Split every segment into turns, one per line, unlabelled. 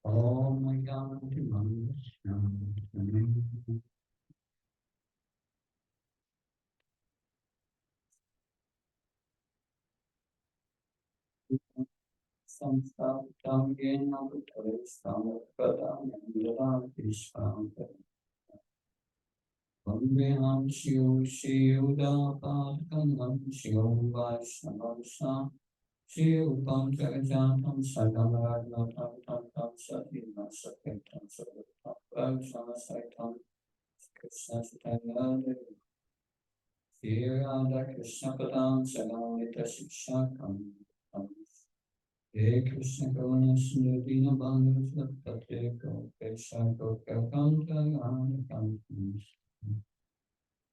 Om Yanti Manusyanti Samstatam Yena Bhutale Samarpadam Yanti Shanti Vandeham Shiv Shivuda Padkanam Shiv Vaishnavasam Shivukam Jagajantam Sagamaragnatam Tantam Satina Saketam Sagatam Vaishnava Saitam Krishna Chaitanya Shri Radha Krishna Padam Sagamita Shikshakam He Krishna Karuna Sundina Bandhu Sattva Gopesha Gopakanta Anakam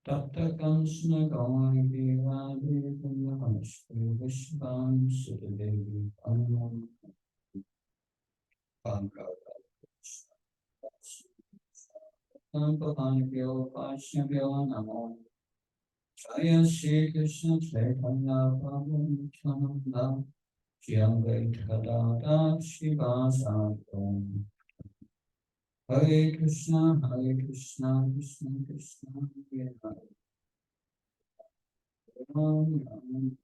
Tata Kansana Gauri Vivadi Punyamashri Vishvam Sutadevi Anam Pankara Krishna Tampapanyabhyo Vaishnavyo Namo Jaya Shri Krishna Chaitanya Prabhu Nityananda Shri Advaita Shivasam Hare Krishna, Krishna Krishna, Hare Hare, Ram Ram.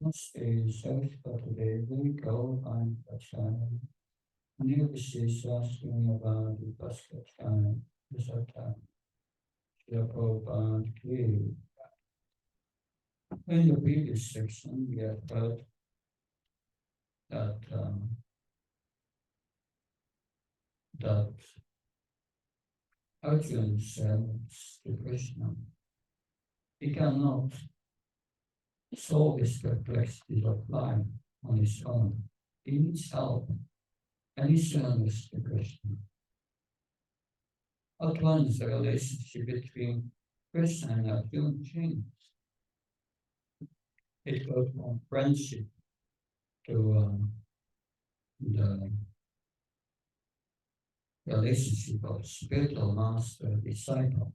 Namaste, Saraswati Devi, Gaurang Pachaya, Nirvishesha Srimavadi Paskachaya, Visata, Shri Prabhupada Ki. In the previous section, we have heard that that Arjuna said to Krishna, he cannot solve his perplexities of life on his own. He needs help, and he surrenders to Krishna. At once, the relationship between Krishna and Arjuna changed. It goes from friendship to the relationship of spiritual master disciple.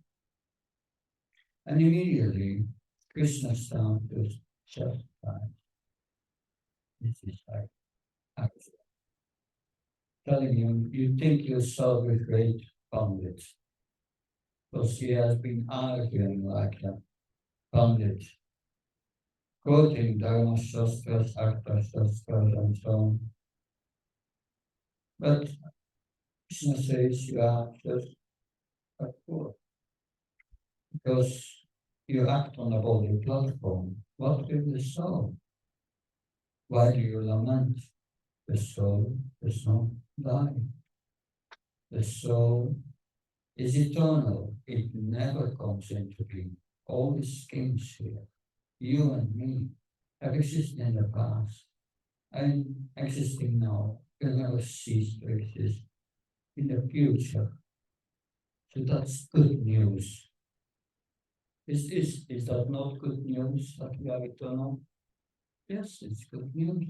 And immediately, Krishna started to justify his disciple, Arjuna, telling him, "You think yourself a great Pandit, because he has been arguing like a Pandit, quoting Dharma Shastras, Artha Shastras, and so on. But Krishna says you are just a fool, because you act on a body platform. What will the soul? Why do you lament? The soul does not die. The soul is eternal. It never comes into being. All these schemes here, you and me, have existed in the past and existing now will never cease to exist in the future. So that's good news. Is that not good news that we are eternal? Yes, it's good news.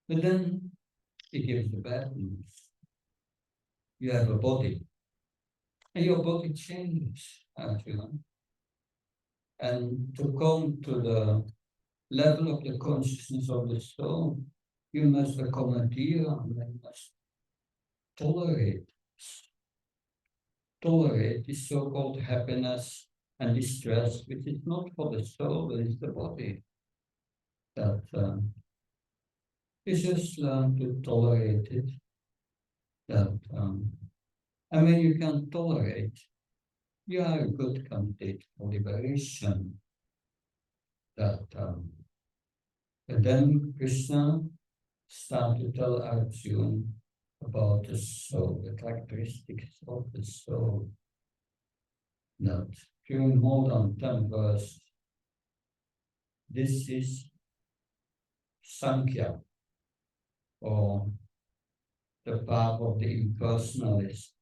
But then it gives the bad news. You have a body, and your body changes, actually. And to come to the level of the consciousness of the soul, you must become a deer, and you must tolerate this so-called happiness and distress, which is not for the soul, but it's the body. That you just learn to tolerate it. That and when you can tolerate, you are a good candidate for liberation. That and then Krishna started to tell Arjuna about the soul, the characteristics of the soul. That during more than 10 verses, this is Sankhya, or the path of the impersonalists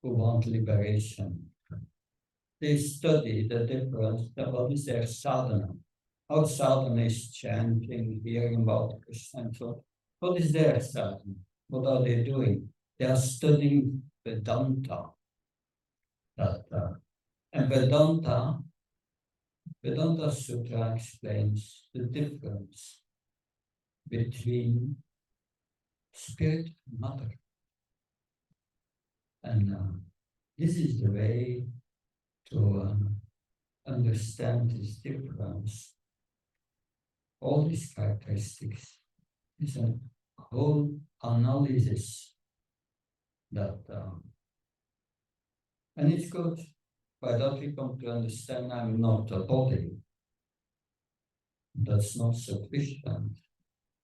who want liberation. They study the difference, what is their sadhana. Our sadhana is chanting, hearing about Krishna. So what is their sadhana? What are they doing? They are studying Vedanta. And Vedanta Sutra explains the difference between spirit and matter. And this is the way to understand this difference. All these characteristics is a whole analysis that, and it's good. By that we come to understand I'm not a body. That's not sufficient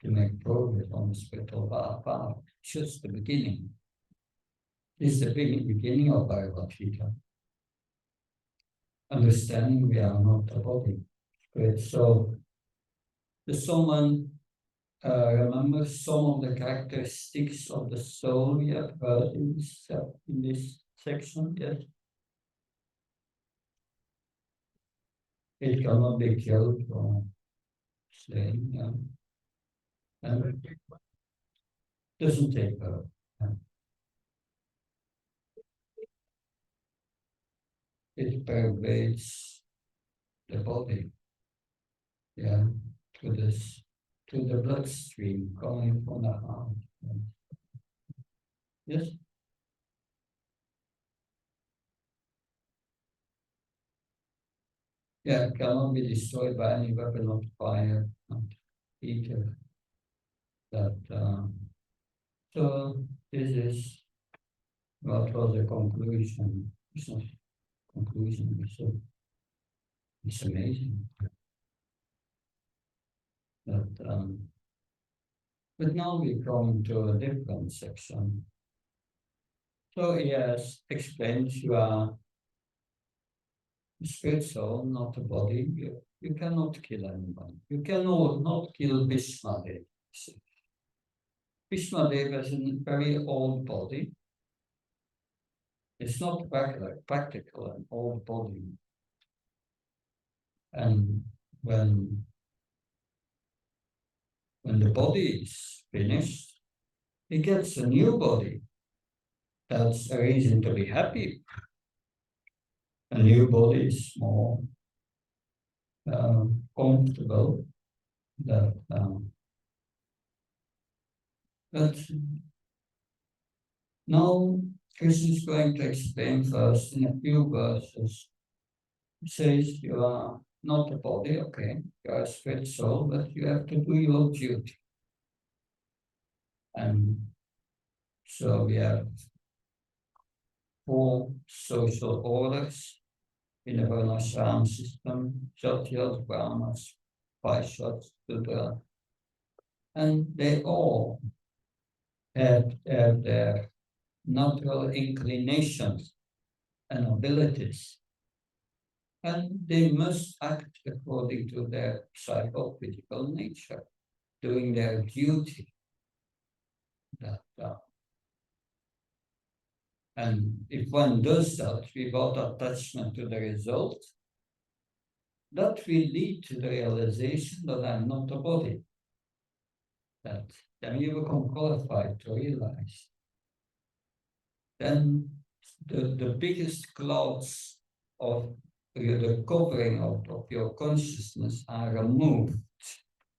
to make progress on the spiritual path. It's just the beginning. This is the beginning of Bhagavad Gita. Understanding we are not a body. Great. So, does someone remember some of the characteristics of the soul we have heard in this section? Yes. It cannot be killed or slain. Yeah. And doesn't take birth. Yeah. It pervades the body. Yeah. To the bloodstream coming from the heart. Yes. Yeah, it cannot be destroyed by any weapon of fire, not either. That so this is what was the conclusion. It's not conclusion, it's amazing. That but now we come to a different section. So he has explained you are a spirit soul, not a body. You cannot kill anyone. You cannot not kill Bhishmadev. Bhishmadev has a very old body. It's not practical, an old body. And when the body is finished, he gets a new body. That's a reason to be happy. A new body is more comfortable. But now Krishna is going to explain first in a few verses. He says you are not a body, okay, you are a spirit soul, but you have to do your duty. And so we have 4 social orders in the Varnashram system: Kshatriyas, Brahmas, Vaishyas, Shudra, and they all have their natural inclinations and abilities, and they must act according to their psychophysical nature, doing their duty. And if one does that without attachment to the result, that will lead to the realization that I'm not a body. That then you become qualified to realize. Then the biggest clouds of the covering of your consciousness are removed.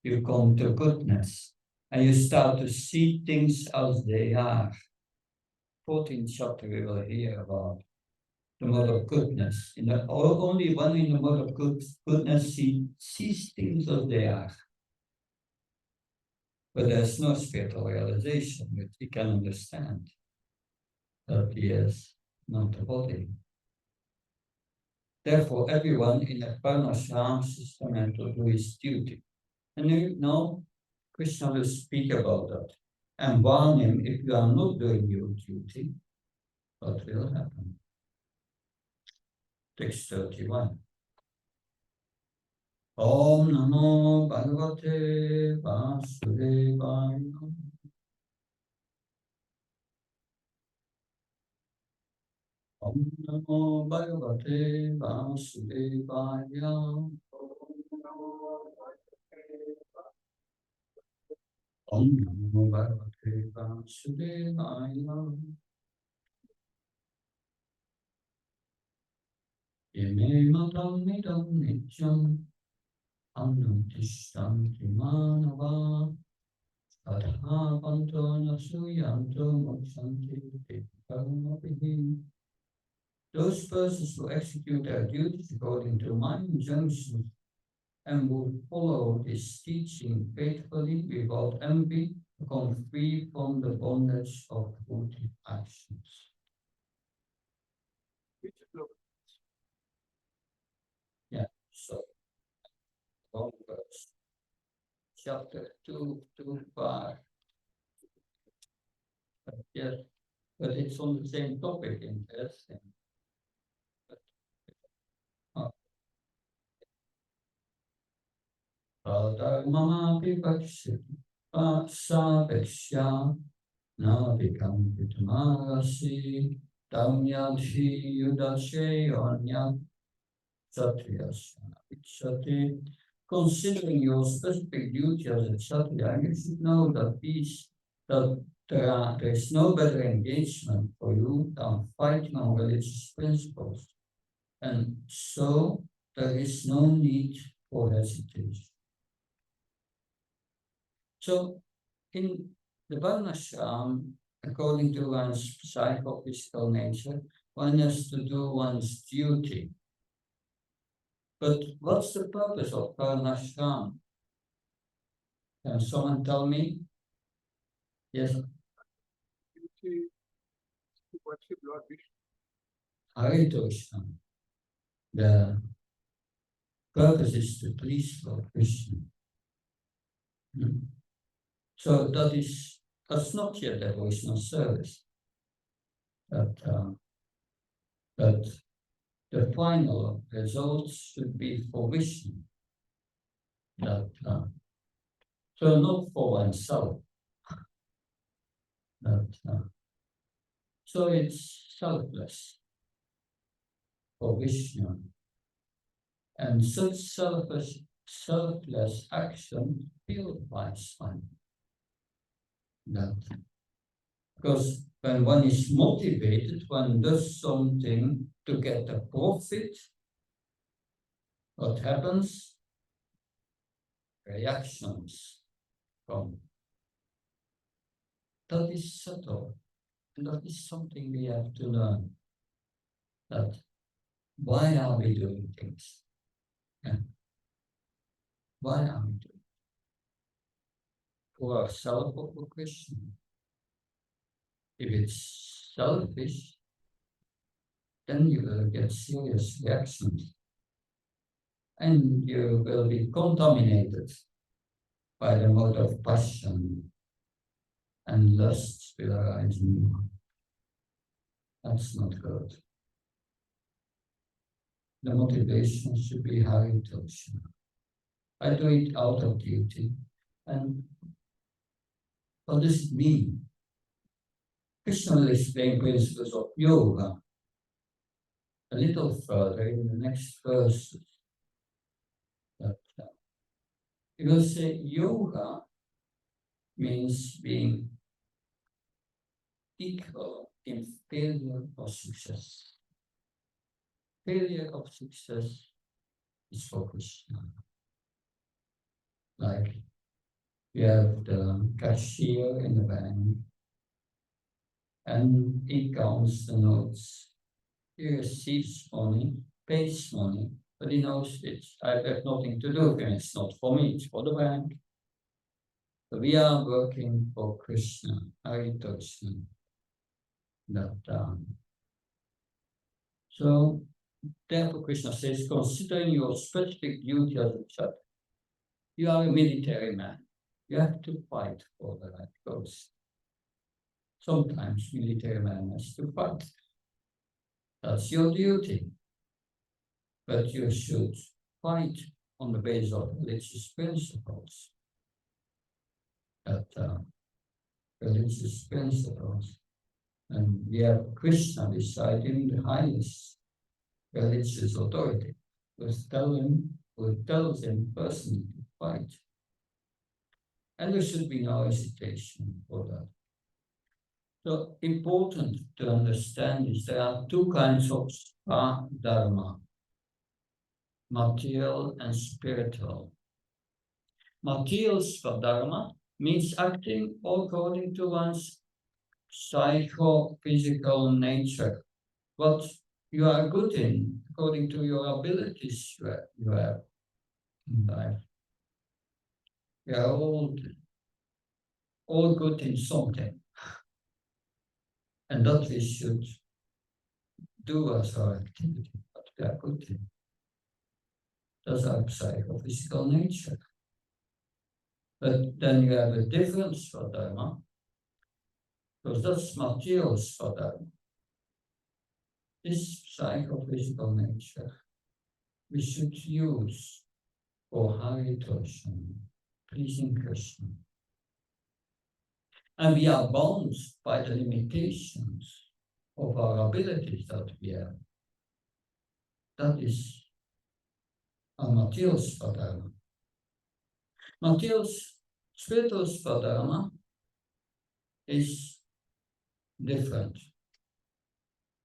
You come to goodness and you start to see things as they are. 14th chapter we will hear about the mode of goodness. Only one in the mode of goodness sees things as they are. But there's no spiritual realization that he can understand that he is not a body. Therefore, everyone in the Varnashram system has to do his duty. And now Krishna will speak about that and warn him: if you are not doing your duty, what will happen? Text 31. Om Namo Bhagavate Vasudevaya. Om Namo Bhagavate Vasudevaya. Om Namo Bhagavate Vasudevaya. Ime matam idam nityam anutishtanti manava adha panto nasuyanto mokshanti karmapihi. Those persons who execute their duties according to my injunctions and who follow this teaching faithfully without envy become free from the bondage of fruitive actions. Yeah, so long verse. Chapter 2, 2, 5. Yes, but it's on the same topic, interesting. Dharmamapi pakshiti paksapekshya navikam pitamarasi damyadhi yudache anya satviyasana vichati. Considering your specific duty as a kshatriya, you should know that there is no better engagement for you than fighting on religious principles. And so there is no need for hesitation. So in the Varnashram, according to one's psychophysical nature, one has to do one's duty. But what's the purpose of Varnashram? Can someone tell me? Yes.
Duty to worship Lord Vishnu.
Haritosha. The purpose is to please Lord Krishna. So that's not yet devotional service. But the final result should be for Vishnu. So not for oneself. So it's selfless for Vishnu. And such selfless action purifies one. Because when one is motivated, one does something to get a profit. What happens? Reactions come. That is subtle. And that is something we have to learn. That why are we doing things? And why are we doing it? For ourselves or for Krishna? If it's selfish, then you will get serious reactions. And you will be contaminated by the mode of passion, and lust will arise in you. That's not good. The motivation should be haritosha. I do it out of duty. And what does it mean? Krishna will explain principles of yoga a little further in the next verses. He will say yoga means being equal in failure or success. Failure of success is for Krishna. Like you have the cashier in the bank and he counts the notes. He receives money, pays money, but he knows I have nothing to do with it. It's not for me, it's for the bank. So we are working for Krishna, Haritosha. So therefore Krishna says, considering your specific duty as a kshatriya, you are a military man. You have to fight for the right cause. Sometimes military man has to fight. That's your duty. But you should fight on the basis of religious principles. Religious principles. And we have Krishna beside him, the highest religious authority, who tells him personally to fight. And there should be no hesitation for that. So important to understand is there are two kinds of dharma. material and spiritual. Material Swadharma means acting according to one's psycho-physical nature, what you are good in, according to your abilities you have in life. We are all good in something, and that we should do as our activity, what we are good in. That's our psychophysical nature. But then you have a different Swadharma, because that's material Swadharma. This psychophysical nature we should use for Haritoshan, pleasing Krishna. And we are bound by the limitations of our abilities that we have. That is a material Swadharma. Material spiritual Swadharma is different.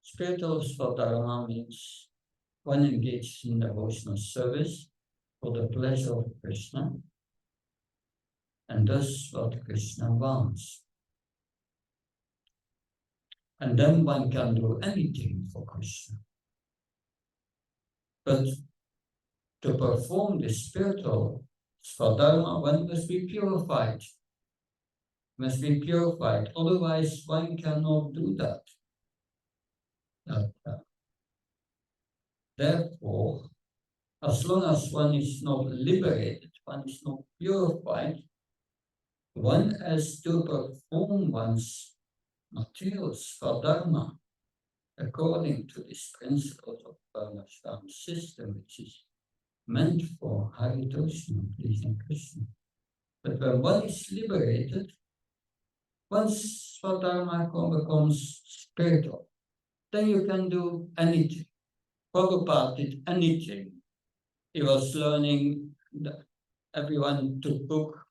Spiritual Swadharma means one engaged in devotional service for the pleasure of Krishna, and thus what Krishna wants. And then one can do anything for Krishna. But to perform the spiritual Swadharma, one must be purified. Must be purified, otherwise one cannot do that. Therefore, as long as one is not liberated, one is not purified, one has to perform one's material Swadharma according to this principle of Varnashram system, which is meant for Haritosha, pleasing Krishna. But when one is liberated, once Swadharma becomes spiritual, then you can do anything. Prabhupada did anything. He was learning everyone to cook.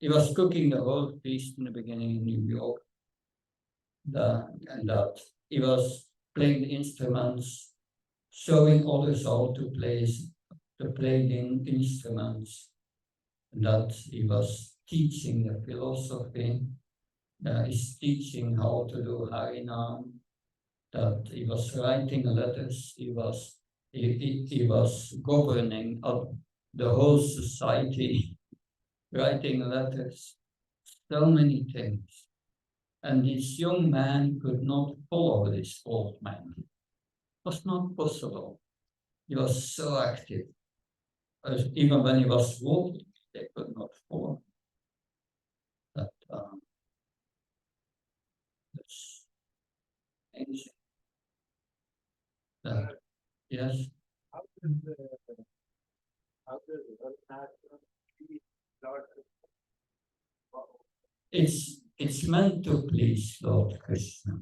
He was cooking the whole feast in the beginning in New York. And that he was playing the instruments, showing others how to play the instruments. And that he was teaching the philosophy. He's teaching how to do Harinam. That he was writing letters. He was governing the whole society, writing letters, so many things. And this young man could not follow this old man. It was not possible. He was so active. Even when he was walking, they could not follow. That's amazing. Yes.
How does Varnashram please Lord Krishna?
It's meant to please Lord Krishna.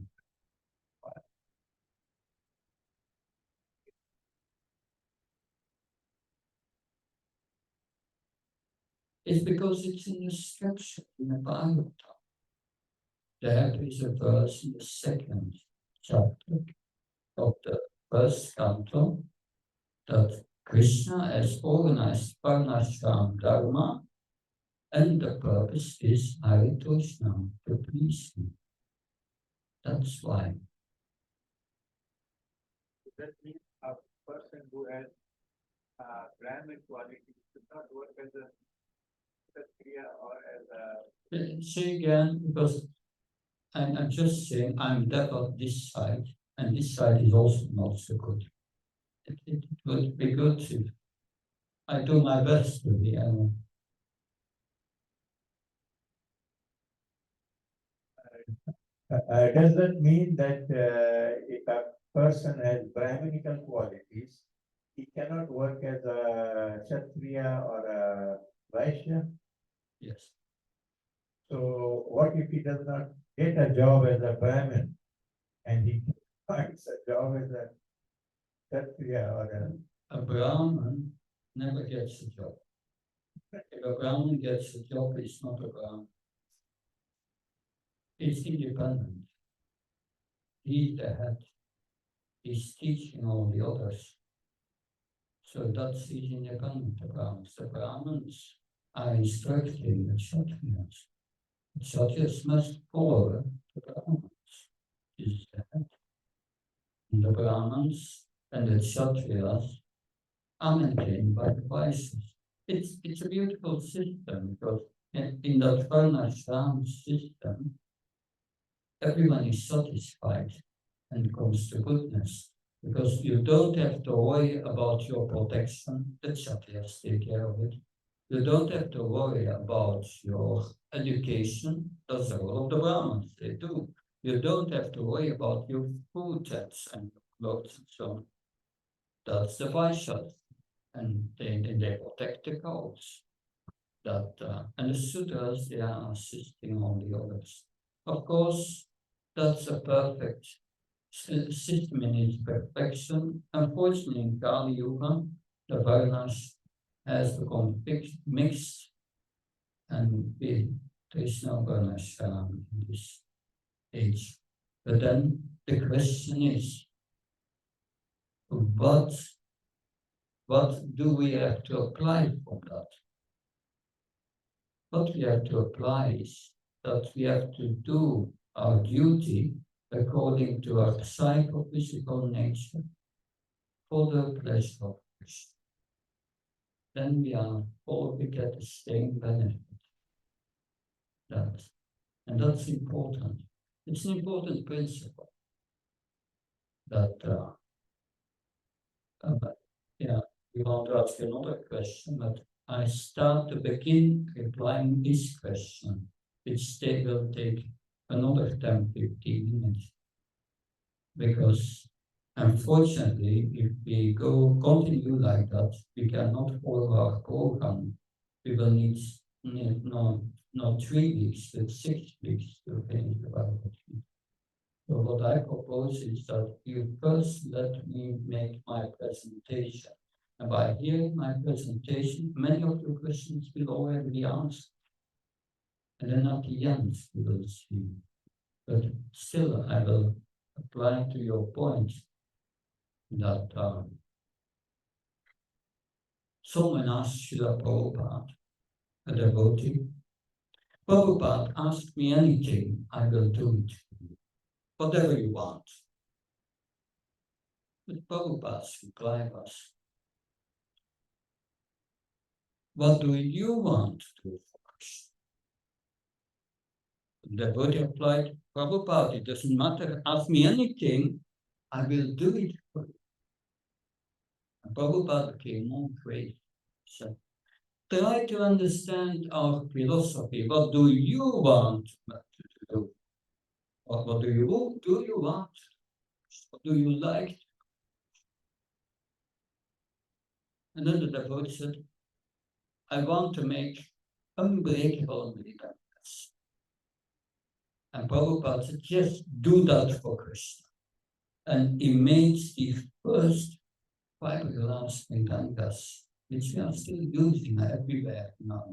It's because it's in the scripture, in the Bible. There is a verse in the second chapter of the first canto that Krishna has organized Varnashram Dharma, and the purpose is Haritosha, to please him. That's why.
That means a person who has Brahmin quality should not work as a Kshatriya or as a.
Say again, because I'm just saying I'm deaf on this side, and this side is also not so good. It would be good if I do my best to be.
Does that mean that if a person has Brahminical qualities, he cannot work as a Kshatriya or a Vaishya?
Yes.
So what if he does not get a job as a Brahmin and he finds a job as a Kshatriya or
A Brahmin never gets a job. If a Brahmin gets a job, it's not a Brahmin. It's independent. He's the head. He's teaching all the others. So that's easy independent the Brahmins. The Brahmins are instructing the Kshatriyas. The Kshatriyas must follow the Brahmins. Is that? And the Brahmins and the Kshatriyas are maintained by the Vaishyas. It's a beautiful system because in that Varnashram system, everyone is satisfied and comes to goodness because you don't have to worry about your protection. The Kshatriyas take care of it. You don't have to worry about your education. That's the role of the Brahmins. They do. You don't have to worry about your food tax and clothes and so on. That's the Vaishyas. And they protect the cows. And the Sudras, they are assisting all the others. Of course, that's a perfect system in its perfection. Unfortunately, in Kali Yuga, the Varnas has become mixed, and there is no Varnashram in this age. But then the question is, what do we have to apply for that? What we have to apply is that we have to do our duty according to our psychophysical nature for the pleasure of Krishna. Then we get the same benefit. And that's important. It's an important principle that you want to ask another question, but I start to begin replying this question, which will take another 10-15 minutes. Because unfortunately, if we continue like that, we cannot follow our program. We will need not 3 weeks, but 6 weeks to finish the Bible. So what I propose is that you first let me make my presentation. And by hearing my presentation, many of your questions will already be answered. And then at the end, we will see. But still, I will apply to your point that someone asked Srila Prabhupada, a devotee, Prabhupada, ask me anything, I will do it. Whatever you want. But Prabhupada's reply was, what do you want to do for Krishna? The devotee replied, Prabhupada, it doesn't matter, ask me anything, I will do it for you. And Prabhupada became more grateful. So, try to understand our philosophy. What do you want to do? What do you want? What do you like? And then the devotee said, I want to make unbreakable remembrance. And Prabhupada said, yes, do that for Krishna. And he made the first fiberglass Vedantas, which we are still using everywhere now.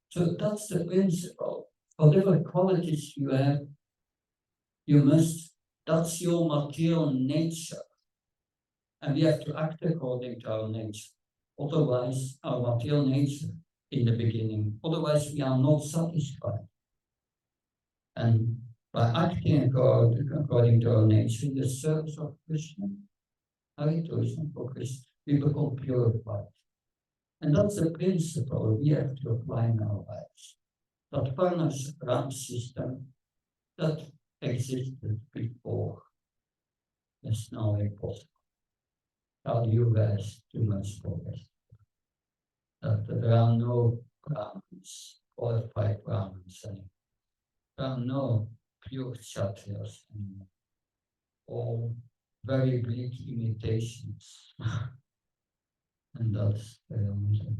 So that's the principle. Whatever qualities you have, that's your material nature. And we have to act according to our nature. Otherwise, our material nature in the beginning, otherwise we are not satisfied. And by acting according to our nature in the service of Krishna, for Krishna, we become purified. And that's the principle we have to apply in our lives. That Varnashram system that existed before is now impossible. Kali Yuga has too much progress. That there are no Brahmins, qualified Brahmins anymore. There are no pure Kshatriyas anymore. All very bleak imitations. And that's very amusing.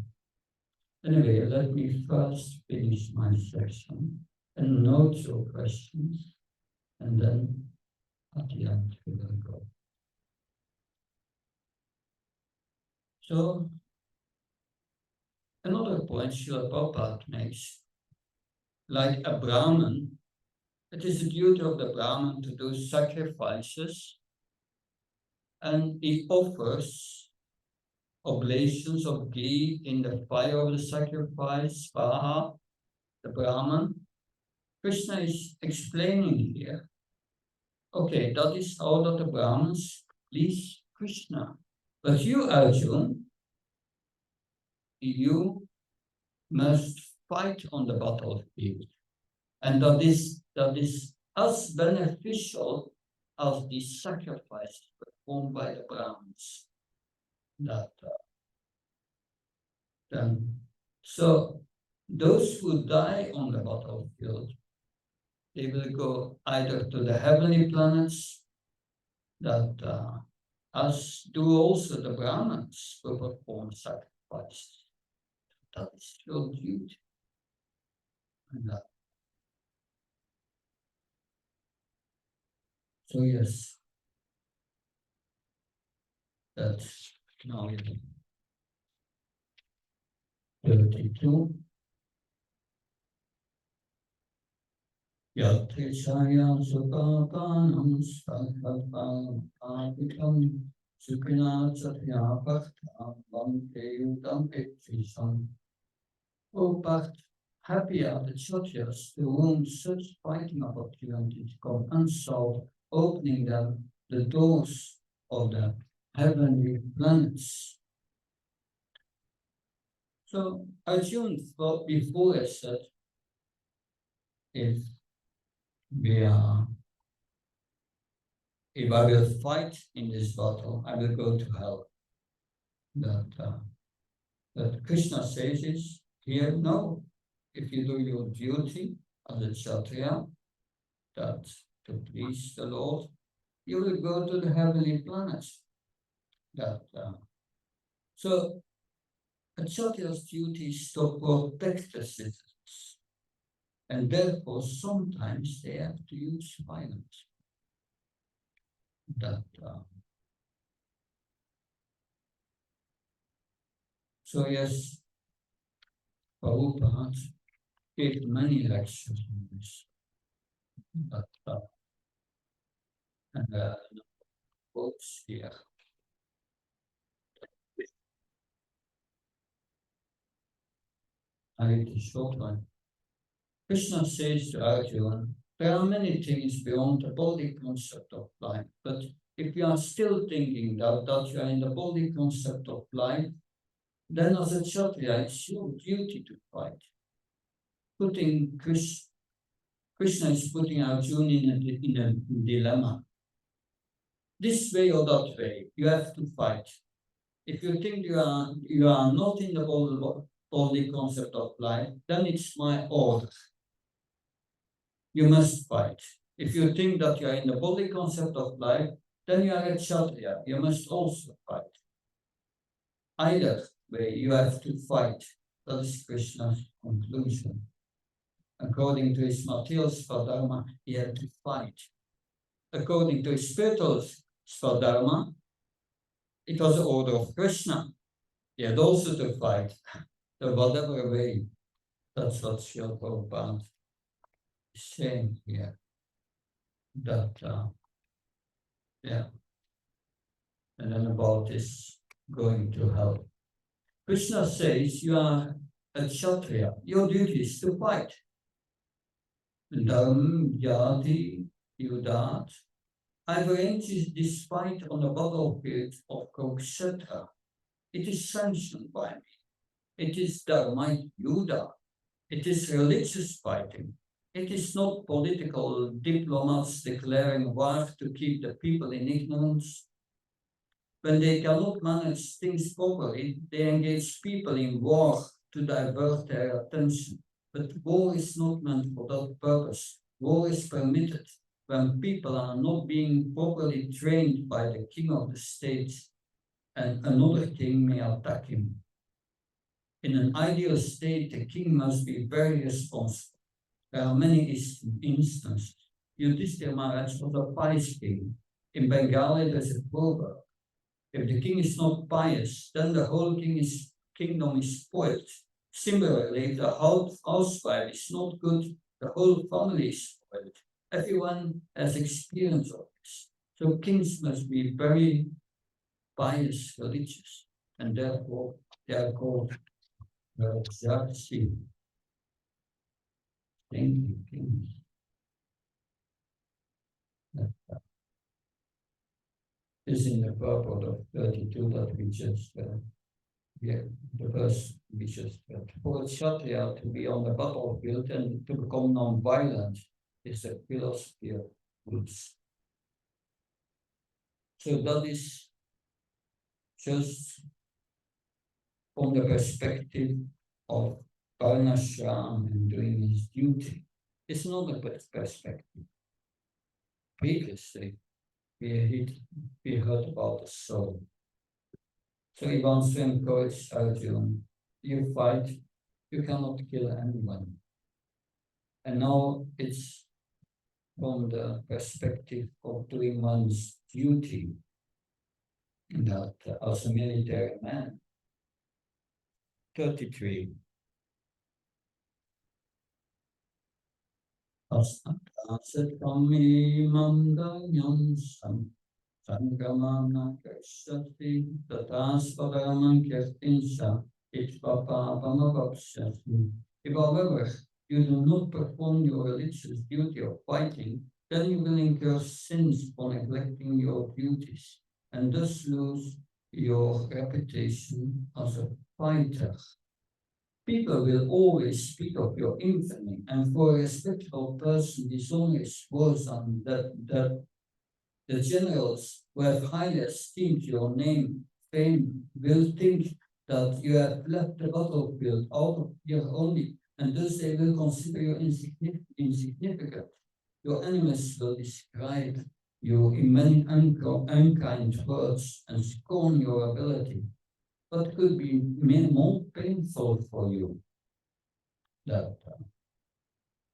Anyway, let me first finish my section and note your questions, and then at the end we will go. So, another point Srila Prabhupada makes, like a Brahmin, it is the duty of the Brahmin to do sacrifices and he offers oblations of ghee in the fire of the sacrifice, Vaha, the Brahman. Krishna is explaining here, okay, that is how that the Brahmins please Krishna. But you, Arjuna, you must fight on the battlefield. And that is as beneficial as the sacrifice performed by the Brahmins. So those who die on the battlefield, they will go either to the heavenly planets, as do also the Brahmins who perform sacrifice. That is your duty. So yes, that's now 32. Yatrisaya Sukapanam Sankapam Adikam Sukina Satya Bhakta Bhante Udam Ekvisam. Oh, but happy are the Kshatriyas to whom such fighting opportunities come unsolved, opening them the doors of the heavenly planets. So Arjuna thought before I said, if I will fight in this battle, I will go to hell. That Krishna says is here, no. If you do your duty as a Kshatriya, that to please the Lord, you will go to the heavenly planets. So a Kshatriya's duty is to protect the citizens, and therefore sometimes they have to use violence. So yes, Prabhupada gave many lectures on this. And quotes here. I read the short one. Krishna says to Arjuna, there are many things beyond the body concept of life, but if you are still thinking that you are in the body concept of life, then as a Kshatriya, it's your duty to fight. Krishna is putting Arjuna in a dilemma. This way or that way, you have to fight. If you think you are not in the body concept of life, then it's my order. You must fight. If you think that you are in the body concept of life, then you are a Kshatriya. You must also fight. Either way, you have to fight. That is Krishna's conclusion. According to his material Svadharma, he had to fight. According to his spiritual Svadharma, it was the order of Krishna. He had also to fight. So whatever way, that's what Srila Prabhupada is saying here. And then about this going to hell. Krishna says you are a Kshatriya. Your duty is to fight. Dharma, Yadi, Yudat. I've arranged this fight on the battlefield of Kurukshetra. It is sanctioned by me. It is Dharma, Yuda. It is religious fighting. It is not political diplomats declaring war to keep the people in ignorance. When they cannot manage things properly, they engage people in war to divert their attention. But war is not meant for that purpose. War is permitted when people are not being properly trained by the king of the state and another king may attack him. In an ideal state, the king must be very responsible. There are many instances. Yudhishthira Maharaj was a pious king. In Bengali, there's a proverb. If the king is not pious, then the whole kingdom is spoiled. Similarly, if the housewife is not good, the whole family is spoiled. Everyone has experience of this. So kings must be very pious religious, and therefore they are called Sastri. Thank you. Is in the purport of 32 that we just the verse we just read. For a Kshatriya to be on the battlefield and to become non-violent is a philosophy of goods. So that is just from the perspective of Varnashram and doing his duty. It's not a perspective. Previously, we heard about the soul. So he wants to encourage Arjuna, you fight, you cannot kill anyone. And now it's from the perspective of doing one's duty, that as a military man. 33. Asatami mandanyam sangamana kashati tatasvaraman kirtinsha itpapavamavapshati. If, however, you do not perform your religious duty of fighting, then you will incur sins for neglecting your duties and thus lose your reputation as a fighter. People will always speak of your infamy, and for a respectable person, dishonor is worse than that the generals who have highly esteemed your fame will think that you have left the battlefield out of fear only, and thus they will consider you insignificant. Your enemies will describe you in many unkind words and scorn your ability. What could be more painful for you? That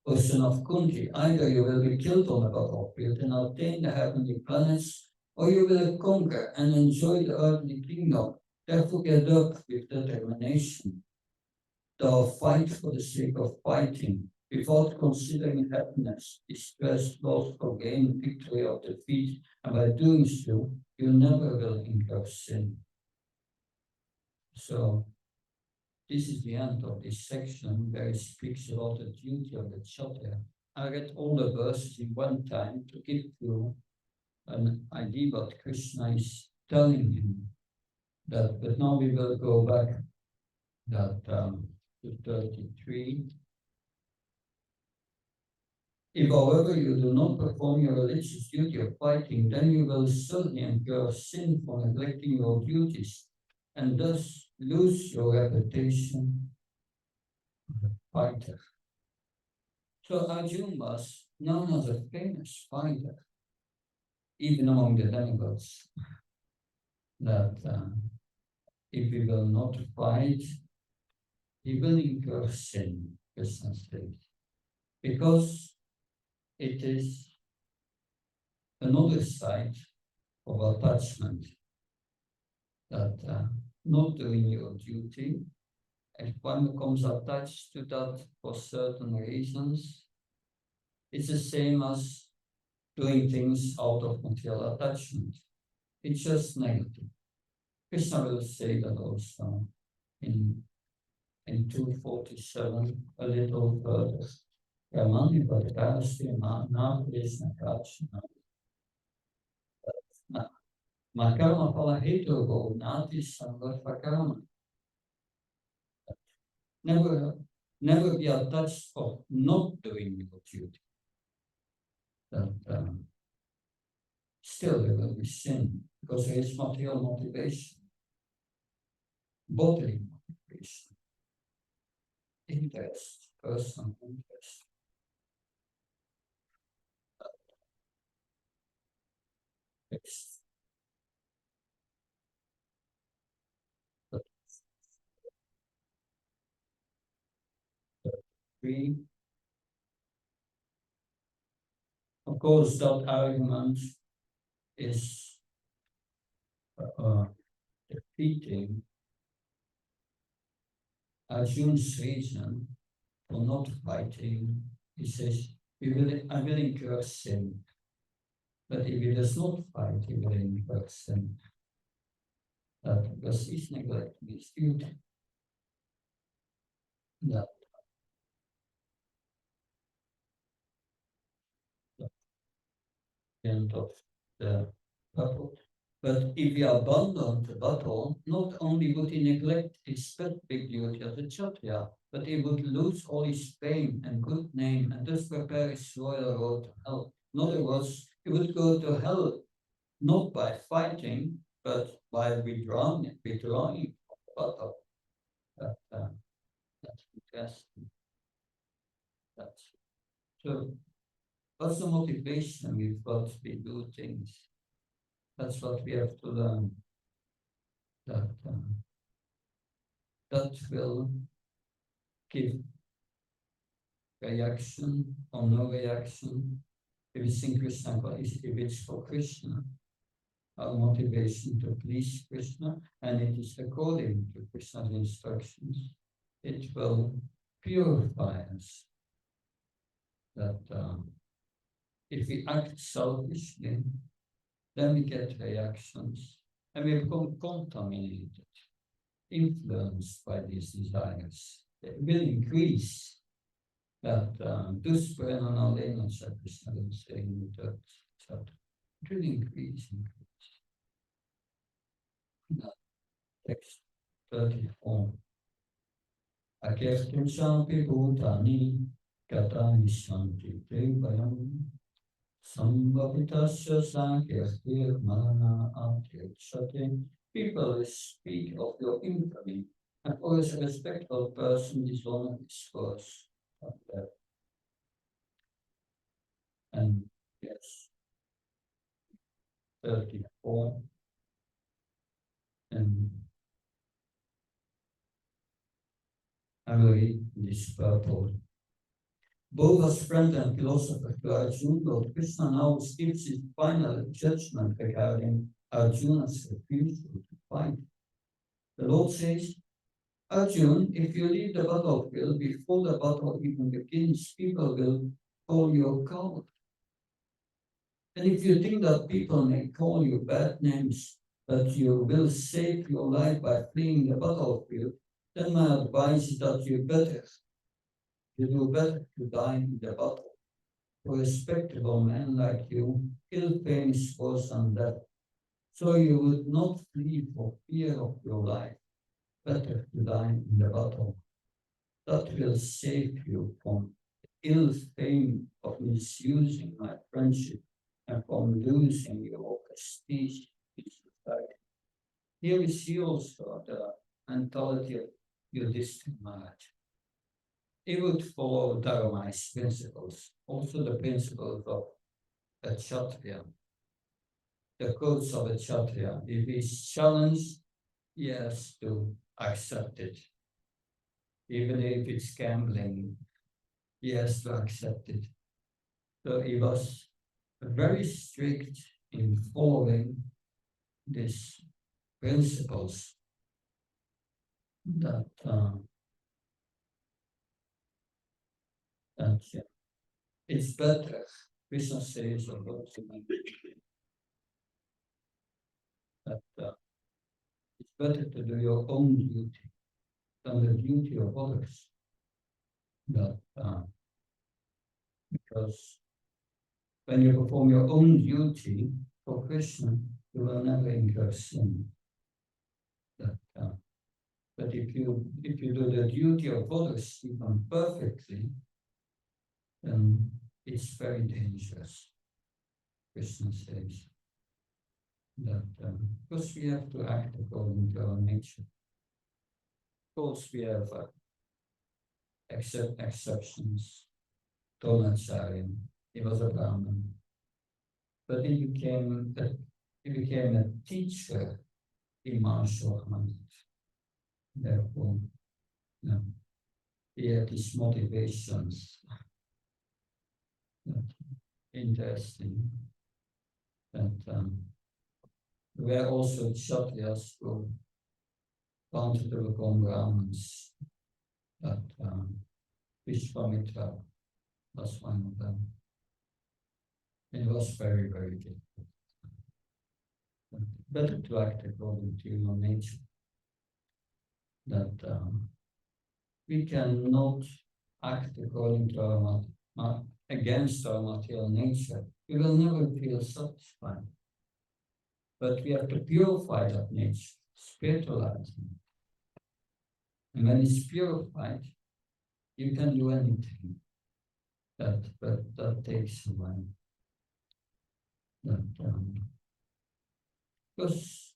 O son of Kunti, either you will be killed on the battlefield and obtain the heavenly planets, or you will conquer and enjoy the earthly kingdom. Therefore get up with determination. Thou fight for the sake of fighting, without considering happiness, distress, loss, or gain, victory or defeat, and by doing so, you never will incur sin. So, this is the end of this section where it speaks about the duty of the Kshatriya. I read all the verses in one time to give you an idea what Krishna is telling him. But now we will go back to 33. If, however, you do not perform your religious duty of fighting, then you will certainly incur sin for neglecting your duties, and thus lose your reputation as a fighter. So Arjuna was known as a famous fighter, even among the demigods, that if he will not fight, he will incur sin, Krishna says, because it is another side of attachment, that not doing your duty, if one becomes attached to that for certain reasons, it's the same as doing things out of material attachment. It's just negative. Krishna will say that also in 247, a little further. Ramani Bhakti na Krishna Kachna. Makarma Pala Hetu Go Nati Sangha Karma. Never be attached of not doing your duty. That still there will be sin because there is material motivation, bodily motivation, interest, personal interest. Three. Of course, that argument is defeating Arjuna's reason for not fighting. He says, I will incur sin. But if he does not fight, he will incur sin. Because he's neglecting his duty. That end of the battle. But if he abandoned the battle, not only would he neglect his specific duty as a Kshatriya, but he would lose all his fame and good name and thus prepare his royal road to hell. In other words, he would go to hell not by fighting, but by withdrawing from the battle. That's interesting. That's so. What's the motivation with what we do things? That's what we have to learn. That will give reaction or no reaction. If it's in Krishna, if it's for Krishna, our motivation to please Krishna, and it is according to Krishna's instructions, it will purify us. That if we act selfishly, then we get reactions, and we become contaminated, influenced by these desires. It will increase that dusprenanalena Krishna will say in the third chapter. It will increase. Text 34. Akirtum shampi bhutani katani shanti devayam sambhavitasya sankirtir mana atirchate. People speak of your infamy, and always a respectable person dishonor his words. And yes, 34. And I will read this purport. Both as friend and philosopher to Arjuna, Lord Krishna now gives his final judgment regarding Arjuna's refusal to fight. The Lord says, Arjuna, if you leave the battlefield before the battle even begins, people will call you a coward. And if you think that people may call you bad names, but you will save your life by fleeing the battlefield, then my advice is that you do better to die in the battle. For a respectable man like you, ill fame is worse than death. So you would not flee for fear of your life. Better to die in the battle. That will save you from ill fame of misusing my friendship and from losing your prestige in society. Here we see also the mentality of Yudhishthira Maharaj. He would follow Dharma's principles, also the principles of a Kshatriya, the codes of a Kshatriya. If he's challenged, he has to accept it. Even if it's gambling, he has to accept it. So he was very strict in following these principles that it's better, Krishna says about that it's better to do your own duty than the duty of others. That because when you perform your own duty for Krishna, you will never incur sin. That, but if you do the duty of others even perfectly, then it's very dangerous. Krishna says that because we have to act according to our nature. Of course, we have exceptions. Dronacharya, he was a Brahmin, but he became a teacher in martial arts. Therefore, he had these motivations. Interesting. And there were also Kshatriyas who wanted to become Brahmins. But Vishwamitra was one of them. It was very, very difficult. better to act according to your nature. That we cannot act according to against our material nature. We will never feel satisfied. But we have to purify that nature, spiritualize it. And when it's purified, you can do anything. But that takes a while. Because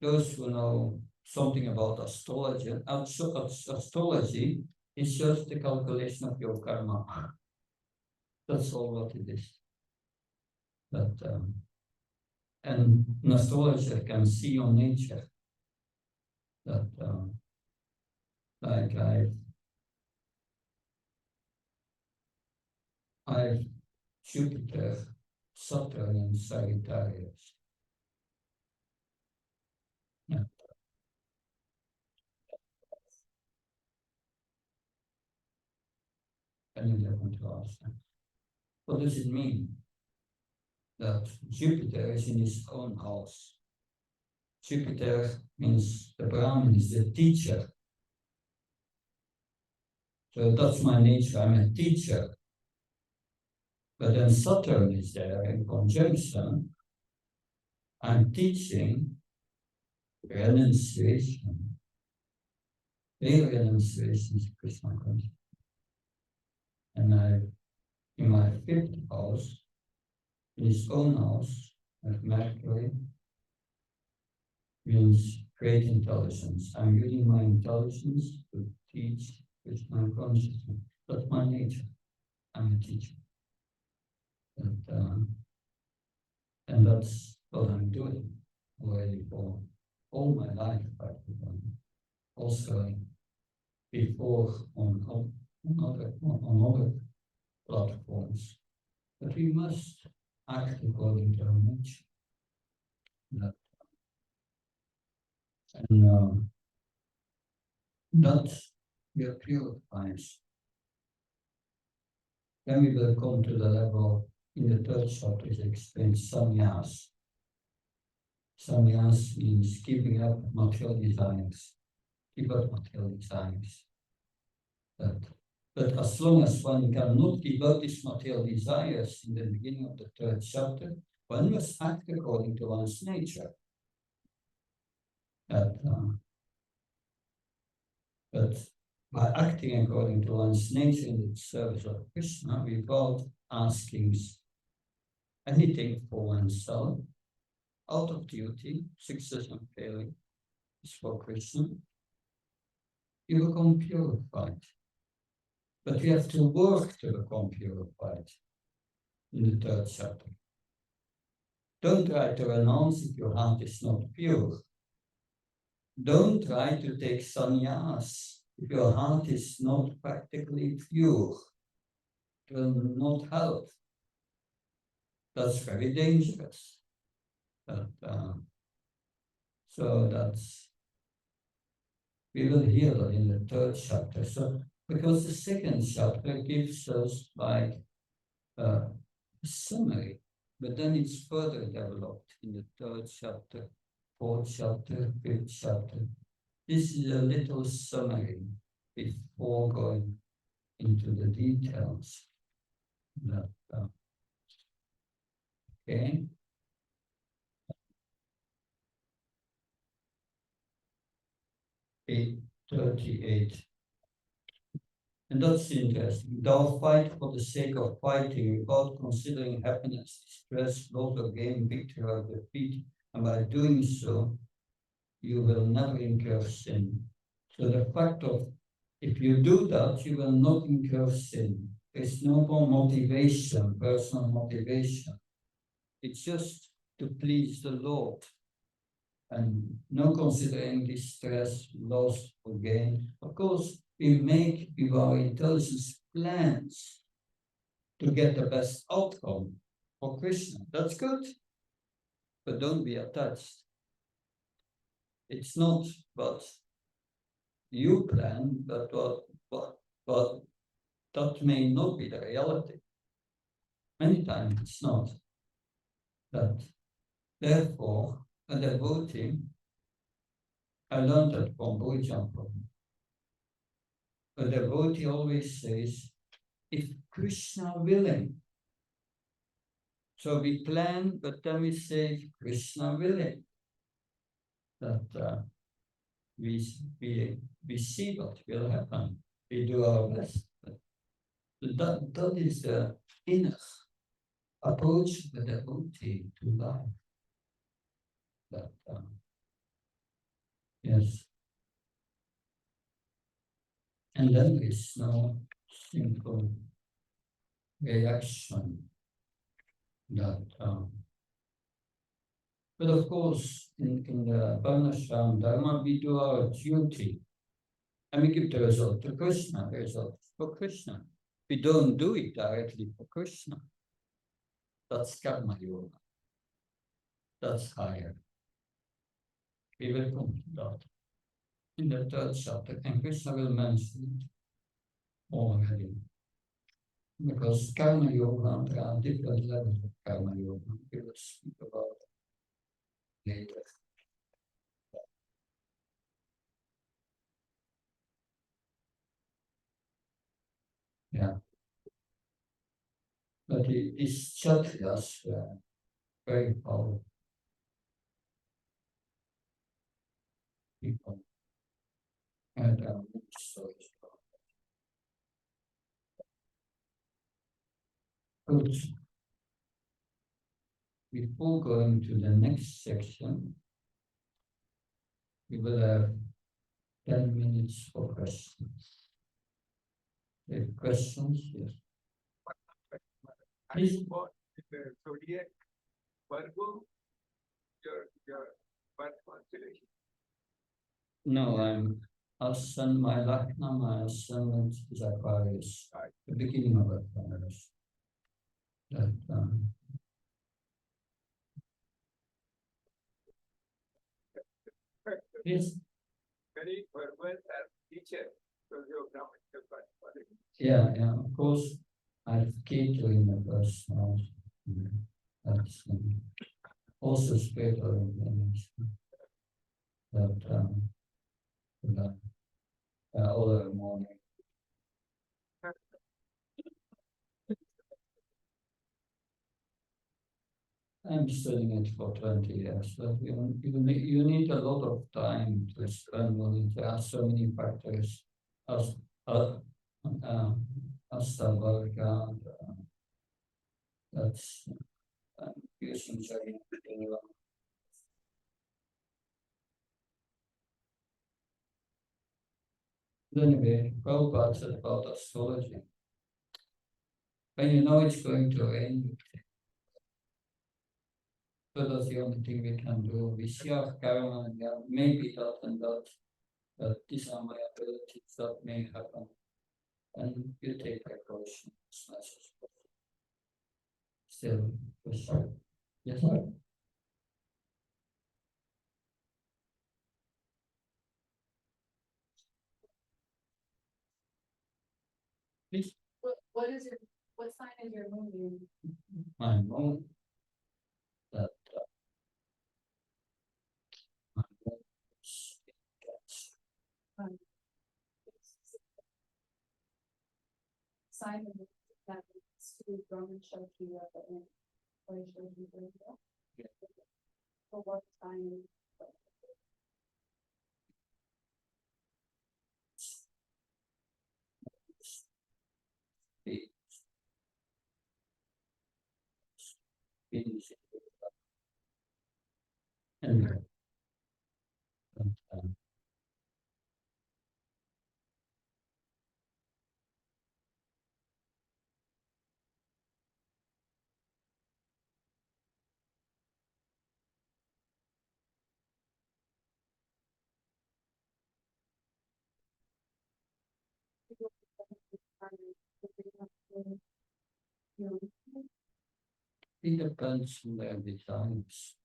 those who know something about astrology, astrology is just the calculation of your karma. That's all what it is. And an astrologer can see your nature. That like I've Jupiter, Saturn, and Sagittarius. Yeah. And 11 to ask them. What does it mean? That Jupiter is in his own house. Jupiter means the Brahmin is the teacher. So that's my nature, I'm a teacher. But then Saturn is there in conjunction. I'm teaching renunciation. Real renunciation is Krishna consciousness. And in my fifth house, in his own house, at Mercury, means great intelligence. I'm using my intelligence to teach Krishna consciousness. That's my nature. I'm a teacher. And that's what I'm doing already for all my life, practically. Also before on other platforms. But we must act according to our nature. That will purify us. Then we will come to the level in the third chapter, it explains sannyas. Sannyas means giving up material desires. Give up material desires. But as long as one cannot give up these material desires in the beginning of the third chapter, one must act according to one's nature. But by acting according to one's nature in the service of Krishna, without asking anything for oneself, out of duty, success and failure is for Krishna, you become purified. But we have to work to become purified in the third chapter. Don't try to renounce if your heart is not pure. Don't try to take sannyas if your heart is not practically pure. It will not help. That's very dangerous. So we will hear that in the third chapter. So because the second chapter gives us like a summary, but then it's further developed in the third chapter, fourth chapter, fifth chapter. This is a little summary before going into the details. Okay. Page 38. And that's interesting. Thou fight for the sake of fighting without considering happiness, distress, loss or gain, victory or defeat. And by doing so, you will never incur sin. So the fact of, if you do that, you will not incur sin. There's no more motivation, personal motivation. It's just to please the Lord. And no considering distress, loss, or gain. Of course, we make with our intelligence plans to get the best outcome for Krishna. That's good, but don't be attached. It's not what you plan, but what that may not be the reality. Many times it's not. That therefore, a devotee, I learned that from Bhujan. A devotee always says, if Krishna willing. So we plan, but then we say, Krishna willing. That we see what will happen. We do our best. That is the inner approach the devotee to life. That, yes. And then there is no simple reaction that but of course in the Varnashram Dharma we do our duty and we give the result to Krishna, the result for Krishna. We don't do it directly for Krishna. That's karma yoga. That's higher. We will come to that in the third chapter, and Krishna will mention it already. Because karma yoga, there are different levels of karma yoga. We will speak about it later. Yeah. But these kshatriyas were very powerful people. And many stories about that. Good. Before going to the next section, we will have 10 minutes for questions. If questions, yes.
Are you born in the zodiac Virgo? Your birth constellation?
No, I'm Ascend, my Lakna, my ascendant is Aquarius, the beginning of Aquarius. That, yes,
Very verbal as teacher, so your grammatical quality.
yeah, of course, I have Ketu in the first house. That's also spiritual inclination. That, other morning. I'm studying it for 20 years, but you need a lot of time to spend on it. There are so many factors as Astavarga, that's using Jaya. Anyway, Prabhupada said about astrology. When you know it's going to rain, so that's the only thing we can do. We see our karma and yeah, maybe that and that, but these are my abilities that may happen. And you take precaution as much as possible. Still, for sure. Yes, sir. Please.
What is your, what sign is your moon in?
My moon. That my moon is in Cancer.
Sign of that is to Brahman Shakti and Vaishnavi.
Yeah.
For what sign?
Venus. And it depends on their designs.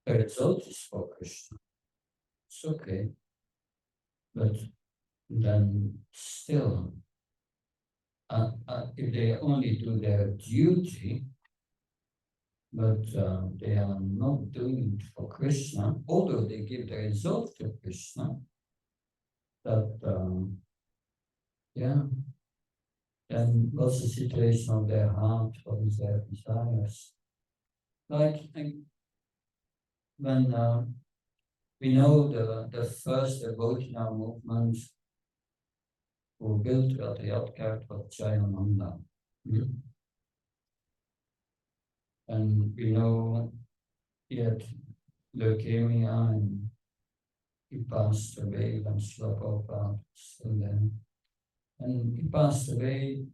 The result is for Krishna. It's okay. But then still, if they only do their duty, but they are not doing it for Krishna, although they give the result to Krishna. That yeah, then what's the situation of their heart? What is their desires? Like when we know the first devotional movement who built the Yadkart was Jayananda. And we know he had leukemia and he passed away when Srila Prabhupada was still there. And he passed away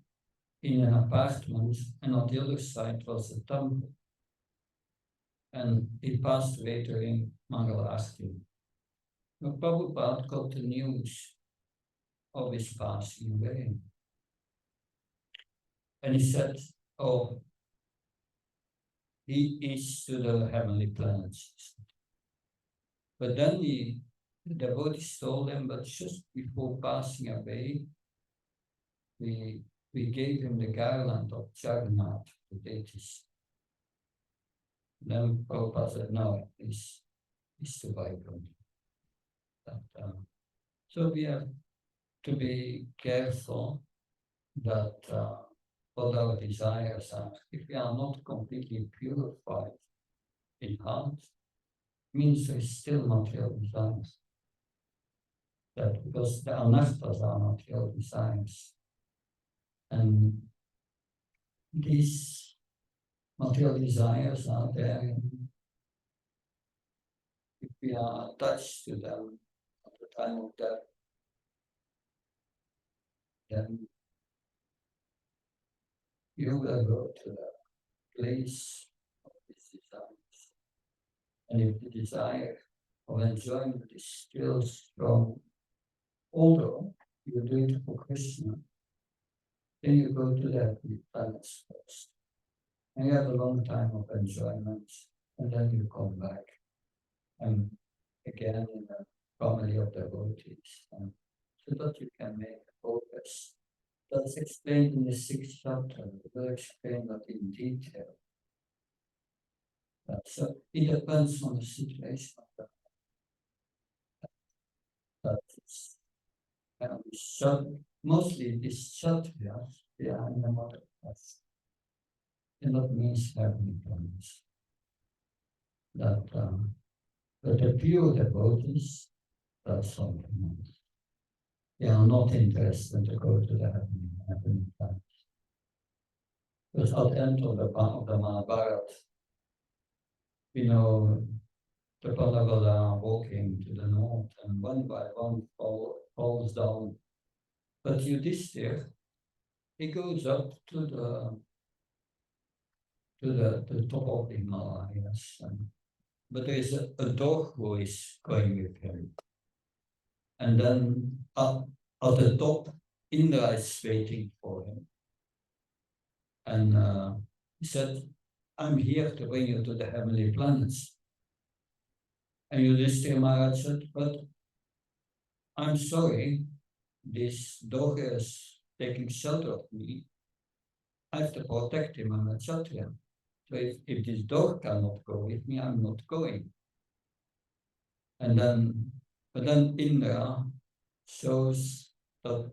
in an apartment, and on the other side was a temple. And he passed away during Mangalarti. But Prabhupada got the news of his passing away. And he said, oh, he is to the heavenly planets. But then the devotees told him, but just before passing away, we gave him the garland of Jagannath, the deities. Then Prabhupada said, no, he's too vibrant. So we have to be careful that what our desires are. If we are not completely purified in heart, means there is still material desires. That because the anarthas are material desires. And these material desires are there. If we are attached to them at the time of death, then you will go to the place of these desires. And if the desire of enjoyment is still strong, although you do it for Krishna, then you go to the heavenly planets first. And you have a long time of enjoyment, and then you come back. And again in the family of devotees, so that you can make progress. That's explained in the 6th chapter. We'll explain that in detail. So it depends on the situation of the mostly these Kshatriyas, they are in the mother class. And that means heavenly planets. But the pure devotees, that's something else. They are not interested to go to the heavenly planets. Because at the end of the Mahabharata, we know the Pandavas are walking to the north, and one by one falls down. But Yudhishthira, he goes up to the top of the Himalayas. But there is a dog who is going with him. And then at the top, Indra is waiting for him. And he said, I'm here to bring you to the heavenly planets. And Yudhishthira Maharaj said, but I'm sorry, this dog is taking shelter of me. I have to protect him, I'm a Kshatriya. So if this dog cannot go with me, I'm not going. But then Indra shows that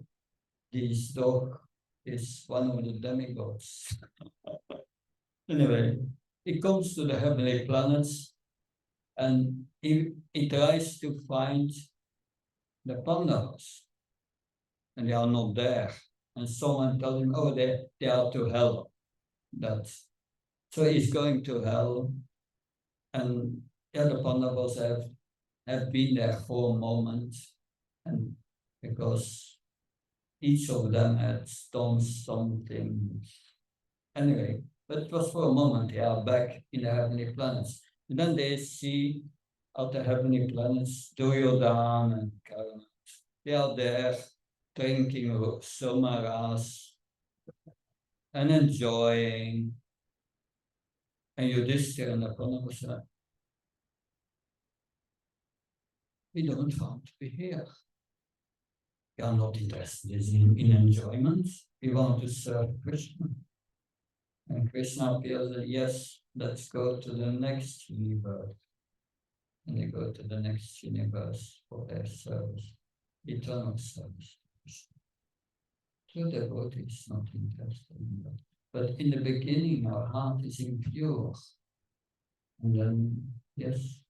this dog is one of the demigods. Anyway, he comes to the heavenly planets and he tries to find the Pandavas. And they are not there. And someone tells him, oh, they are to hell. So he's going to hell. And the Pandavas have been there for a moment. And because each of them had done something. Anyway, but it was for a moment, they are back in the heavenly planets. And then they see at the heavenly planets, Duryodhana and Karna. They are there drinking Somaras and enjoying. And Yudhishthira and the Pandavas said, we don't want to be here. We are not interested in enjoyment. We want to serve Krishna. And Krishna appears that yes, let's go to the next universe. And they go to the next universe for their service, eternal service. True devotee is not interested in that. But in the beginning, our heart is impure. And then, yes.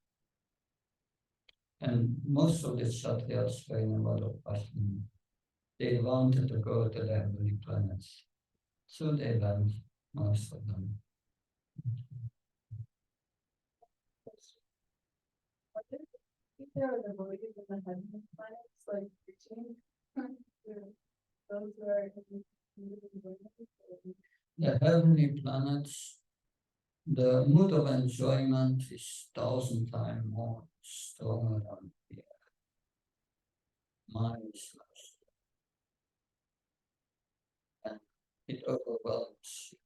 And most of the Kshatriyas were in a lot of passion. They wanted to go to the heavenly planets. So they went, most of them.
If there are the voyages in the heavenly planets, like reaching those who are
The heavenly planets, the mood of enjoyment is 1,000 times more stronger than the earth. Mine is less. And it overwhelms you.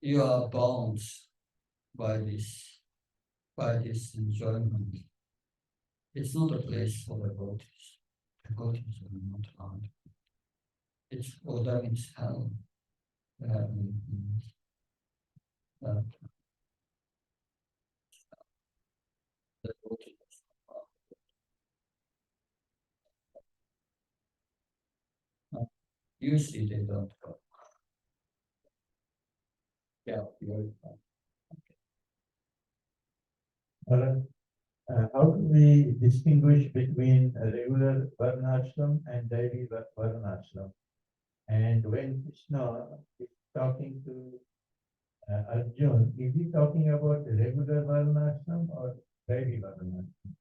You are bound by this enjoyment. It's not a place for devotees. Devotees are not allowed. It's for them it's hell. The heavenly planets. Devotees are usually they don't go. Yeah, purified.
How do we distinguish between a regular varnashram and daily varnashram? And when Krishna is talking to Arjun, is he talking about the regular varnashram or daily varnashram?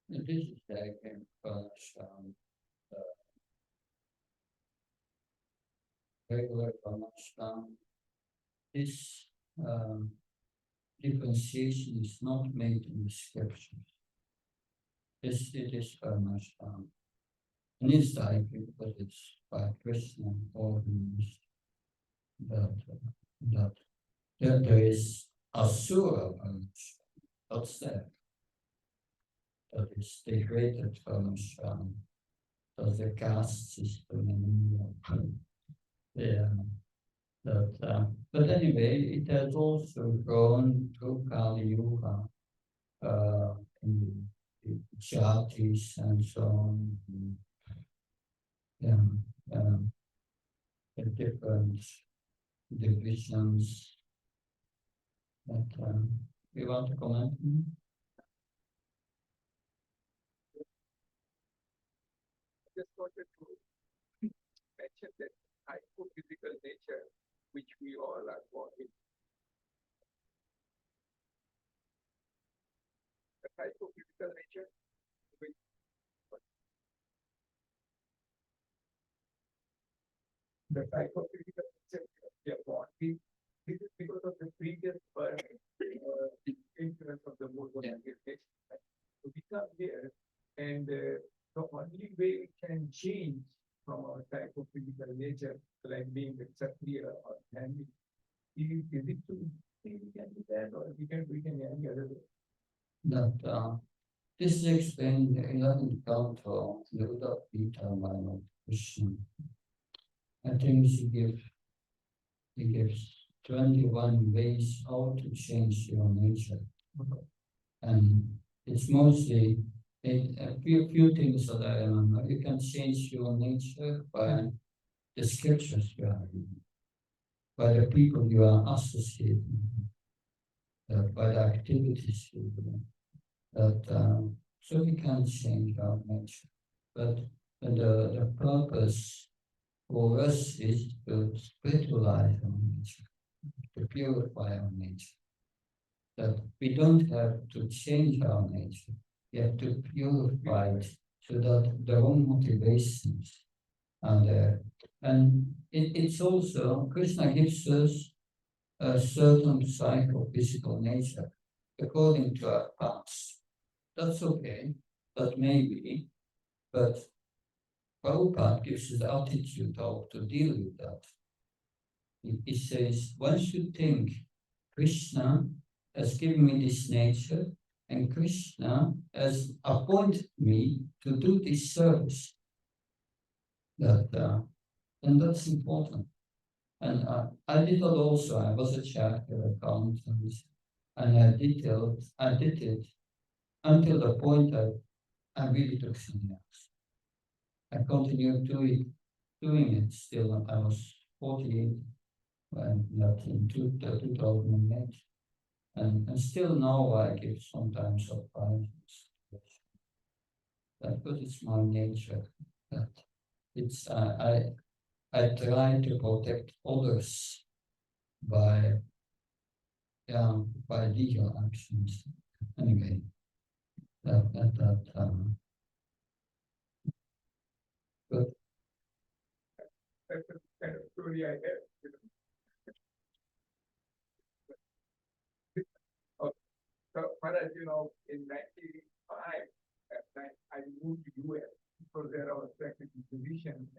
And this is again regular Varnashram. This differentiation is not made in the scriptures. It is Varnashram. And it's like because it's by Krishna organized that there is Asura Varnashram. That's there. That is degraded Varnashram. That's the caste system in India. Yeah. But anyway, it has also grown through Kali Yuga in the jatis and so on. The different divisions that you want to comment?
Just wanted to mention that hypophysical nature which we all are born in. The hypophysical nature which the hypophysical nature we are born with. This is because of the previous birth, the influence of the mood on nature. So we come here, and the only way we can change from our type of physical nature, like being a Kshatriya or family, is it to think we can do that, or we can any other way?
That this is explained in the 11th canto of the Buddha Gita by Lord Krishna. I think he gives 21 ways how to change your nature. And it's mostly a few things that I remember. You can change your nature by the scriptures you are reading, by the people you are associating, by the activities you do. So we can change our nature. But the purpose for us is to spiritualize our nature, to purify our nature. That we don't have to change our nature, we have to purify it so that the wrong motivations are there. And it's also, Krishna gives us a certain psychophysical nature according to our past. That's okay, that may be, but Prabhupada gives us the attitude how to deal with that. He says, one should think, Krishna has given me this nature, and Krishna has appointed me to do this service. That And that's important. And I did that also. I was a chartered accountant, and I did it until the point that I really took some years. I continued doing it still. I was 48 when that in 2008. And still now I give sometimes advice. Because it's my nature. That it's I try to protect others by legal actions. Anyway, but
That's the kind of story I have. You know. So far as you know, in 95, I moved to US because there I was practicing physician.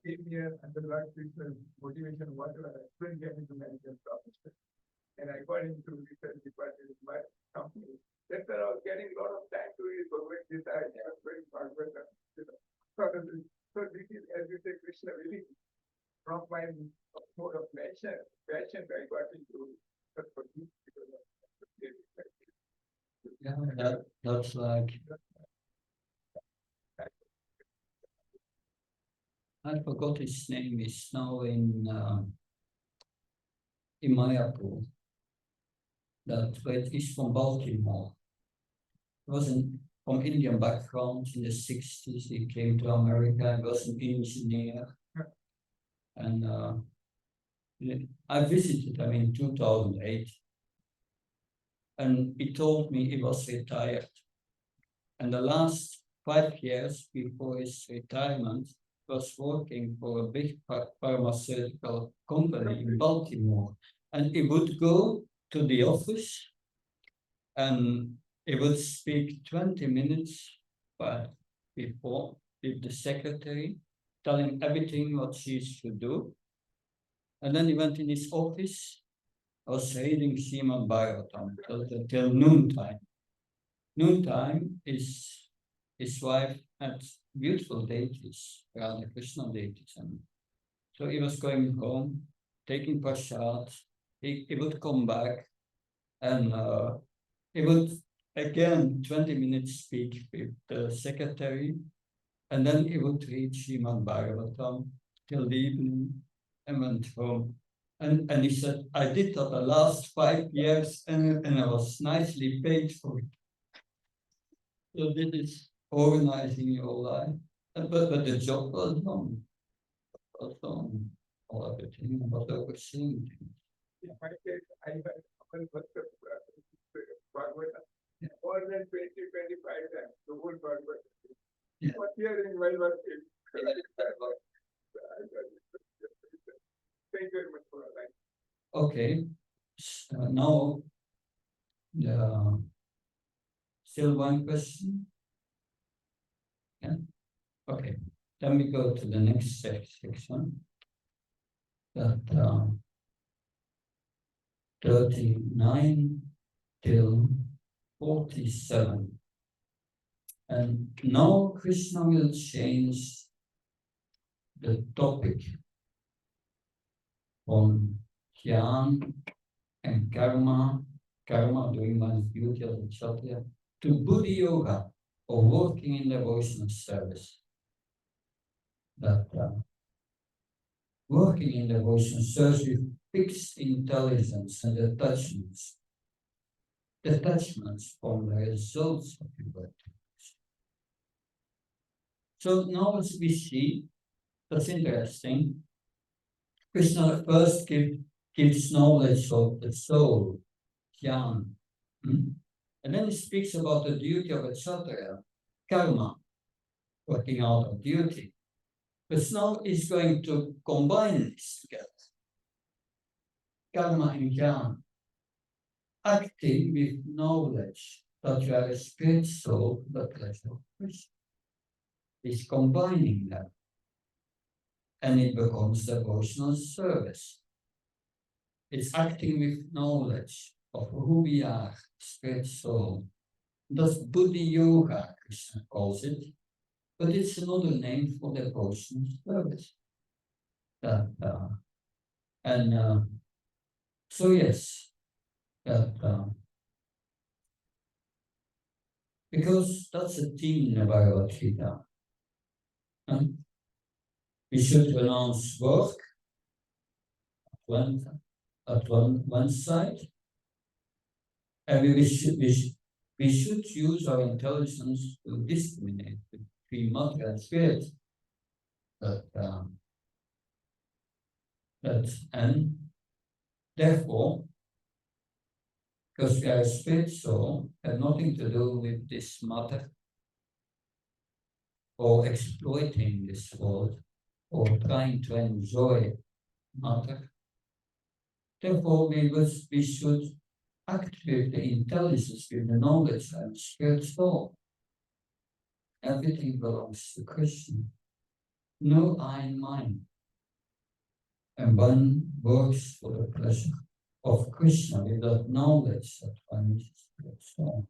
Came here and the Lord business motivation, whatever, I couldn't get into medical profession. And I got into research department in my company. That's where I was getting a lot of time to read Bhagavad Gita. I was very Bhagavatam, you know. So this is, as you say, Krishna really from my mode of passion, I got into that for you because of
that's like I forgot his name. He's now in Mayapur. But he's from Baltimore. He was from Indian background in the 60s. He came to America. He was an engineer. And I visited him in 2008. And he told me he was retired. And the last 5 years before his retirement, was working for a big pharmaceutical company in Baltimore. And he would go to the office and he would speak 20 minutes before with the secretary, telling everything what she should do. And then he went in his office, was reading Srimad Bhagavatam till noontime. Noontime, his wife had beautiful deities, Radha Krishna deities. And so he was going home, taking prasad. He would come back and he would again 20 minutes speak with the secretary, and then he would read Srimad Bhagavatam till the evening and went home. And he said, I did that the last 5 years and I was nicely paid for it. So this is organizing your life. But the job was done. All everything about overseeing things.
in my case, I have a Bhagavatam more than 20, 25 times, the whole Bhagavatam.
Yeah.
What hearing while working. Thank you very much for your time.
Okay. Now, still one question? Yeah. Okay. Then we go to the next section. That 39 till 47. And now Krishna will change the topic from Jnana and karma doing one's duty as a kshatriya, to Buddhi Yoga, or working in devotional service. That working in devotional service with fixed intelligence and detachments from the results of your work. So now as we see, that's interesting. Krishna first gives knowledge of the soul, jnana. And then he speaks about the duty of a kshatriya, karma, working out of duty. But now he's going to combine this together. Karma and jnana. Acting with knowledge that you are a spirit soul, the pleasure of Krishna. He's combining them. And it becomes devotional service. It's acting with knowledge of who we are, spirit soul. That's Buddhi Yoga, Krishna calls it, but it's another name for devotional service. That, and so yes, that because that's a theme in the Bhagavad Gita. And we should renounce work at one side, and we should use our intelligence to discriminate between matter and spirit. And therefore, because we are a spirit soul, have nothing to do with this matter or exploiting this world or trying to enjoy matter. Therefore, we should act with the intelligence, with the knowledge and spirit soul. Everything belongs to Krishna. No I in mind. And one works for the pleasure of Krishna without knowledge that one is spirit soul.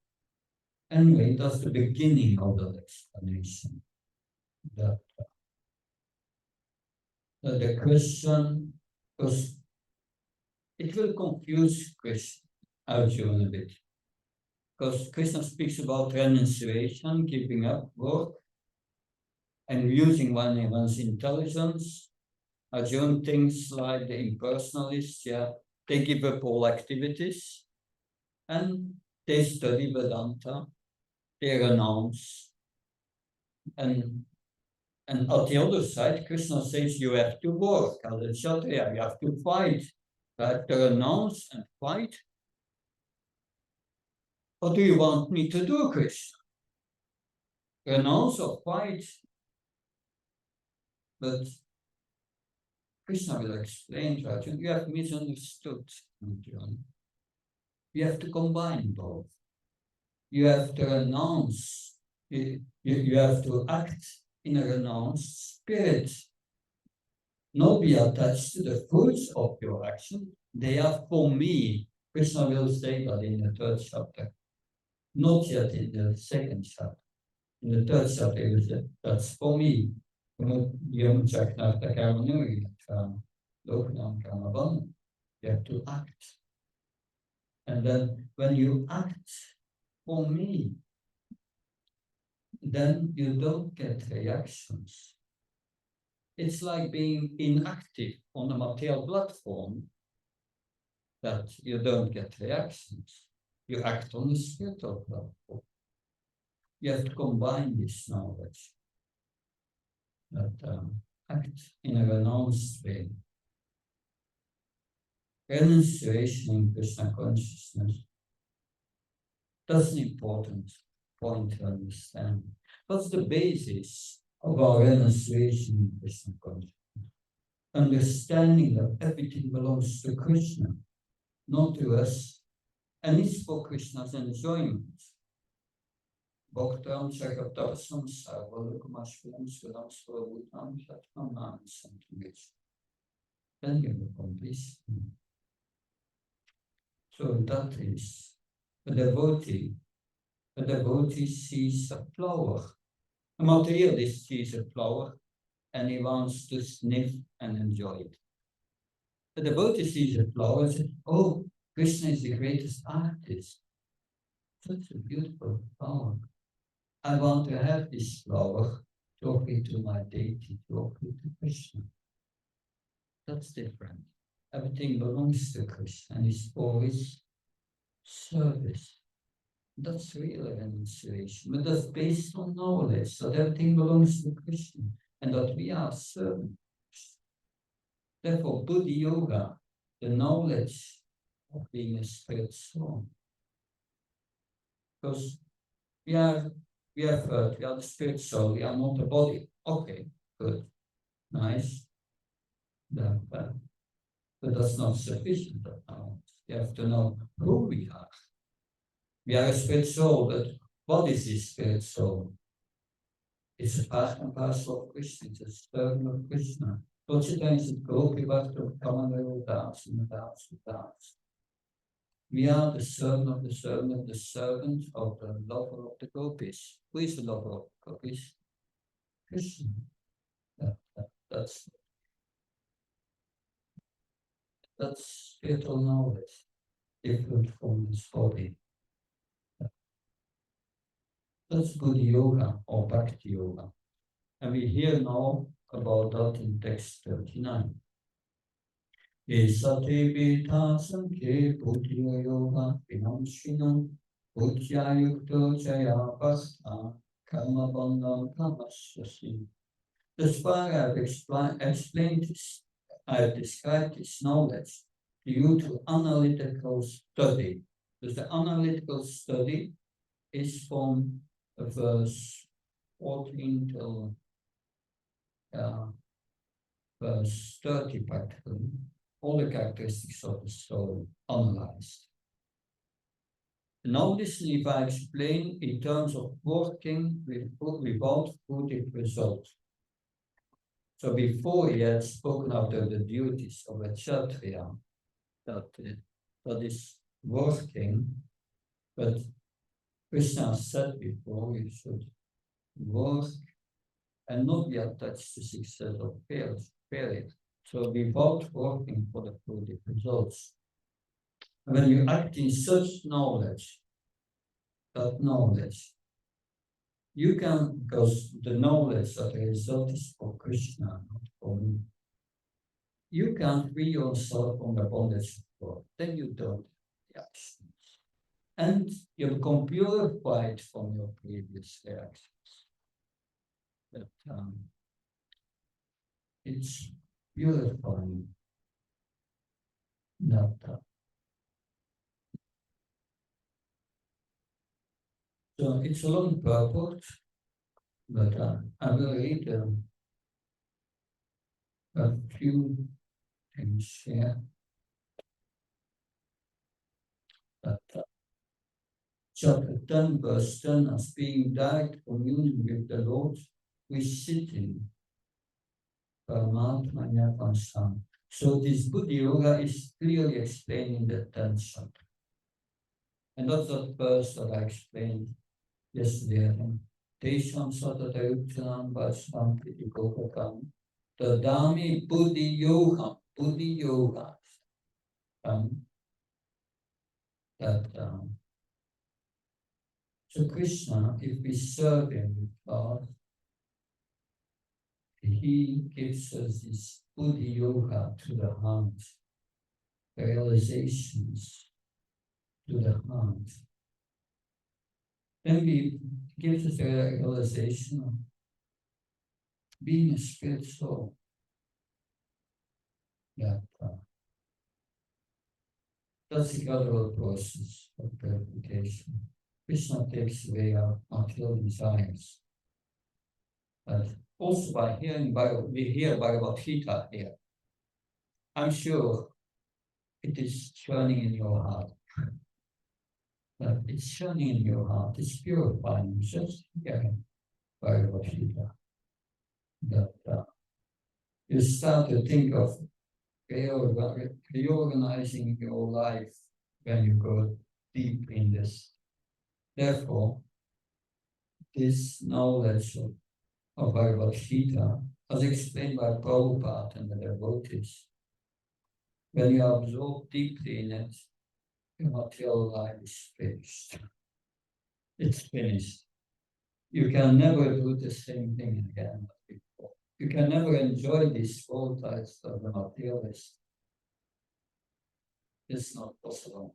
Anyway, that's the beginning of the explanation. That the Christian, because it will confuse Krishna, Arjuna a bit. Because Krishna speaks about renunciation, giving up work, and using one's intelligence. Arjuna thinks like the impersonalists, yeah, they give up all activities and they study Vedanta, they renounce. And at the other side, Krishna says you have to work as a Kshatriya, you have to fight, you have to renounce and fight. What do you want me to do, Krishna? Renounce or fight? But Krishna will explain to Arjuna, you have misunderstood, Arjuna. You have to combine both. You have to renounce, you have to act in a renounced spirit. Not be attached to the fruits of your action. They are for me. Krishna will say that in the third chapter. Not yet in the second chapter. In the third chapter, he will say, that's for me. You have to act. And then when you act for me, then you don't get reactions. It's like being inactive on a material platform that you don't get reactions. You act on the spiritual platform. You have to combine this knowledge. That act in a renounced way. Renunciation in Krishna consciousness. That's an important point to understand. What's the basis of our renunciation in Krishna consciousness? Understanding that everything belongs to Krishna, not to us, and it's for Krishna's enjoyment. Bhaktam Chakatasam Sarvalakamash Swadam Swabhutam Shatmanam Santimich. Then you become this. So that is a devotee. A devotee sees a flower. A materialist sees a flower and he wants to sniff and enjoy it. The devotee sees a flower and says, oh, Krishna is the greatest artist. Such a beautiful flower. I want to have this flower to offer it to my deity, to offer it to Krishna. That's different. Everything belongs to Krishna and is for his service. That's real renunciation, but that's based on knowledge that everything belongs to Krishna and that we are servants. Therefore, Buddhi Yoga, the knowledge of being a spirit soul. Because we are the spirit soul, we are not a body. Okay, good, nice. But that's not sufficient. You have to know who we are. We are a spirit soul, but what is this spirit soul? It's a part and parcel of Krishna, it's a servant of Krishna. Tot je tijdens het koken wacht op kan we dansen. We are the servant of the servant of the servant of the lover of the gopis. Who is the lover of the gopis? Krishna. That's That's spiritual knowledge, different from this body. That's good yoga or Bhakti yoga. And we hear now about that in text 39. Esate vita sanke buddhya yoga vinamshinam buddhya yukto jaya bhakta karma bandham kamasyasi. That's why I've explained this, I've described this knowledge to you to analytical study. Because the analytical study is from verse 14 till verse 30 practically. All the characteristics of the soul analyzed. Now listen if I explain in terms of working without fruitive results. So before he had spoken out of the duties of a kshatriya, that is working, but Krishna said before we should work and not be attached to success or failure. So without working for the fruitive results. And when you act in such knowledge, that knowledge, you can, because the knowledge that the result is for Krishna, not for me, you can free yourself from the bondage of God. Then you don't have reactions. And you become purified from your previous reactions. But it's purifying, not so it's a long purport, but I will read a few things here. But chapter 10, verse 10, as being direct communion with the Lord, we sit in Paramatmanya Pansam. So this Buddha Yoga is clearly explained in the 10th chapter. And that's that verse that I explained yesterday. Tesham Satatayuttanam Vajnam Pitikokakam Tadami Buddhi Yoga. Buddhi Yoga. So Krishna, if we serve him with God, he gives us this Buddhi Yoga to the heart, realizations to the heart. Then he gives us a realization of being a spirit soul. That's the gradual process of purification. Krishna takes away our material desires. But also by hearing we hear Bhagavad Gita here. I'm sure it is churning in your heart. But it's churning in your heart, it's purifying, just hearing Bhagavad Gita. That you start to think of reorganizing your life when you go deep in this. Therefore, this knowledge of Bhagavad Gita, as explained by Prabhupada and the devotees, when you absorb deeply in it, your material life is finished. It's finished. You can never do the same thing again as before. You can never enjoy these qualities of the materialist. It's not possible.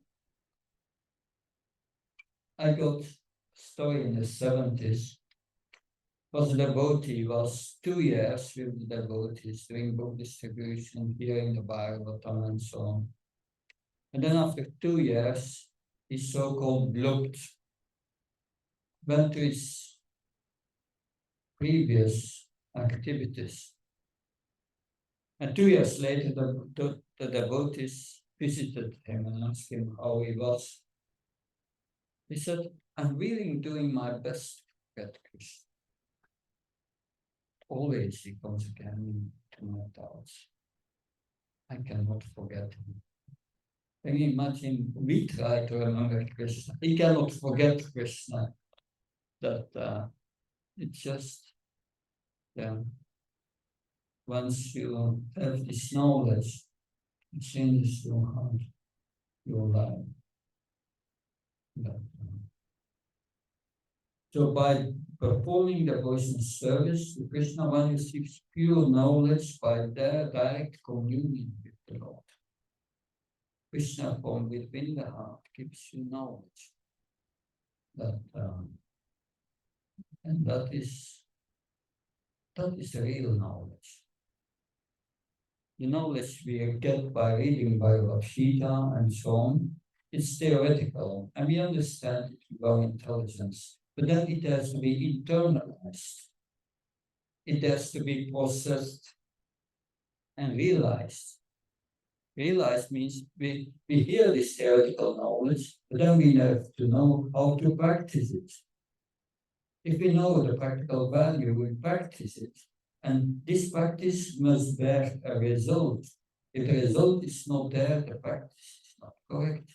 I got a story in the 70s. Was a devotee, was 2 years with the devotees doing book distribution, hearing the Bhagavatam and so on. And then after 2 years, he so-called blocked, went to his previous activities. And 2 years later, the devotees visited him and asked him how he was. He said, I'm really doing my best to get Krishna. Always he comes again to my thoughts. I cannot forget him. Can you imagine, we try to remember Krishna. He cannot forget Krishna. That it's just, once you have this knowledge It changes your heart, your life. So by performing devotion service, the Krishna one receives pure knowledge by their direct communion with the Lord. Krishna from within the heart gives you knowledge. And that is real knowledge. The knowledge we get by reading Bhagavad and so on, it's theoretical, and we understand it with our intelligence, but then it has to be internalized. It has to be processed and realized. Realized means we hear this theoretical knowledge, but then we have to know how to practice it. If we know the practical value, we practice it. And this practice must bear a result. If the result is not there, the practice is not correct.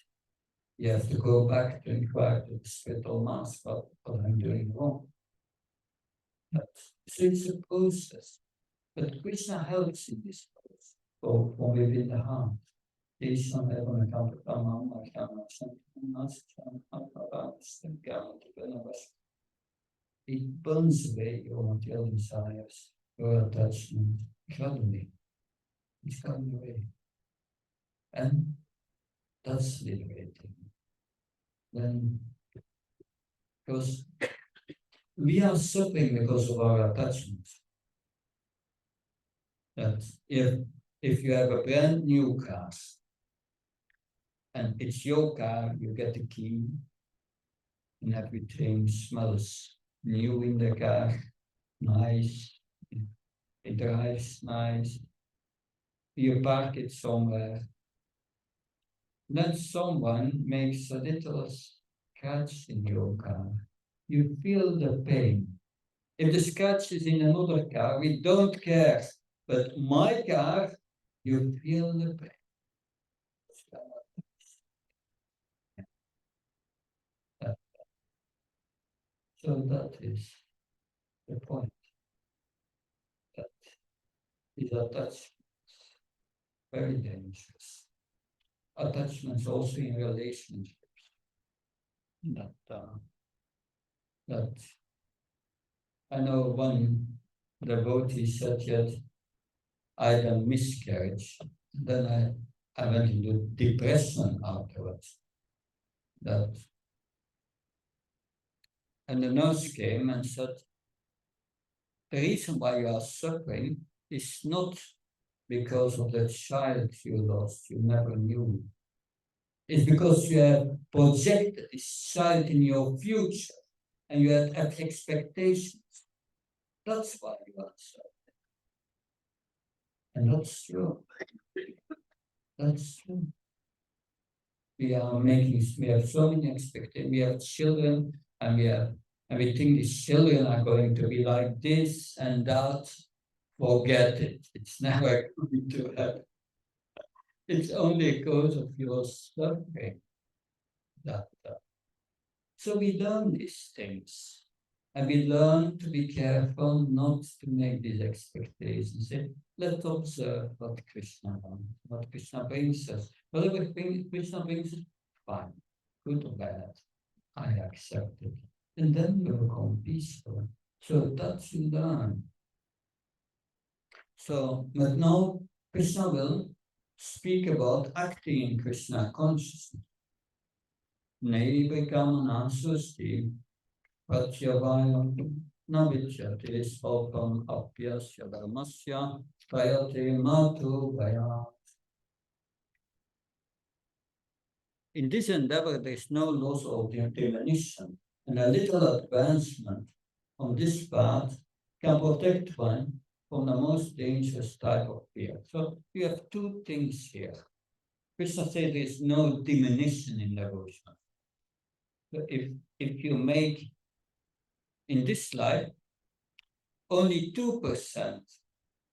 You have to go back to inquire to the spiritual master what I'm doing wrong. So it's a process. But Krishna helps in this process from within the heart. It burns away your material desires, your attachment, gradually. It's coming away. And that's liberating. Then, because we are suffering because of our attachments. That if you have a brand new car, and it's your car, you get the key, and everything smells new in the car, nice, it drives nice, you park it somewhere, then someone makes a little scratch in your car, you feel the pain. If the scratch is in another car, we don't care, but my car, you feel the pain. So that is the point. That is attachments, very dangerous. Attachments also in relationships. That I know one devotee said, yet I had a miscarriage. Then I went into depression afterwards. And the nurse came and said, the reason why you are suffering is not because of the child you lost, you never knew. It's because you have projected this child in your future and you had expectations. That's why you are suffering. And that's true. That's true. We have so many expectations. We have children, and we think these children are going to be like this and that. Forget it. It's never going to happen. It's only because of your suffering. So we learn these things. And we learn to be careful not to make these expectations. Let's observe what Krishna wants, what Krishna brings us. Whatever Krishna brings us, fine, good or bad, I accept it. And then we become peaceful. So that's you learn. So, but now Krishna will speak about acting in Krishna consciousness. Naivikamana Sastri Pratyavayam Navichyate Svapam Apyasya Dharmasya Prayate Matu Vaya. In this endeavor, there is no loss of diminution, and a little advancement on this path can protect one from the most dangerous type of fear. So you have two things here. Krishna said there is no diminution in devotion. So if you make in this slide only 2%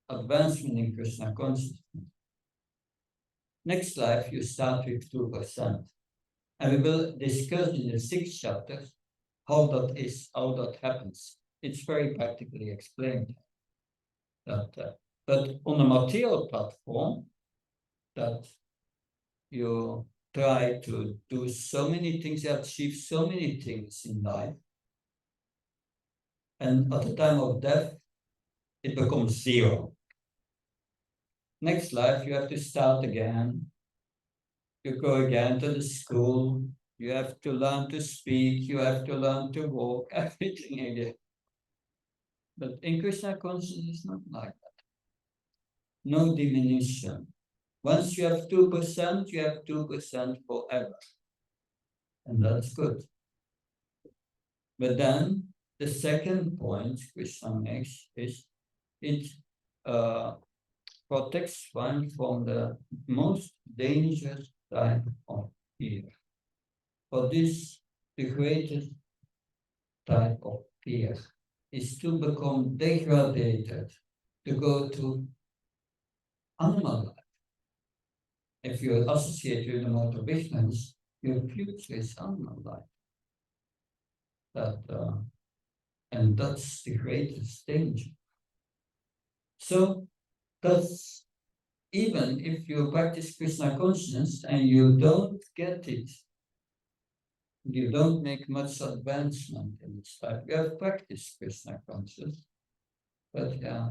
advancement in Krishna consciousness. Next slide, you start with 2%. And we will discuss in the 6th chapter how that happens. It's very practically explained. But on the material platform, that you try to do so many things, achieve so many things in life, and at the time of death, it becomes zero. Next life, you have to start again. You go again to the school. You have to learn to speak. You have to learn to walk. Everything again. But in Krishna consciousness, it's not like that. No diminution. Once you have 2%, you have 2% forever. And that's good. But then the second point Krishna makes is it protects one from the most dangerous type of fear. For this, the greatest type of fear is to become degraded, to go to animal life. If you associate with the motor business, your future is animal life. And that's the greatest danger. So that's even if you practice Krishna consciousness and you don't get it, you don't make much advancement in this life. You have practiced Krishna consciousness, but yeah,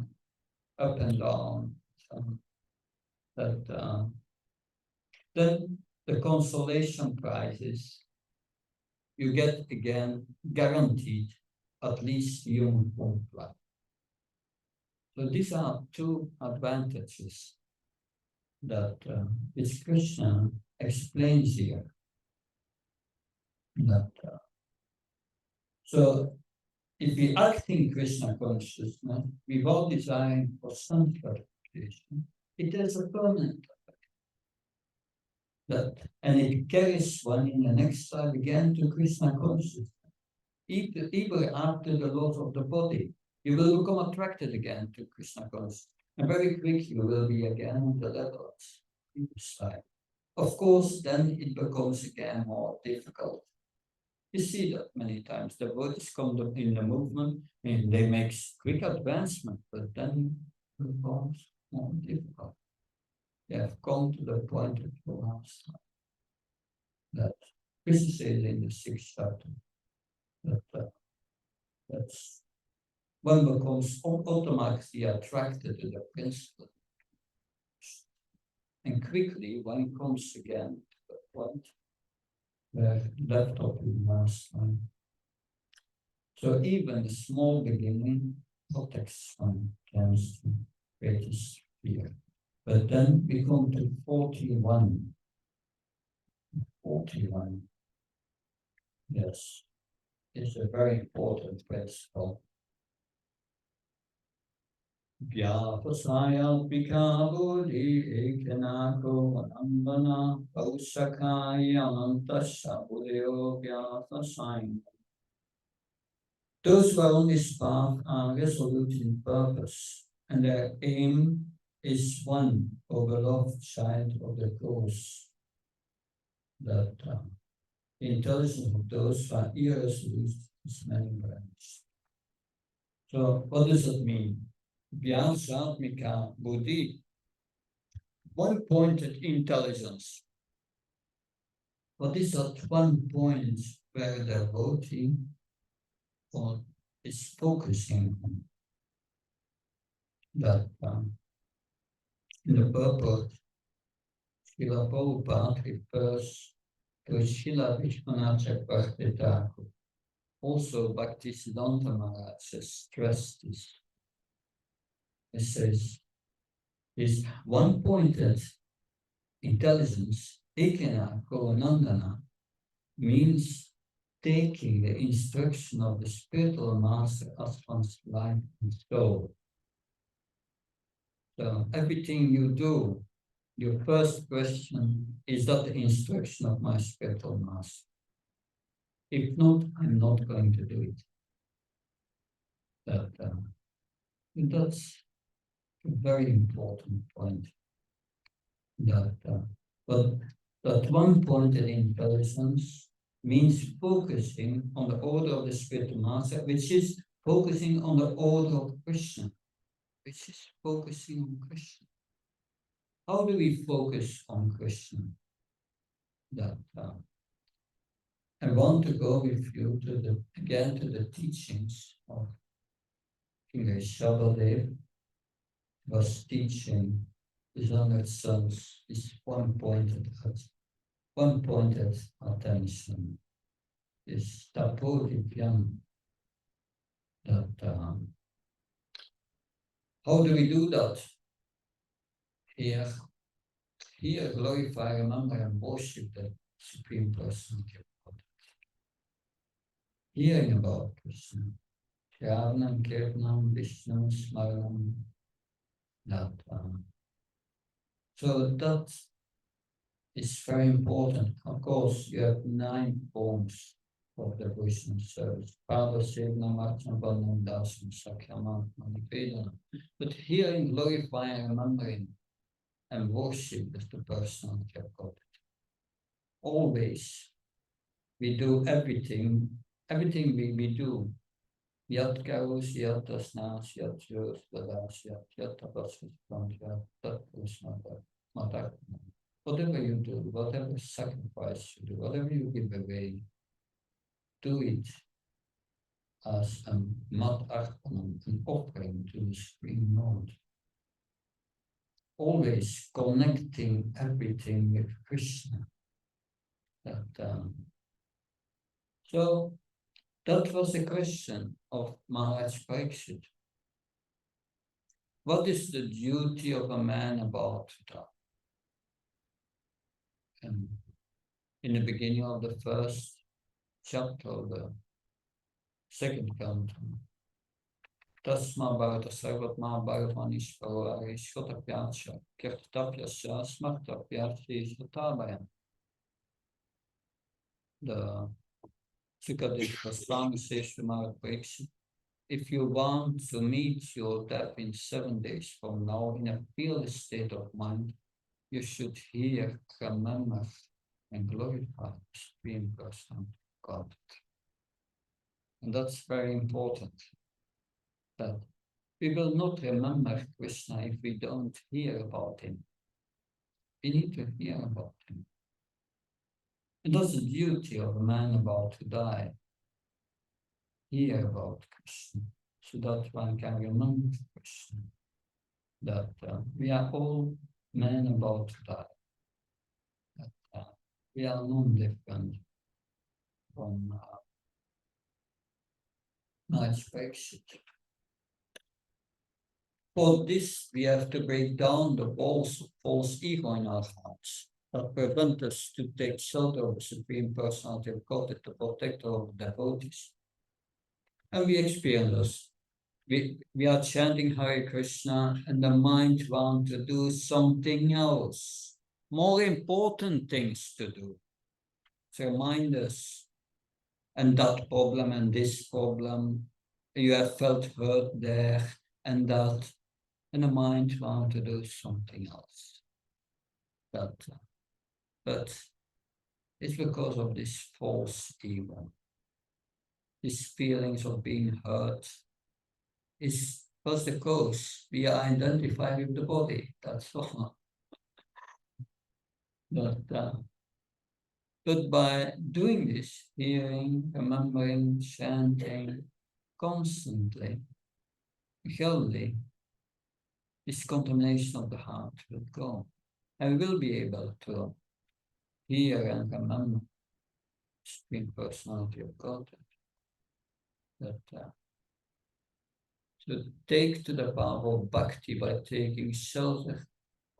up and down. Then the consolation prize is you get again guaranteed at least human form life. So these are two advantages that which Krishna explains here. That, so if we act in Krishna consciousness without desiring for some gratification, it has a permanent effect. That, and it carries one in the next life again to Krishna consciousness. Even after the loss of the body, you will become attracted again to Krishna consciousness. And very quickly you will be again on the levels in this life. Of course, then it becomes again more difficult. You see that many times. The devotees come in the movement and they make quick advancement, but then it becomes more difficult. They have come to the point of the last time. That Krishna says in the 6th chapter that's one becomes automatically attracted to the principle. And quickly one comes again to the point where left off in last time. So even the small beginning protects one against the greatest fear. But then we come to 41. 41. Yes, it's a very important principle. Vyapasayalpika buddhi ekanako anandana pausakaya anantasya buddhyo vyapasayam. Those who are on this path are resolute in purpose, and their aim is one, O beloved child of the cause. That the intelligence of those who are irresolute is many branches. So what does it mean? Vyasatmika buddhi, one-pointed intelligence. What is that one point where the devotee is focusing on? That in the purport, Srila Prabhupada refers to Srila Vishwanath Chakravarti Thakur. Also, Bhakti Siddhanta Maharaj has stressed this. He says, this one-pointed intelligence, Ekana Koranandana, means taking the instruction of the spiritual master as one's life and soul. So everything you do, your first question, is that the instruction of my spiritual master? If not, I'm not going to do it. That's a very important point. But that one-pointed intelligence means focusing on the order of the spiritual master, which is focusing on the order of Krishna, which is focusing on Krishna. how do we focus on Krishna? That I want to go with you to the teachings of King Rishabhadev was teaching his 100 sons is one pointed attention is Tapodipyam. That how do we do that? Here glorify, remember, and worship the Supreme Personality of God. Hearing about Krishna, Shravanam, Kirtanam, Vishnu, Smaranam, that so that is very important. Of course, you have 9 forms of devotional service. Pada, Sevna, Vachana, Bandham, Dasan, Sakyama, Manivedana. But hearing, glorifying, remembering, and worship is the personality of God. Always, we do everything we do. Yat karus, yat asnas, yat yos, vadas, yat tapasas, yat matak. Whatever you do, whatever sacrifice you do, whatever you give away, do it as a mat arpanam, an offering to the Supreme Lord. Always connecting everything with Krishna. So that was the question of Maharaj Parikshit. What is the duty of a man about that? And in the beginning of the first chapter of the second canto, Tasma Bharata Sarvatma Bhagavanishparo Arishvata Pyacha Kirtapyasya Smarta Pyachi Shatabhayam. The Sukadeva Goswami says to Maharaj Parikshit, if you want to meet your death in 7 days from now in a fearless state of mind, you should hear, remember, and glorify the Supreme Person of God. And that's very important, that we will not remember Krishna if we don't hear about him. We need to hear about him. And that's the duty of a man about to die. Hear about Krishna, so that one can remember Krishna. That we are all men about to die. That we are non-different from Maharaj Parikshit. For this, we have to break down the walls of false ego in our hearts that prevent us to take shelter of the Supreme Personality of God, the protector of the devotees. And we experience this. We are chanting Hare Krishna and the mind wants to do something else, more important things to do. To remind us, and that problem and this problem, you have felt hurt there and that, and the mind wants to do something else. But it's because of this false ego. These feelings of being hurt is first the cause. We are identified with the body, that's all. But by doing this, hearing, remembering, chanting constantly, healthy, this contamination of the heart will go. And we will be able to hear and remember the Supreme Personality of God. To take to the power of Bhakti by taking shelter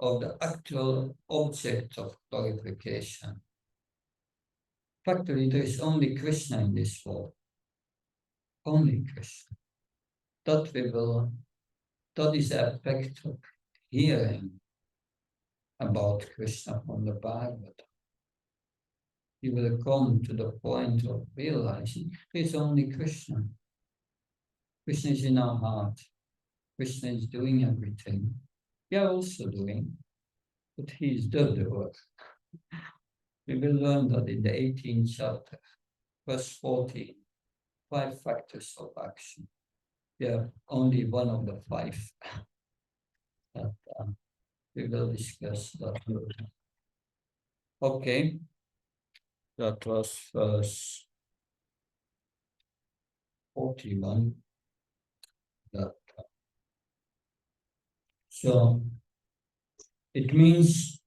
of the actual object of glorification. Practically, there is only Krishna in this world. Only Krishna. That is the effect of hearing about Krishna from the Bhagavad. You will come to the point of realizing there is only Krishna. Krishna is in our heart. Krishna is doing everything. We are also doing, but he is the doer. We will learn that in the 18th chapter, verse 14, 5 factors of action. We are only one of the 5. we will discuss that. Okay, that was verse 41. That. So it means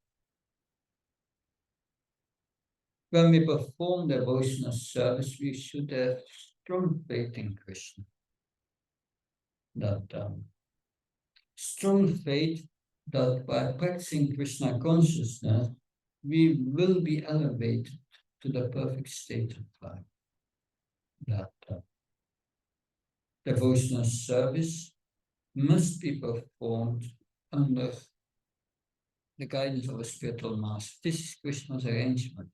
when we perform devotional service, we should have strong faith in Krishna. That strong faith that by practicing Krishna consciousness, we will be elevated to the perfect state of life. That devotional service must be performed under the guidance of a spiritual master. This is Krishna's arrangement.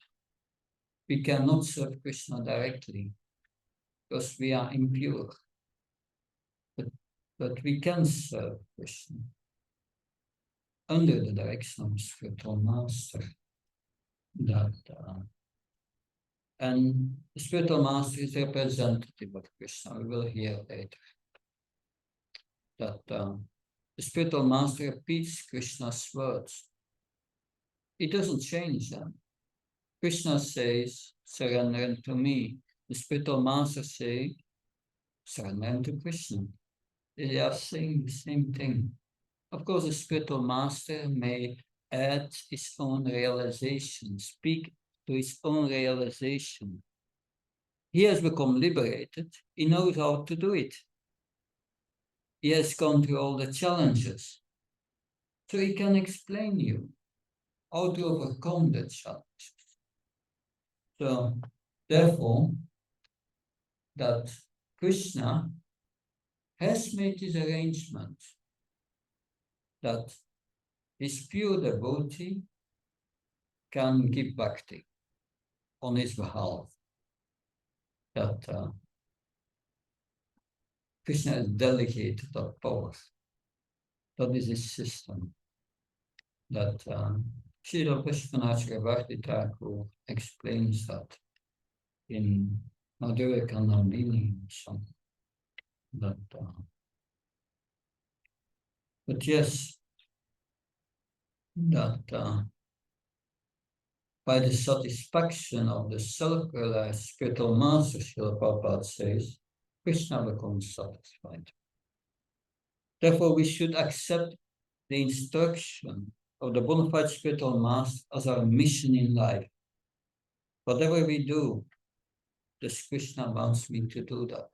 We cannot serve Krishna directly because we are impure. But we can serve Krishna under the direction of a spiritual master. That and the spiritual master is representative of Krishna. We will hear later that the spiritual master repeats Krishna's words. He doesn't change them. Krishna says, surrender unto me. The spiritual master says, surrender unto Krishna. They are saying the same thing. Of course, the spiritual master may add his own realization, speak to his own realization. He has become liberated. He knows how to do it. He has gone through all the challenges. So he can explain you how to overcome the challenges. So, therefore, that Krishna has made his arrangement that his pure devotee can give bhakti on his behalf. That Krishna has delegated that power. That is his system. That Srila Vishwanatha Bhakti Thakur explains that in Madhura Kanandini song. That, but yes, that by the satisfaction of the self-realized spiritual master, Srila Prabhupada says, Krishna becomes satisfied. Therefore, we should accept the instruction of the bona fide spiritual master as our mission in life. Whatever we do, does Krishna wants me to do that?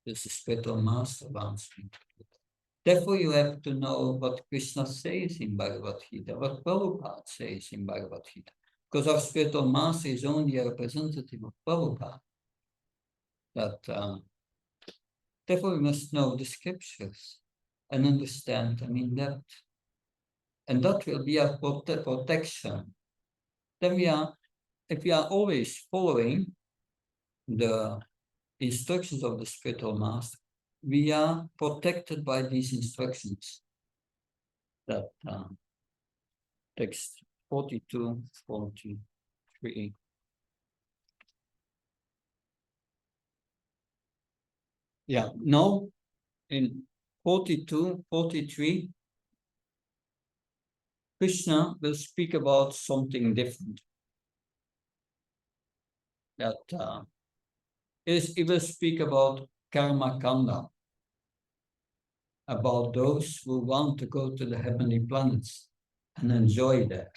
Does the spiritual master wants me to do that? Therefore, you have to know what Krishna says in Bhagavad Gita, what Prabhupada says in Bhagavad Gita. Because our spiritual master is only a representative of Prabhupada. That, therefore, we must know the scriptures and understand them in depth. And that will be our protection. Then if we are always following the instructions of the spiritual master, we are protected by these instructions. That text 42, 43. Yeah, now in 42, 43, Krishna will speak about something different. That he will speak about karma kanda, about those who want to go to the heavenly planets and enjoy that.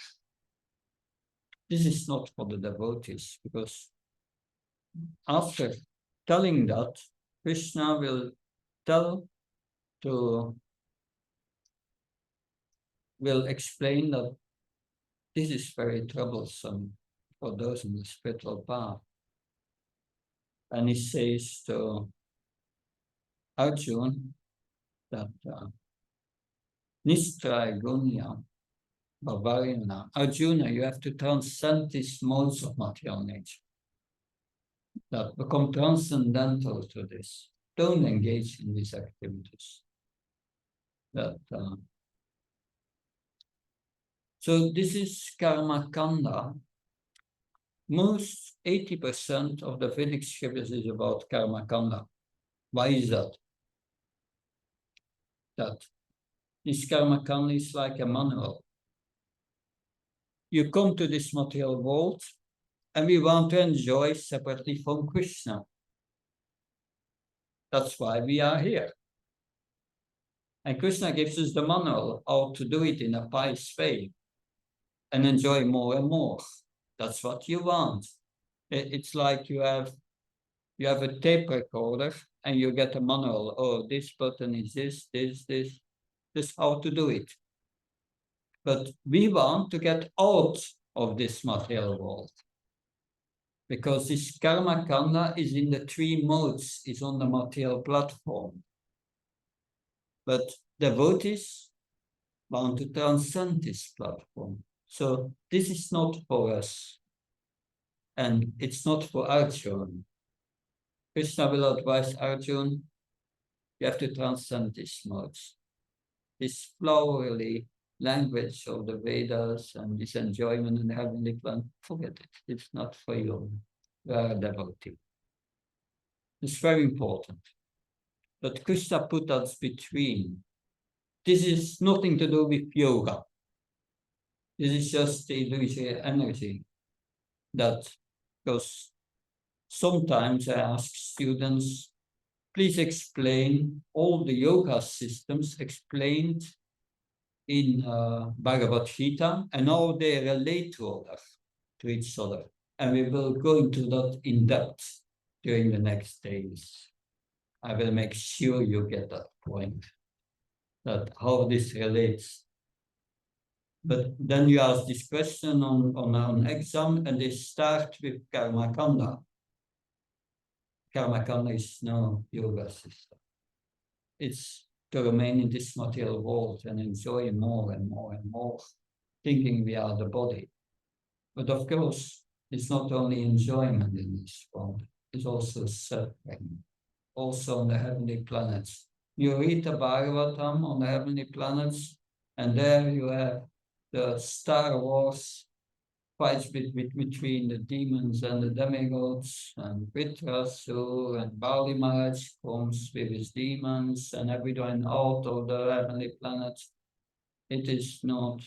This is not for the devotees, because after telling that, Krishna will explain that this is very troublesome for those in the spiritual path. And he says to Arjuna that Nistray Gunya Bhavarina, Arjuna, you have to transcend these modes of material nature. That become transcendental to this. Don't engage in these activities. That so this is karma kanda. Most 80% of the Vedic scriptures is about karma kanda. Why is that? That This karma kanda is like a manual. You come to this material world and we want to enjoy separately from Krishna. That's why we are here. And Krishna gives us the manual how to do it in a pious way and enjoy more and more. That's what you want. It's like you have a tape recorder and you get a manual. Oh, this button is this. This how to do it. But we want to get out of this material world. Because this karma kanda is in the three modes, is on the material platform. But devotees want to transcend this platform. So this is not for us. And it's not for Arjuna. Krishna will advise Arjuna, you have to transcend these modes. This flowery language of the Vedas and this enjoyment in the heavenly plan, forget it. It's not for you. You are a devotee. It's very important. But Krishna put us between. This is nothing to do with yoga. This is just the illusory energy that goes. Sometimes I ask students, please explain all the yoga systems explained in Bhagavad Gita and how they relate to each other. And we will go into that in depth during the next days. I will make sure you get that point, that how this relates. But then you ask this question on an exam and they start with karma kanda. Karma kanda is no yoga system. It's to remain in this material world and enjoy more and more and more, thinking we are the body. But of course, it's not only enjoyment in this world, it's also suffering, also on the heavenly planets. You read the Bhagavatam on the heavenly planets, and there you have the Star Wars fights between the demons and the demigods, and Vitrasu and Bali Maharaj comes with his demons and everyone out of the heavenly planets. It is not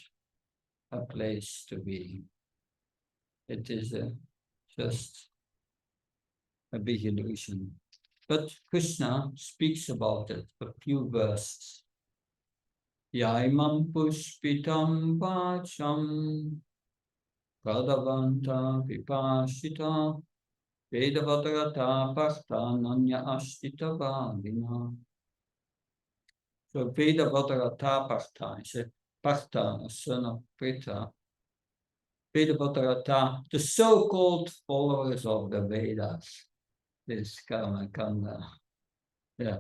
a place to be. It is just a big illusion. But Krishna speaks about it, a few verses. Yaimam pushpitam vacham pradavanta vipashita vedavatarata parta nanya ashtita vadina. So vedavatarata parta is a Partha, a son of Pritha. Vedavatarata, the so-called followers of the Vedas. This karma kanda. Yeah.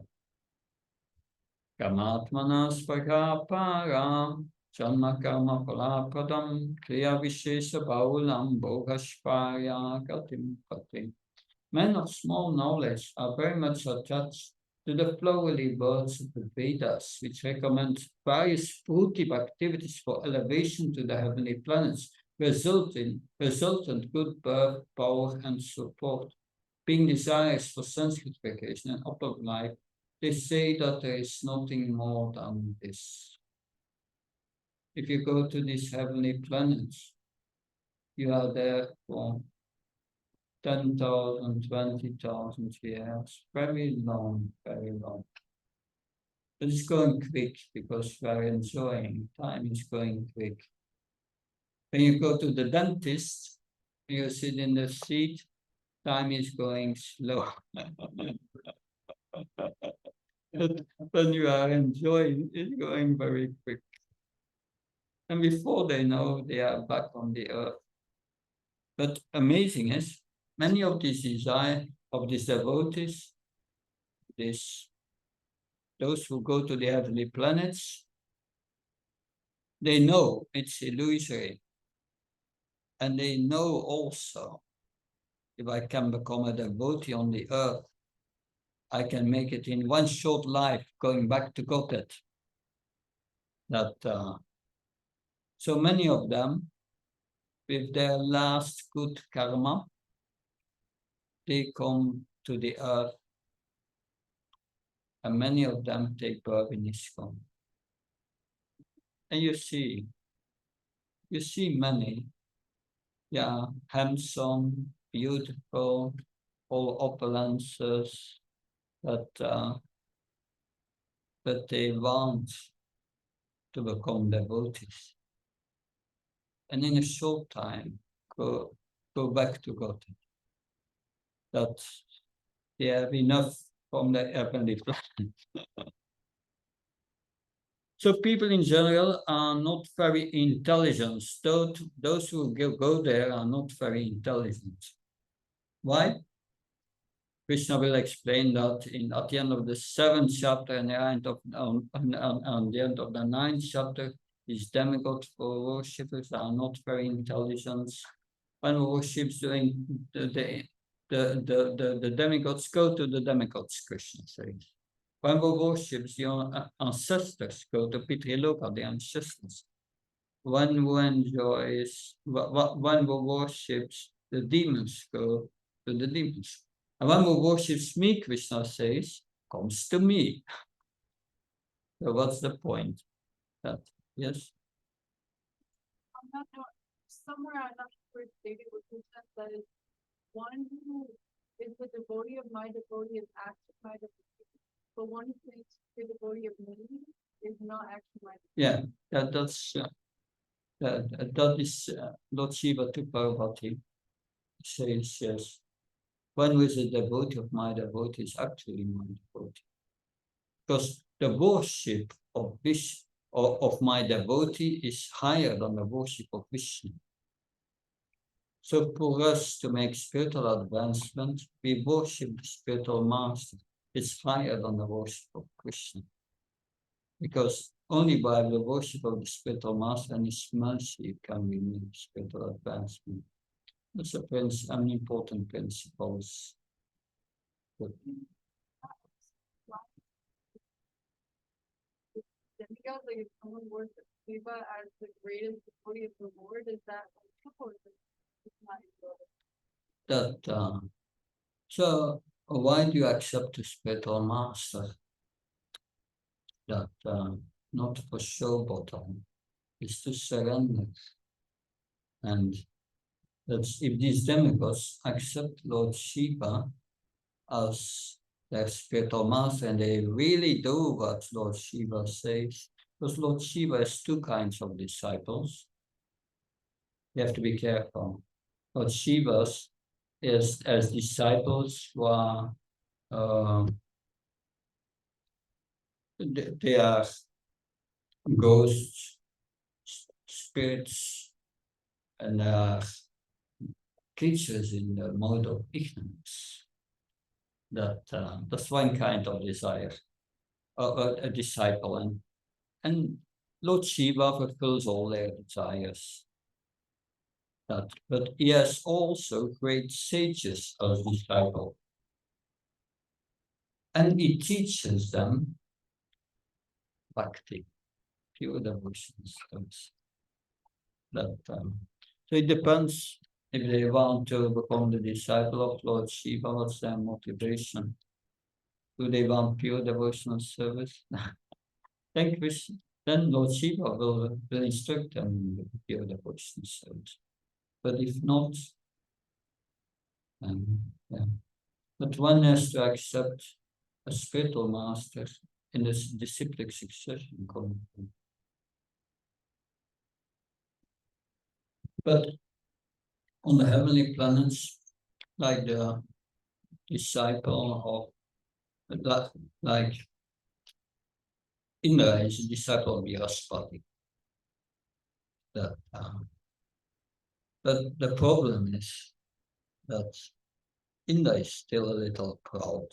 Kamatmana spaka para janma karma phalapradam kriya vishesha baulam bhogashparya gatim patim. Men of small knowledge are very much attached to the flowery words of the Vedas, which recommend various fruitive activities for elevation to the heavenly planets, resultant good birth, power, and support. Being desirous for sense gratification and upward life, they say that there is nothing more than this. If you go to these heavenly planets, you are there for 10,000, 20,000 years, very long, very long. But it's going quick because we are enjoying. Time is going quick. When you go to the dentist, you sit in the seat, time is going slow. But when you are enjoying, it's going very quick. And before they know, they are back on the earth. But amazing is, many of these devotees, those who go to the heavenly planets, they know it's illusory. And they know also, if I can become a devotee on the earth, I can make it in one short life, going back to Godhead. So many of them, with their last good karma, they come to the earth, and many of them take birth in ISKCON. and you see many, handsome, beautiful, all opulences, that they want to become devotees, and in a short time go back to God. That they have enough from the heavenly planet. So people in general are not very intelligent. Those who go there are not very intelligent. Why? Krishna will explain that at the end of the 7th chapter and on the end of the 9th chapter. These demigod worshippers are not very intelligent. When we worship doing the demigods, go to the demigods, Krishna says. When we worship your ancestors, go to Pitriloka, the ancestors. When we worship the demons, go to the demons. And when we worship me, Krishna says, comes to me. So what's the point? Yes?
I'm not sure, somewhere I'm not sure if David was said that is one who is the devotee of my devotee is actually my devotee, but one who thinks the devotee of me is not actually my devotee.
Yeah, that is Lord Shiva to Parvati says, yes. When was a devotee of my devotee is actually my devotee. Because the worship of my devotee is higher than the worship of Vishnu. So for us to make spiritual advancement, we worship the spiritual master. It's higher than the worship of Krishna. Because only by the worship of the spiritual master and his mercy can we make spiritual advancement. That's an important principle.
Demigod, like if someone worships Shiva as the greatest devotee of the Lord, is that or is it not
That so why do you accept the spiritual master? That not for show bottom, is to surrender. And that's if these demigods accept Lord Shiva as their spiritual master, and they really do what Lord Shiva says, because Lord Shiva has two kinds of disciples. You have to be careful. Lord Shiva's is as disciples who are they are ghosts, spirits, and creatures in the mode of ignorance. That's one kind of desire, a disciple, and Lord Shiva fulfills all their desires. But he has also great sages as disciples, and he teaches them Bhakti, pure devotion. So it depends if they want to become the disciple of Lord Shiva, what's their motivation? Do they want pure devotional service? Then Krishna, then Lord Shiva will instruct them in the pure devotional service. But if not, yeah. But one has to accept a spiritual master in this disciplic succession. But on the heavenly planets, like the disciple of that, like Indra is a disciple of Viraspati. But the problem is that Indra is still a little proud,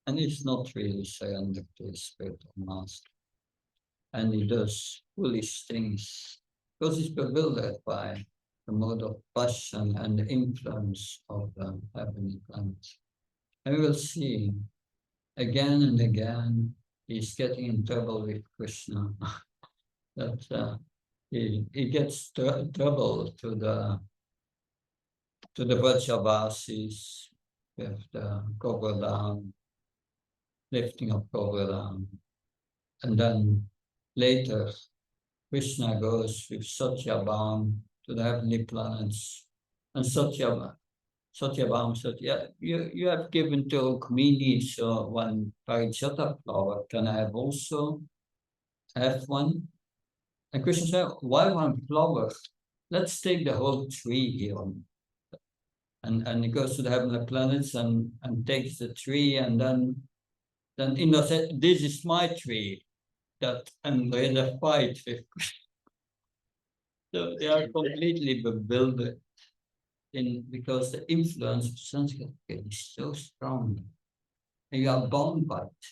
and he's not really surrendered to his spiritual master. And he does foolish things because he's bewildered by the mode of passion and the influence of the heavenly planets. And we will see again and again he's getting in trouble with Krishna. That he gets trouble to the Vrajavasis with the Govardhan, lifting of Govardhan, and then later Krishna goes with Satyabham to the heavenly planets, and Satyabham said, yeah, you have given to Rukmini, so one Parijata flower, can I have also have one? And Krishna said, why one flower? Let's take the whole tree here. And he goes to the heavenly planets and takes the tree, and then Indra said, this is my tree. That, and they had a fight with so they are completely bewildered because the influence of Sanskrit is so strong. And you are bound by it.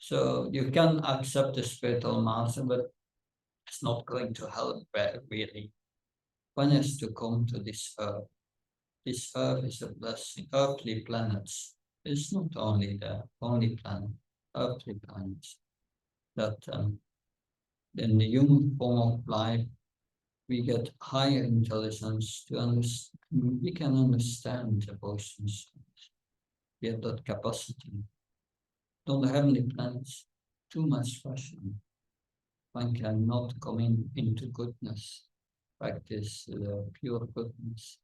So you can accept the spiritual master, but it's not going to help really. One has to come to this earth. This earth is a blessing. Earthly planets. It's not only the only planet, earthly planets. That in the human form of life, we get higher intelligence to understand. We can understand emotions. We have that capacity. On the heavenly planets, too much passion. One cannot come into goodness, practice pure goodness.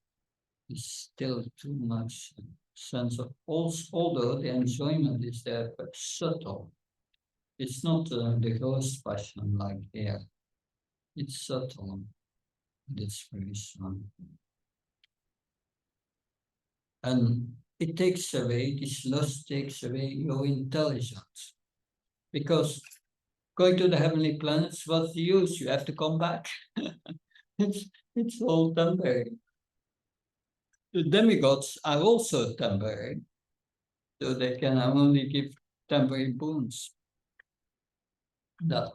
Is still too much sense of, although the enjoyment is there, but subtle. It's not the gross passion like here. It's subtle. It's very strong. And it takes away, this lust takes away your intelligence. Because going to the heavenly planets, what's the use? You have to come back. it's all temporary. The demigods are also temporary, so they can only give temporary boons. That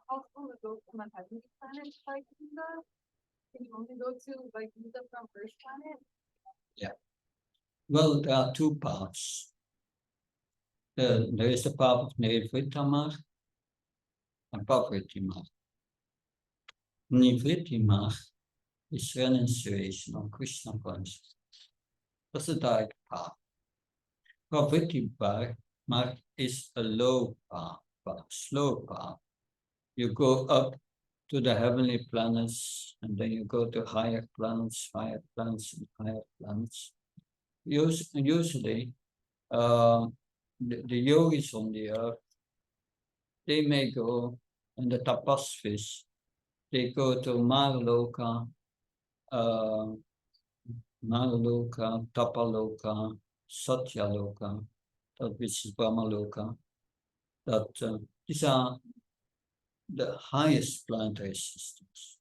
Possible to go from a heavenly planet like Indra? Can you only go to like Indra from Earth planet?
well, there are two paths. There is the path of Nivrittamar and Pavrittimar. Nivrittimar is renunciation of Krishna consciousness. That's a direct path. Pavrittimar is a low path, slow path. You go up to the heavenly planets, and then you go to higher planets, and higher planets. Usually, the yogis on the earth, they may go, and the tapasvis, they go to Marloka, Tapaloka, Satyaloka, that which is Brahmaloka, that these are the highest planetary systems.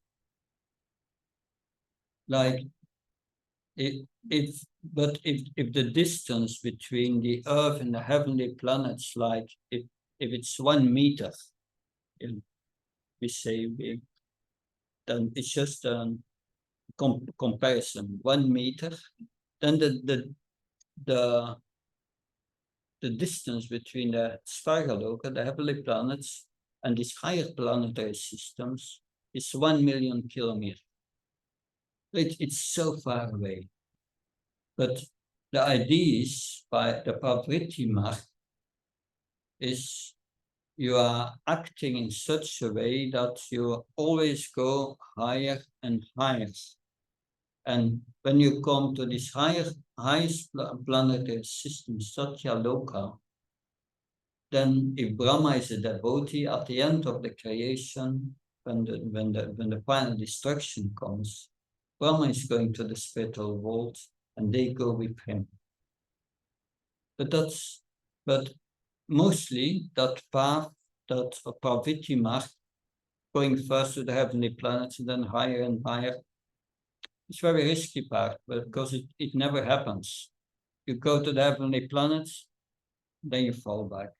Like if the distance between the Earth and the heavenly planets, like if it's 1 meter, we say then it's just a comparison. 1 meter, then the distance between the Svargaloka, the heavenly planets, and these higher planetary systems is 1 million kilometers. It's so far away. But the idea is, by the Pavrittimar, is you are acting in such a way that you always go higher and higher. And when you come to this highest planetary system, Satyaloka, then if Brahma is a devotee, at the end of the creation, when the final destruction comes, Brahma is going to the spiritual world, and they go with him. But mostly that path, that Pavrittimar, going first to the heavenly planets and then higher and higher, it's very risky part, because it never happens. You go to the heavenly planets, then you fall back.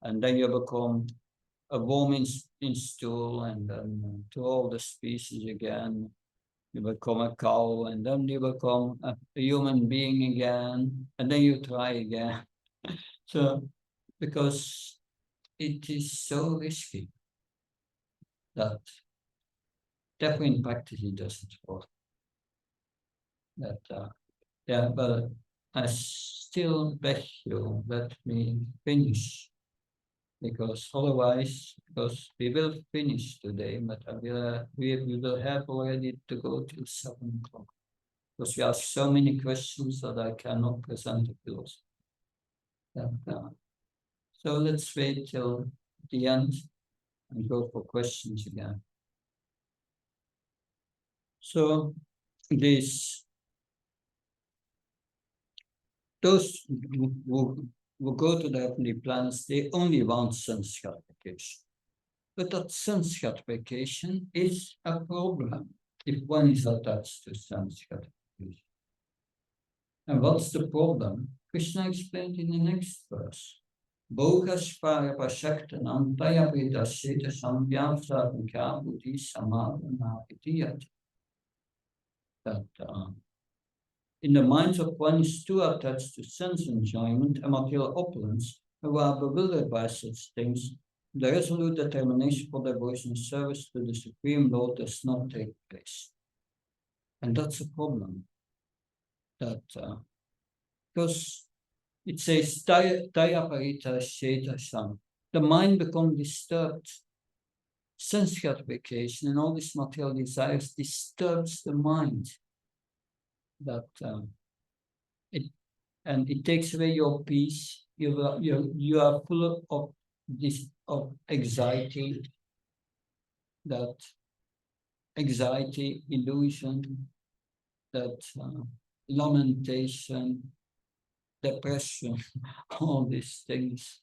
And then you become a worm in stool, and then to all the species again. You become a cow, and then you become a human being again, and then you try again. So, because it is so risky that definitely in practice it doesn't work. Yeah, but I still beg you, let me finish because otherwise, because we will finish today, but we will have already to go till 7 o'clock. Because we have so many questions that I cannot present the philosophy. So let's wait till the end and go for questions again. So those who go to the heavenly planets, they only want sense gratification. But that sense gratification is a problem if one is attached to sense gratification. And what's the problem? Krishna explained in the next verse. Bhogashvara Pashaktanam Tayapita Sheta Samvyamsa Vikya Buddhi Samadhana Itiyat. That in the minds of one is too attached to sense enjoyment and material opulence, who are bewildered by such things, the resolute determination for devotion and service to the Supreme Lord does not take place. And that's a problem. That because it says Tayaparita Sheta Sam. The mind becomes disturbed. Sense gratification and all these material desires disturbs the mind. That it takes away your peace. You are full of anxiety. That anxiety, illusion, that lamentation, depression, all these things.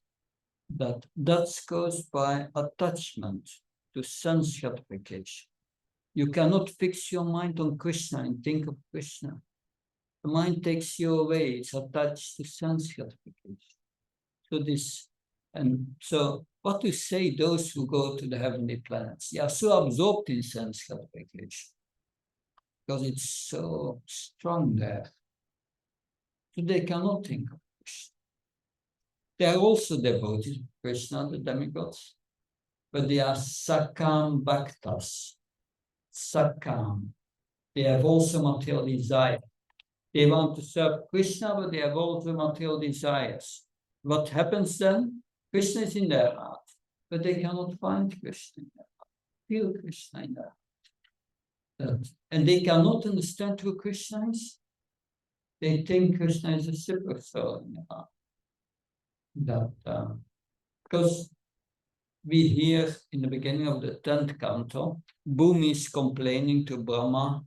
That's caused by attachment to sense gratification. You cannot fix your mind on Krishna and think of Krishna. The mind takes you away, it's attached to sense gratification. So what to say those who go to the heavenly planets? They are so absorbed in sense gratification because it's so strong there. So they cannot think of Krishna. They are also devoted to Krishna, the demigods, but they are sakam bhaktas. Sakam. They have also material desire. They want to serve Krishna, but they have also material desires. What happens then? Krishna is in their heart, but they cannot find Krishna in their heart. Feel Krishna in their heart. And they cannot understand who Krishna is. They think Krishna is a super soul in their heart. Because we hear in the beginning of the 10th canto, Bhumi is complaining to Brahma.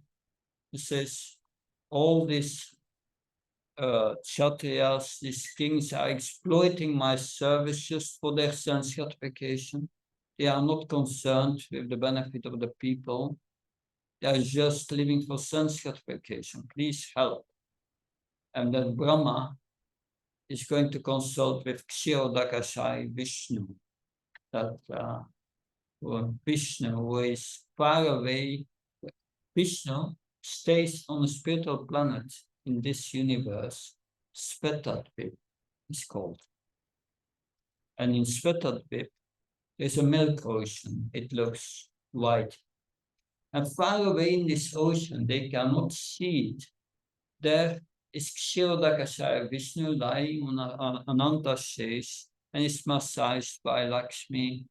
He says, all these Kshatriyas, these kings are exploiting my service just for their sense gratification. They are not concerned with the benefit of the people. They are just living for sense gratification. Please help. And then Brahma is going to consult with Kshirodakashayi Vishnu. That Vishnu, who is far away, Vishnu stays on a spiritual planet in this universe. Svetatdvip is called. And in Svetatdvip, there's a milk ocean. It looks white. And far away in this ocean, they cannot see it. There is Kshirodakashayi Vishnu lying on Ananta Shesh and is massaged by Lakshmi,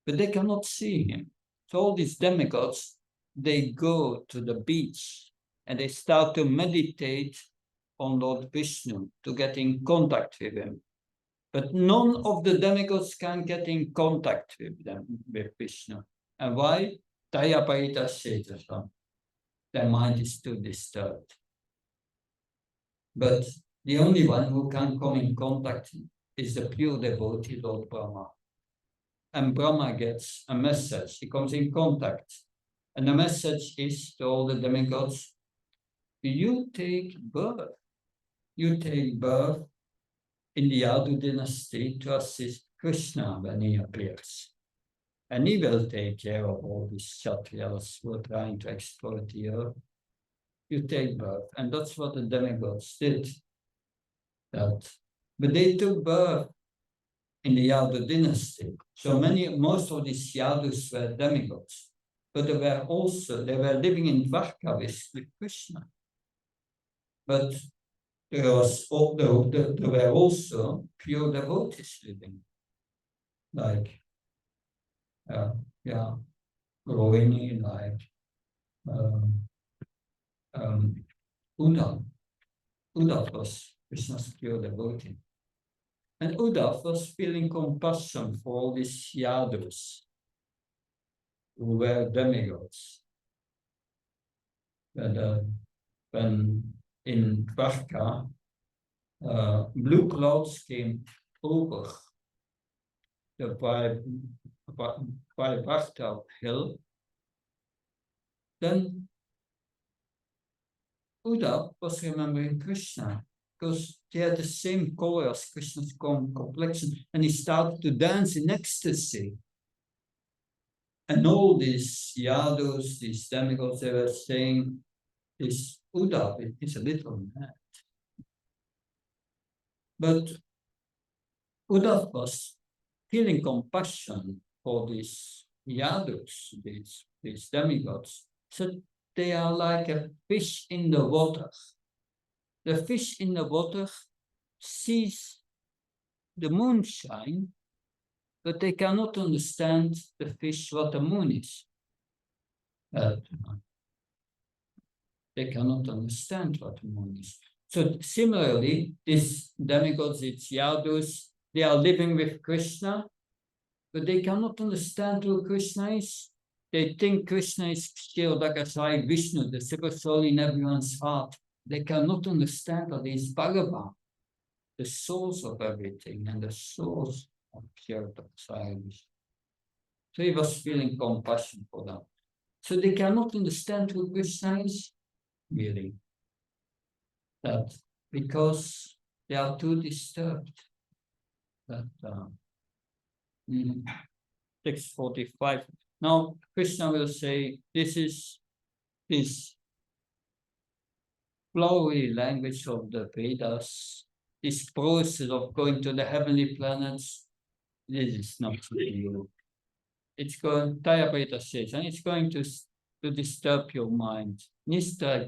but they cannot see him. So all these demigods, they go to the beach and they start to meditate on Lord Vishnu to get in contact with him. But none of the demigods can get in contact with Vishnu. And why? Tayaparita Shetasam. Their mind is too disturbed. But the only one who can come in contact is the pure devotee, Lord Brahma. And Brahma gets a message. He comes in contact. And the message is to all the demigods, you take birth. You take birth in the Yadu dynasty to assist Krishna when he appears. And he will take care of all these Kshatriyas who are trying to exploit the earth. You take birth. And that's what the demigods did. But they took birth in the Yadu dynasty. So most of these Yadus were demigods. But they were living in Dwarka with Krishna. But there were also pure devotees living. like, Rohini, like Uddhav. Uddhav was Krishna's pure devotee. And Uddhav was feeling compassion for all these yadus who were demigods. When in Dwarka, blue clouds came over the Bhakti hill, then Uddhav was remembering Krishna because they had the same color as Krishna's complexion, and he started to dance in ecstasy. And all these yadus, these demigods, they were saying, this Uddhav is a little mad. But Uddhav was feeling compassion for these yadus, these demigods. So they are like a fish in the water. The fish in the water sees the moonshine, but they cannot understand the fish what the moon is. They cannot understand what the moon is. So similarly, these demigods, these yadus, they are living with Krishna, but they cannot understand who Krishna is. They think Krishna is Kshirodakasai Vishnu, the super soul in everyone's heart. They cannot understand that he is Bhagavan, the source of everything and the source of Kshirodakasai Vishnu. So he was feeling compassion for them. So they cannot understand who Krishna is, really. That because they are too disturbed. That text 45. Now Krishna will say, this is this flowery language of the Vedas, this process of going to the heavenly planets. This is not real. It's going, Tayapeta says, and it's going to disturb your mind. Nistra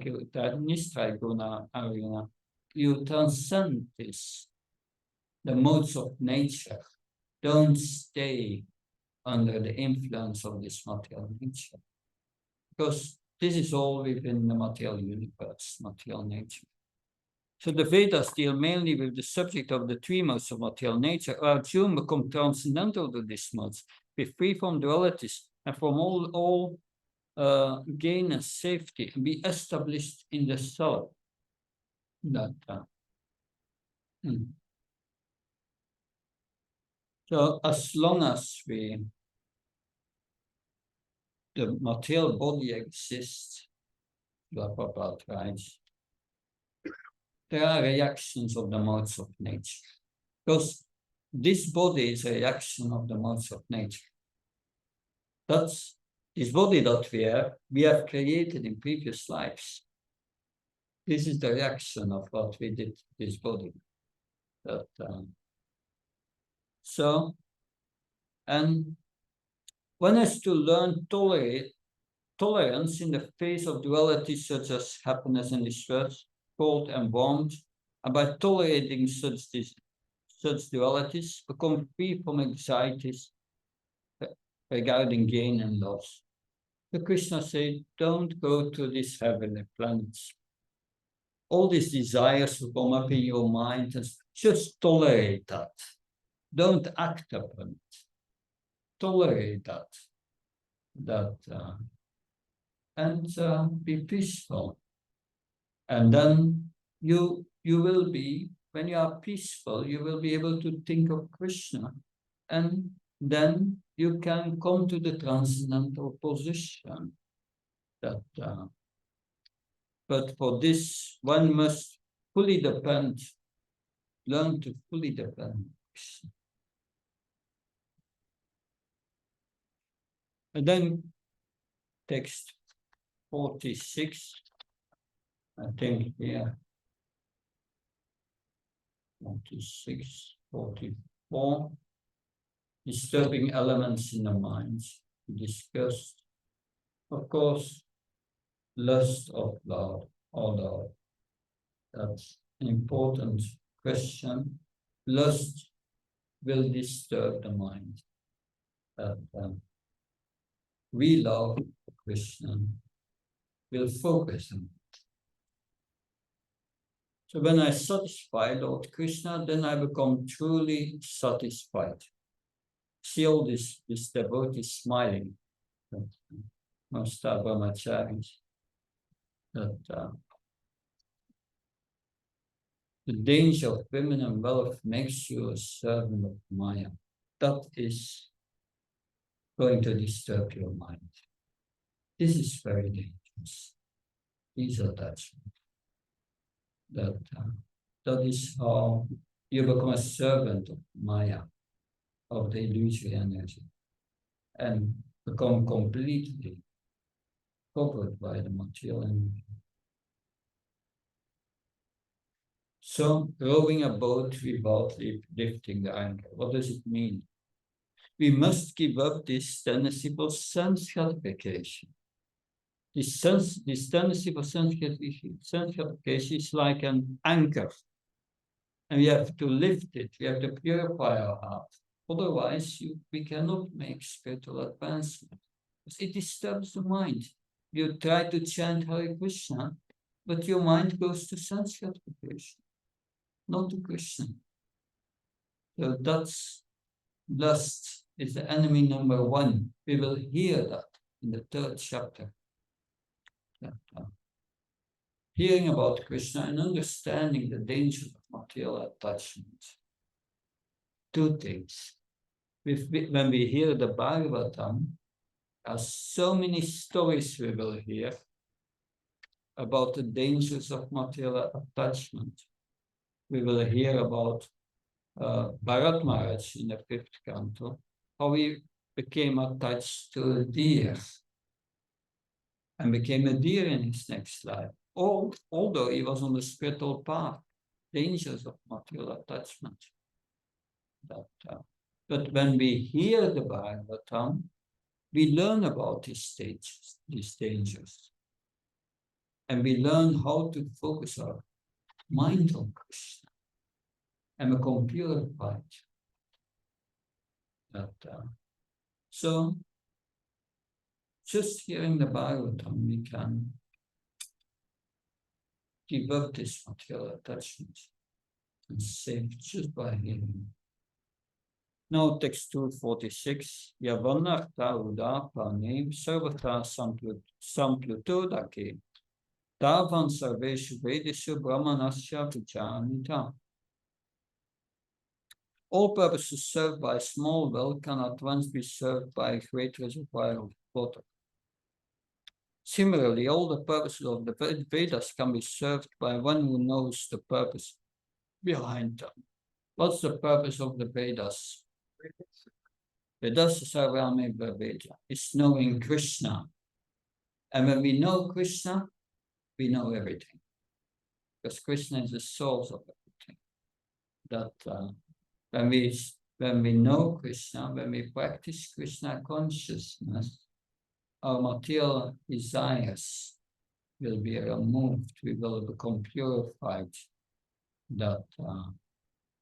Guna Aruna. You transcend this, the modes of nature. Don't stay under the influence of this material nature. Because this is all within the material universe, material nature. So the Vedas deal mainly with the subject of the three modes of material nature. Arjuna become transcendental to these modes, be free from dualities and from all gain and safety, and be established in the soul. So as long as the material body exists, Prabhupada writes, there are reactions of the modes of nature. Because this body is a reaction of the modes of nature. That's this body that we have created in previous lives. This is the reaction of what we did to this body. And one has to learn tolerance in the face of duality such as happiness and distress, cold and warmth, and by tolerating such dualities, become free from anxieties regarding gain and loss. The Krishna said, don't go to these heavenly planets. All these desires will come up in your mind, and just tolerate that. Don't act upon it. Tolerate that. And be peaceful. And then you will be, when you are peaceful, you will be able to think of Krishna. And then you can come to the transcendental position. But for this, one must fully depend, learn to fully depend on Krishna. And then text 46, I think here, 46, 44, disturbing elements in the mind, discussed. Of course, lust of love, although that's an important question. Lust will disturb the mind. that we love Krishna, will focus on it. So when I satisfy Lord Krishna, then I become truly satisfied. See all this devotees smiling, most brahmacharis, that the danger of women and wealth makes you a servant of Maya. That is going to disturb your mind. This is very dangerous. These are attachments. That is how you become a servant of Maya, of the illusory energy, and become completely covered by the material energy. So, rowing a boat without lifting the anchor, what does it mean? We must give up this tendency for sense gratification. This tendency for sense gratification is like an anchor. And we have to lift it, we have to purify our heart. Otherwise, we cannot make spiritual advancement. Because it disturbs the mind. You try to chant Hare Krishna, but your mind goes to sense gratification, not to Krishna. So that's lust is the enemy number one. We will hear that in the 3rd chapter. Hearing about Krishna and understanding the dangers of material attachment. 2 things. When we hear the Bhagavatam, there are so many stories we will hear about the dangers of material attachment. We will hear about Bharat Maharaj in the 5th canto, how he became attached to a deer and became a deer in his next life. Although he was on the spiritual path, dangers of material attachment. But when we hear the Bhagavatam, we learn about these dangers. And we learn how to focus our mind on Krishna and become purified. So, just hearing the Bhagavatam, we can give up this material attachment and save just by hearing. Now, text 246. Yavanartha uda pane sarvata samplutodake tavan sarveshu vedeshu brahmanasya vijanita. All purposes served by a small well can at once be served by a great reservoir of water. Similarly, all the purposes of the Vedas can be served by one who knows the purpose behind them. What's the purpose of the Vedas? Vedas Sarvame Veda. It's knowing Krishna. And when we know Krishna, we know everything. Because Krishna is the source of everything. When we know Krishna, when we practice Krishna consciousness, our material desires will be removed, we will become purified,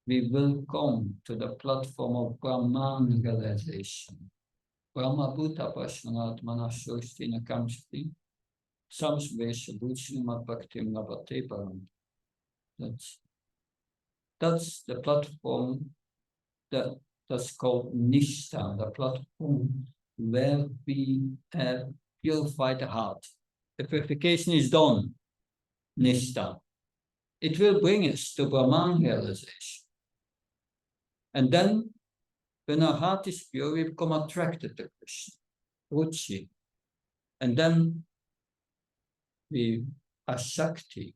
we will come to the platform of Brahman realization. Brahma Bhuta Pashanatmana Shostina Kamshati Samsvesha Bhushnimat Bhaktim Nabate Param. That's the platform that's called Nishtha, the platform where we have purified the heart. The purification is done, Nishtha. It will bring us to Brahman realization. And then, when our heart is pure, we become attracted to Krishna, Ruchi. And then we are Shakti.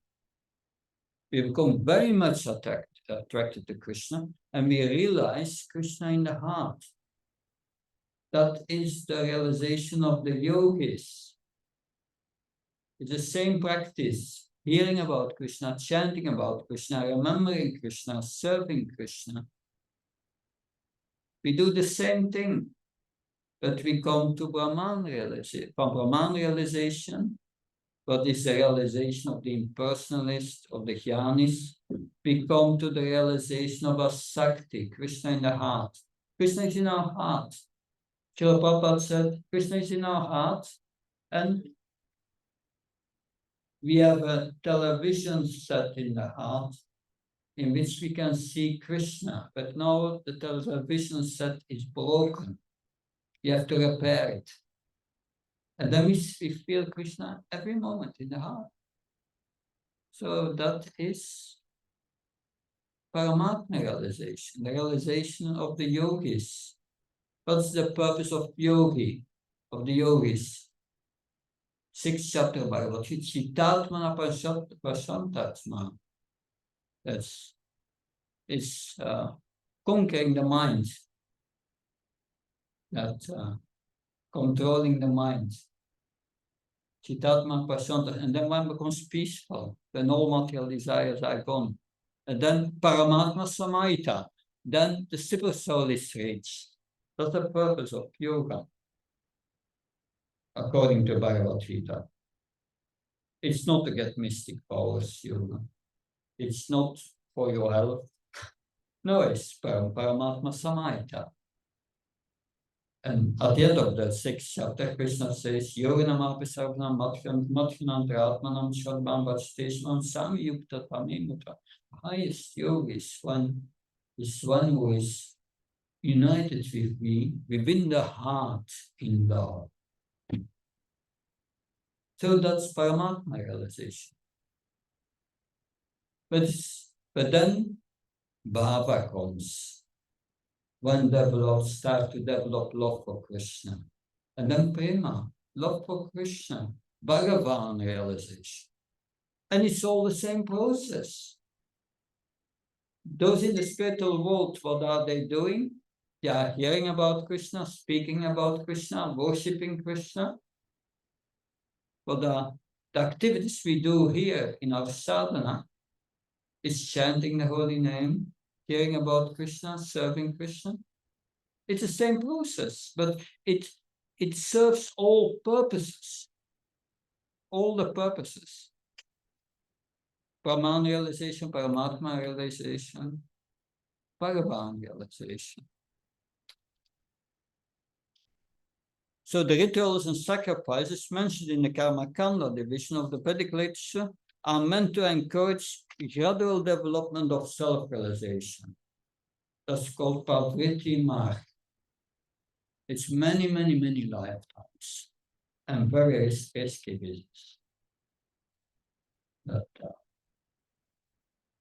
We become very much attracted to Krishna, and we realize Krishna in the heart. That is the realization of the yogis. It's the same practice, hearing about Krishna, chanting about Krishna, remembering Krishna, serving Krishna. We do the same thing, but we come to Brahman realization. From Brahman realization, what is the realization of the impersonalist, of the jnanis, we come to the realization of a Sakti, Krishna in the heart. Krishna is in our heart. Srila Prabhupada said, Krishna is in our heart, and we have a television set in the heart in which we can see Krishna, but now the television set is broken. You have to repair it. And then we feel Krishna every moment in the heart. So that is Paramatma realization, the realization of the yogis. What's the purpose of yogi, of the yogis? 6th chapter Bhagavad Gita, Chitatmana Prasantatma. It's conquering the mind, controlling the mind. Chitatmana Prasantatma, and then one becomes peaceful, when all material desires are gone. And then Paramatma Samahita, then the super soul is reached. That's the purpose of yoga, according to Bhagavad Gita. It's not to get mystic powers, yoga. It's not for your health. No, it's Paramatma Samahita. And at the end of the 6th chapter, Krishna says, Yoganam Apisarvanam Matkanam Atmanam Shadbam Vachiteshman Samyukta Tamimuta. Highest yoga is one who is united with me within the heart in love. So that's Paramatma realization. But then Bhava comes. One start to develop love for Krishna. And then Prema, love for Krishna, Bhagavan realization. And it's all the same process. Those in the spiritual world, what are they doing? They are hearing about Krishna, speaking about Krishna, worshipping Krishna. But the activities we do here in our sadhana is chanting the holy name, hearing about Krishna, serving Krishna. It's the same process, but it serves all purposes, all the purposes. Brahman realization, Paramatma realization, Bhagavan realization. So the rituals and sacrifices mentioned in the Karma Kanda division of the Vedic literature are meant to encourage gradual development of self-realization. That's called Pavriti Marg. It's many, many, many lifetimes and very risky business.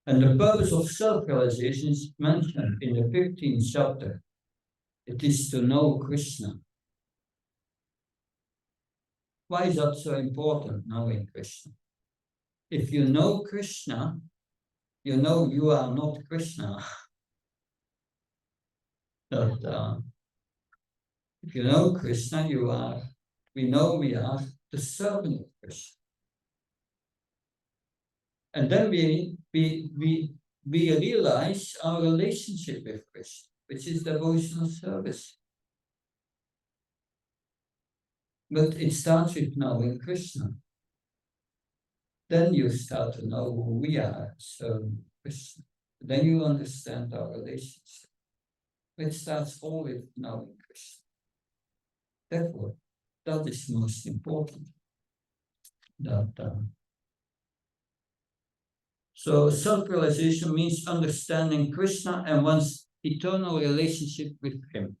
And the purpose of self-realization is mentioned in the 15th chapter. It is to know Krishna. Why is that so important, knowing Krishna? If you know Krishna, you know you are not Krishna. If you know Krishna, we know we are the servant of Krishna. And then we realize our relationship with Krishna, which is devotional service. But it starts with knowing Krishna. Then you start to know who we are, so Krishna. Then you understand our relationship. It starts all with knowing Krishna. Therefore, that is most important. So self-realization means understanding Krishna and one's eternal relationship with him.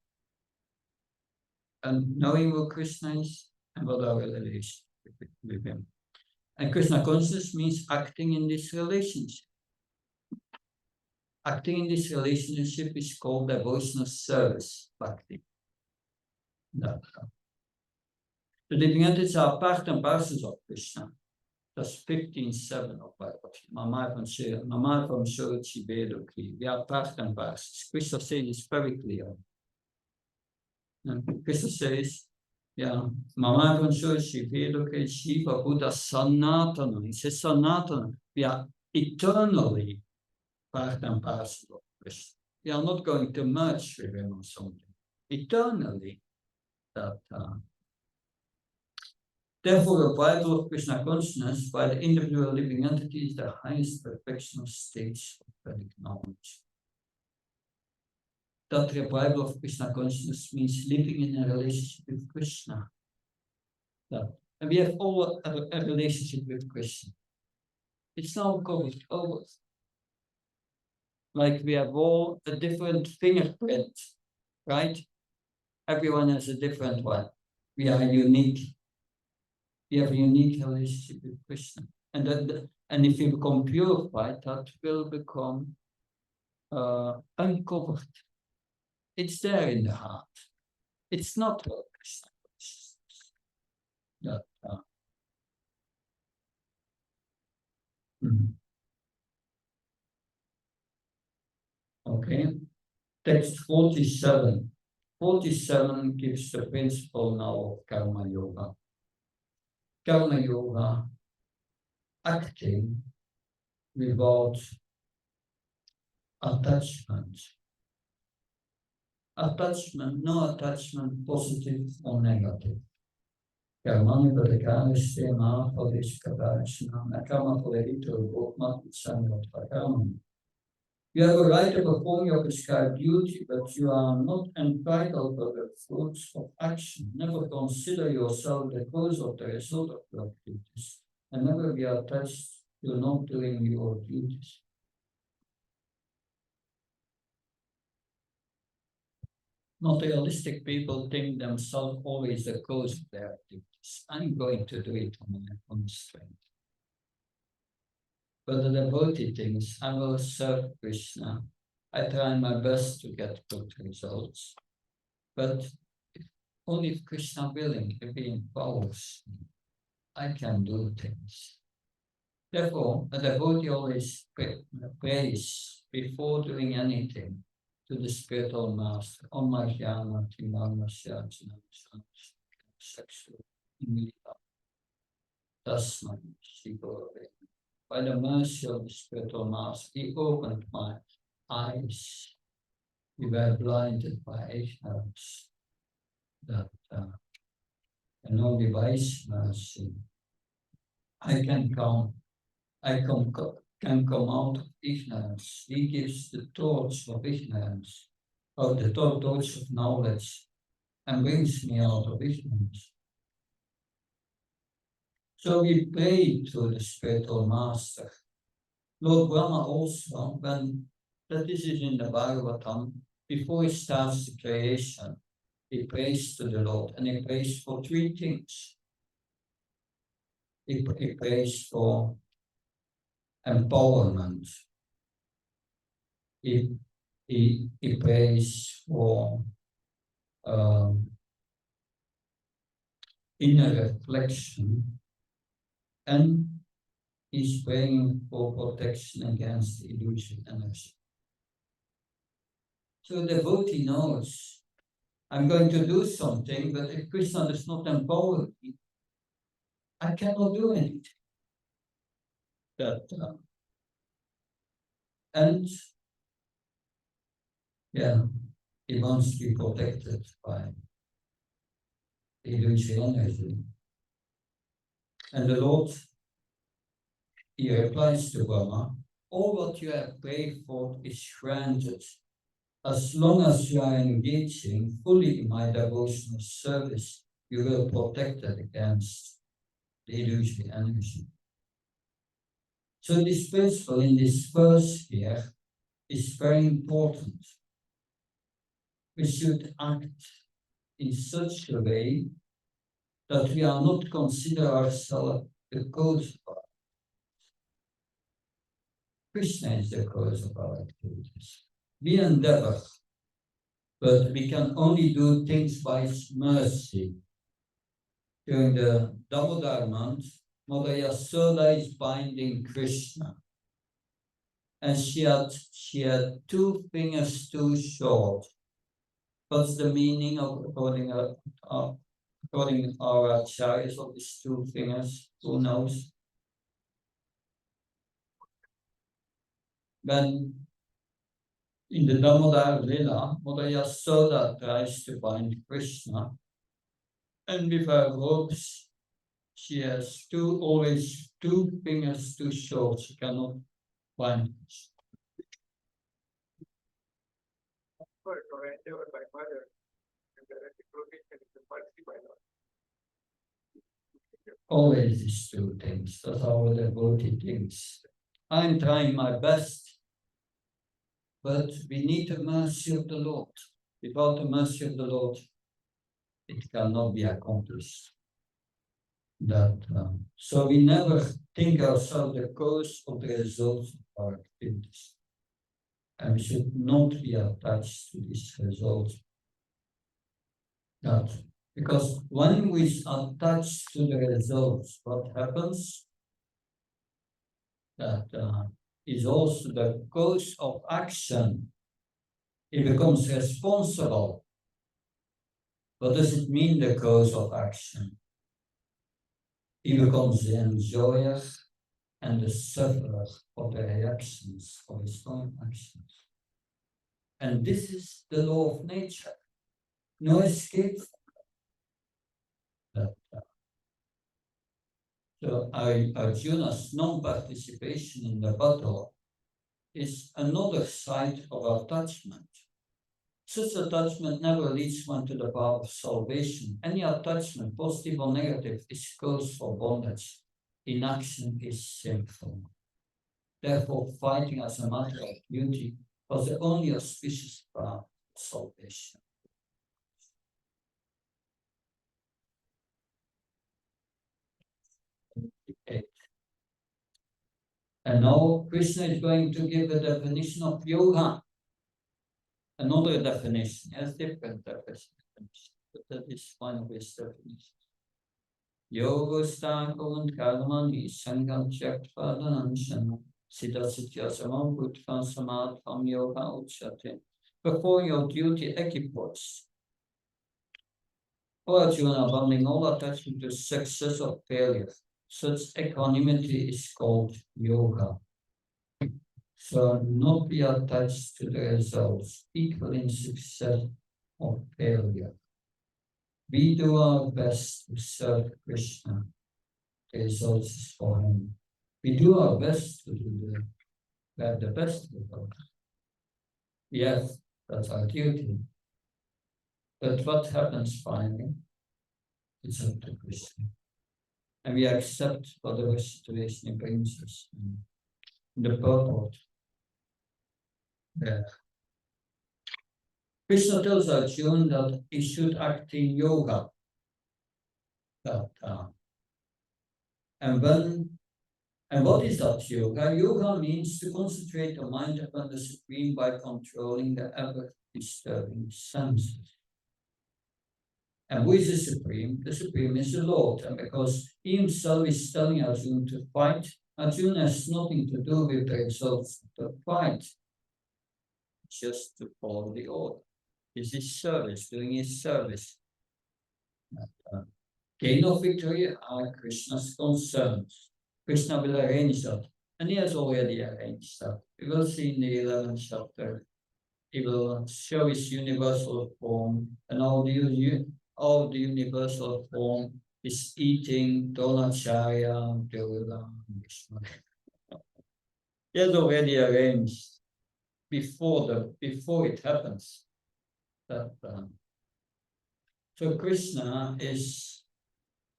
And knowing what Krishna is and what our relationship with him. And Krishna consciousness means acting in this relationship. Acting in this relationship is called devotional service, Bhakti. The living entities are part and parcels of Krishna. That's 15.7 of Bhagavad Gita. Mama from Shochi Vedoki. We are part and parcels. Krishna says it's very clear. And Krishna says, Mama from Shochi Vedoki, Shiva, Buddha, Sanatana. He says Sanatana. We are eternally part and parcel of Krishna. We are not going to merge with him or something. Eternally. Therefore, the vital of Krishna consciousness by the individual living entity is the highest perfectional stage of Vedic knowledge. that revival of Krishna consciousness means living in a relationship with Krishna. And we have all a relationship with Krishna. It's now covered over. Like we have all a different fingerprint, right? Everyone has a different one. We are unique. We have a unique relationship with Krishna. And if you become purified, that will become uncovered. It's there in the heart. It's not about Krishna consciousness. Okay. Text 47. 47 gives the principle now of karma yoga. Karma yoga, acting without attachment. Attachment, no attachment, positive or negative. Karmani Badakarish Ma Padishkadashna, Karma Polerito, Bokmat, Sangat Karma. You have a right to perform your prescribed duty, but you are not entitled to the fruits of action. Never consider yourself the cause of the result of your duties, and never be attached to not doing your duties. Materialistic people think themselves always the cause of their activities. I'm going to do it on my own strength. But the devotee thinks, I will serve Krishna. I try my best to get good results. But only if Krishna willing, if he empowers me, I can do things. Therefore, a devotee always prays before doing anything to the spiritual master. Om Jnana Timana Syachana Sexual Imita Tasman Shigore. By the mercy of the spiritual master, he opened my eyes. We were blinded by ignorance. That and only by his mercy I can come out of ignorance. He gives the torch of ignorance, or the torch of knowledge, and brings me out of ignorance. So we pray to the spiritual master. Lord Brahma also, when that this is in the Bhagavatam, before he starts the creation, he prays to the Lord, and he prays for three things. He prays for empowerment. He prays for inner reflection, and he's praying for protection against illusion energy. So the devotee knows, I'm going to do something, but if Krishna does not empower me, I cannot do anything. And yeah, he wants to be protected by illusion energy. And the Lord, he replies to Brahma, all what you have prayed for is granted, as long as you are engaging fully in my devotional service, you will protect it against the illusory energy. So this principle in this verse here is very important. We should act in such a way that we are not consider ourselves the cause of our. Krishna is the cause of our activities. We endeavor, but we can only do things by His mercy. During the Damodar month, Mother Yasoda is binding Krishna, and she had 2 fingers too short. What's the meaning of according to our acharyas of these 2 fingers? Who knows? When in the Damodar Lila, Mother Yasoda tries to bind Krishna, and with her ropes, she has always 2 fingers too short. She cannot bind Krishna.
endeavor by mother, and the reciprocation is the mercy by Lord.
Always these two things. That's how the devotee thinks. I'm trying my best, but we need the mercy of the Lord. Without the mercy of the Lord, it cannot be accomplished. So we never think ourselves the cause of the results of our activities. And we should not be attached to these results. Because when we are attached to the results, what happens? That is also the cause of action. It becomes responsible. What does it mean, the cause of action? He becomes the enjoyer and the sufferer of the reactions of his own actions. And this is the law of nature. No escape from that. So Arjuna's non-participation in the battle is another side of attachment. Such attachment never leads one to the path of salvation. Any attachment, positive or negative, is cause for bondage. Inaction is sinful. Therefore, fighting as a matter of duty was the only auspicious path of salvation. Okay. And now Krishna is going to give a definition of yoga. Another definition, yes, different definition, but that is one of his definitions. Yoga stanko and karmani sangam chakpadananshana siddhasitya samam bhutva samadham yoga uchate. Before your duty equipoise. O Arjuna, abandoning all attachment to success or failure, such equanimity is called yoga. So not be attached to the results, equal in success or failure. We do our best to serve Krishna. The results is for him. We do our best to do the best result. Yes, that's our duty. But what happens finally? It's up to Krishna. And we accept whatever situation he brings us. The purport. Yeah. Krishna tells Arjuna that he should act in yoga. And what is that yoga? Yoga means to concentrate the mind upon the Supreme by controlling the ever-disturbing senses. And who is the Supreme? The Supreme is the Lord. And because he himself is telling Arjuna to fight, Arjuna has nothing to do with the results of the fight. Just to follow the order. This is service, doing his service. Gain of victory are Krishna's concerns. Krishna will arrange that. And he has already arranged that. We will see in the 11th chapter. He will show his universal form, and all the universal form is eating Dronacharya, Deland, Krishna. He has already arranged before it happens. So Krishna is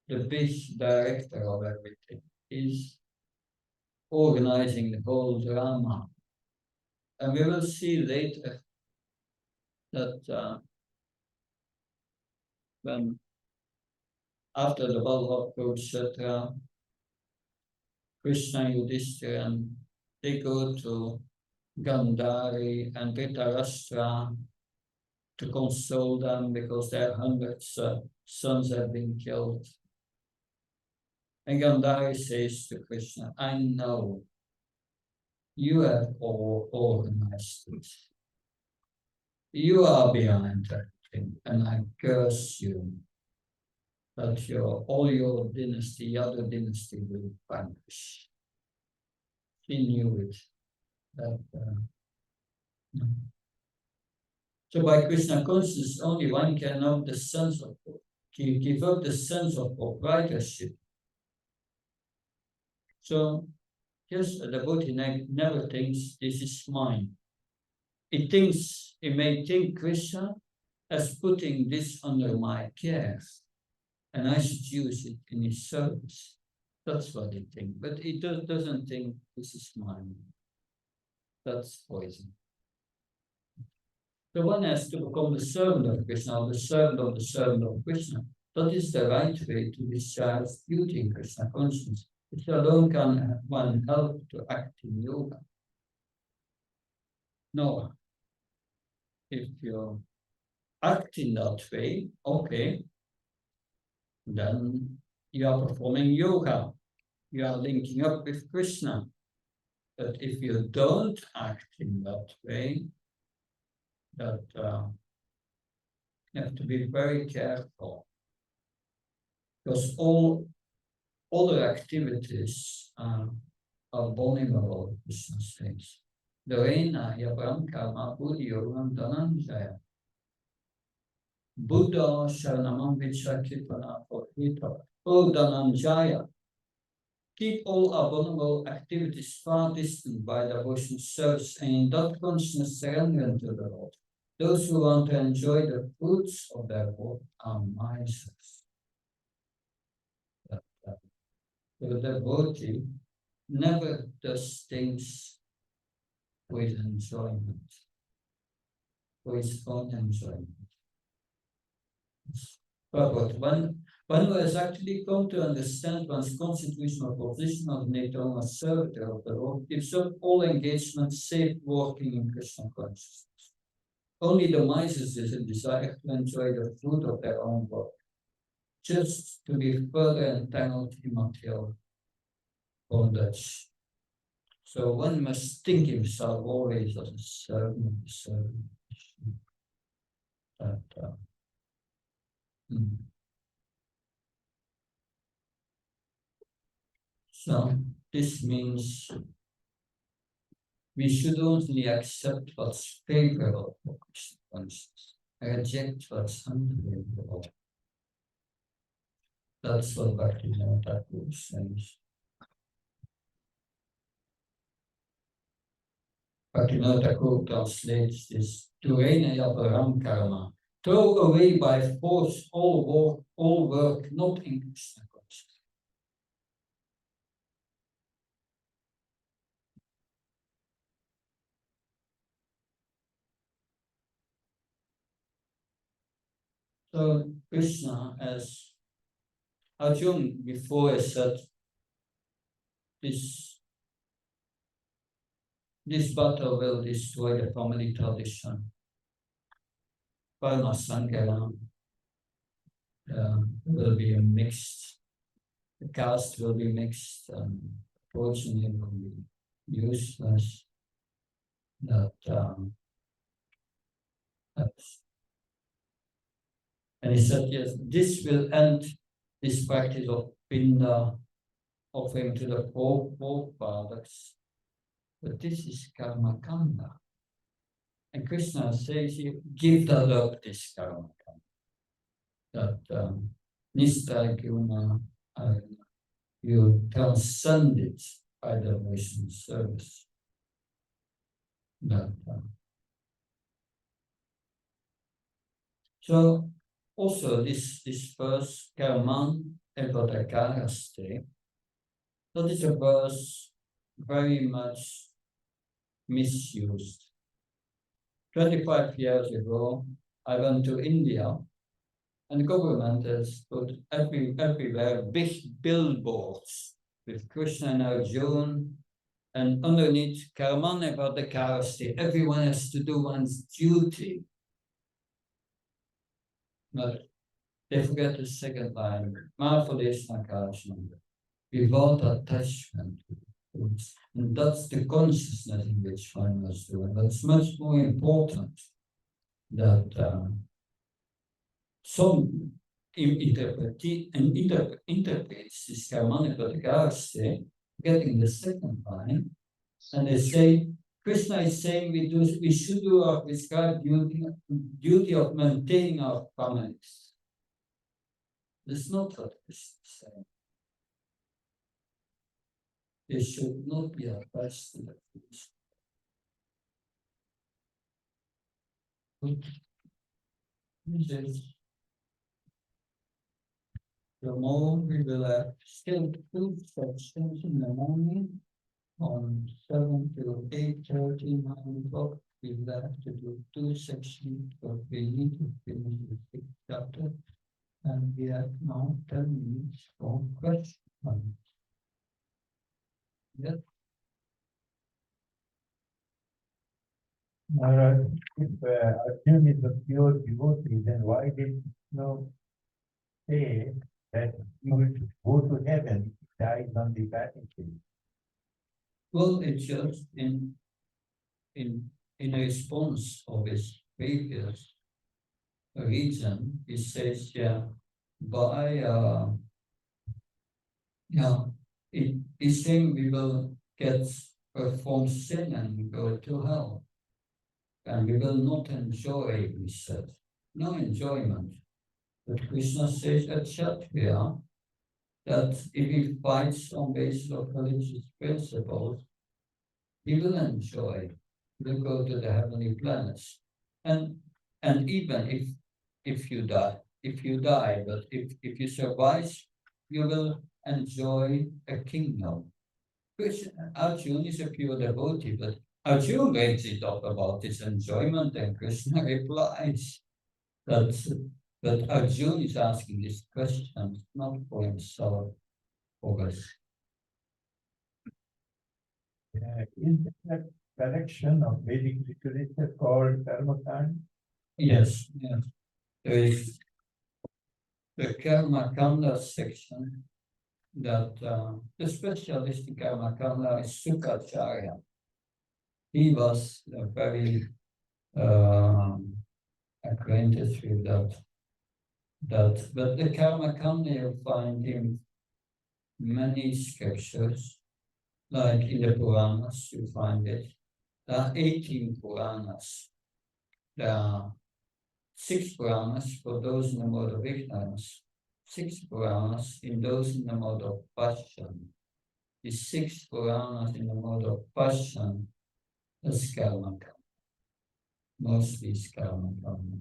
the big director of everything. He's organizing the whole drama. And we will see later that when after the battle of Kurukshetra, Krishna, Yudhishthira, and they go to Gandhari and Dhritarashtra to console them because their hundreds of sons have been killed. And Gandhari says to Krishna, I know you have all organized this. You are behind everything, and I curse you that all your dynasty, other dynasty will vanish. He knew it. So by Krishna consciousness, only one can have the sense of give up the sense of proprietorship. So yes, a devotee never thinks this is mine. he may think Krishna as putting this under my care, and I should use it in his service. That's what he thinks, but he doesn't think this is mine. That's poison. So one has to become the servant of Krishna, or the servant of the servant of Krishna. That is the right way to discharge duty in Krishna consciousness. It alone can one help to act in yoga. No, if you act in that way, okay, then you are performing yoga. You are linking up with Krishna. But if you don't act in that way, that you have to be very careful. Because all other activities are vulnerable to Krishna states. Dharena, Yabram, Karma, Buddhi, Yogam, Dhananjaya. Buddha, Sharanamam, Vichakipana, Forhita, O Dhananjaya. Keep all abominable activities far distant by devotion service, and in that consciousness surrender to the Lord. Those who want to enjoy the fruits of their work are misers. The devotee never does things with enjoyment, for his own enjoyment. But one who has actually come to understand one's constitutional position as an eternal servitor of the Lord gives up all engagement save working in Krishna consciousness. Only the misers desire to enjoy the fruit of their own work, just to be further entangled in material bondage. So one must think himself always as a servant of the servant. So this means we should only accept what's favorable for Krishna consciousness, reject what's unfavorable. That's what Bhakti says. Bhakti translates this to Yaparam karma. Throw away by force all work not in Krishna consciousness. So Krishna, as Arjuna before said, this battle will destroy the family tradition. Varna Sankara will be mixed. The caste will be mixed. Progeny will be useless. And he said, yes, this will end this practice of Pinda offering to the forefathers. But this is karma kanda. And Krishna says, you give that up, this karma kanda. That Nista Guna, you transcend it by devotion service. So also this verse, Karman Evadakaraste, that is a verse very much misused. 25 years ago, I went to India, and the government has put everywhere big billboards with Krishna and Arjuna, and underneath Karman Evadakaraste, everyone has to do one's duty. But they forget the second line, without attachment to the fruits. And that's the consciousness in which one must do. And that's much more important that some interprets this Karmanipatikaste, getting the second line, and they say, Krishna is saying we should do our prescribed duty of maintaining our families. That's not what Krishna is saying. They should not be attached to the fruits. This is the more we will have still two sections in the morning on 7 to 8:30, 9 o'clock. We will have to do two sections, but we need to finish the sixth chapter. And we have now 10 minutes for questions. Yes,
Maharaj, if Arjun is a pure devotee, then why did Krishna say that he will go to heaven if he dies on the battlefield?
well, it's just in response of his previous reason, he says, yeah, by he's saying we will get perform sin and go to hell. And we will not enjoy, he said. No enjoyment. But Krishna says at Kshatriya that if he fights on basis of religious principles, he will enjoy, he will go to the heavenly planets. And even if you die, but if you survive, you will enjoy a kingdom. Arjuna is a pure devotee, but Arjuna makes it up about his enjoyment, and Krishna replies that Arjuna is asking this question not for himself, for us.
Is that collection of Vedic literature called Karmakand?
Yes, yes. There is the Karma Kanda section that the specialist in Karma Kanda is Sukacharya. He was very acquainted with that. But the Karma Kanda, you find in many scriptures, like in the Puranas, you find it. There are 18 Puranas. There are 6 Puranas for those in the mode of ignorance, 6 Puranas in those in the mode of passion. The 6 Puranas in the mode of passion is Karma Kanda. Mostly is Karma Kanda.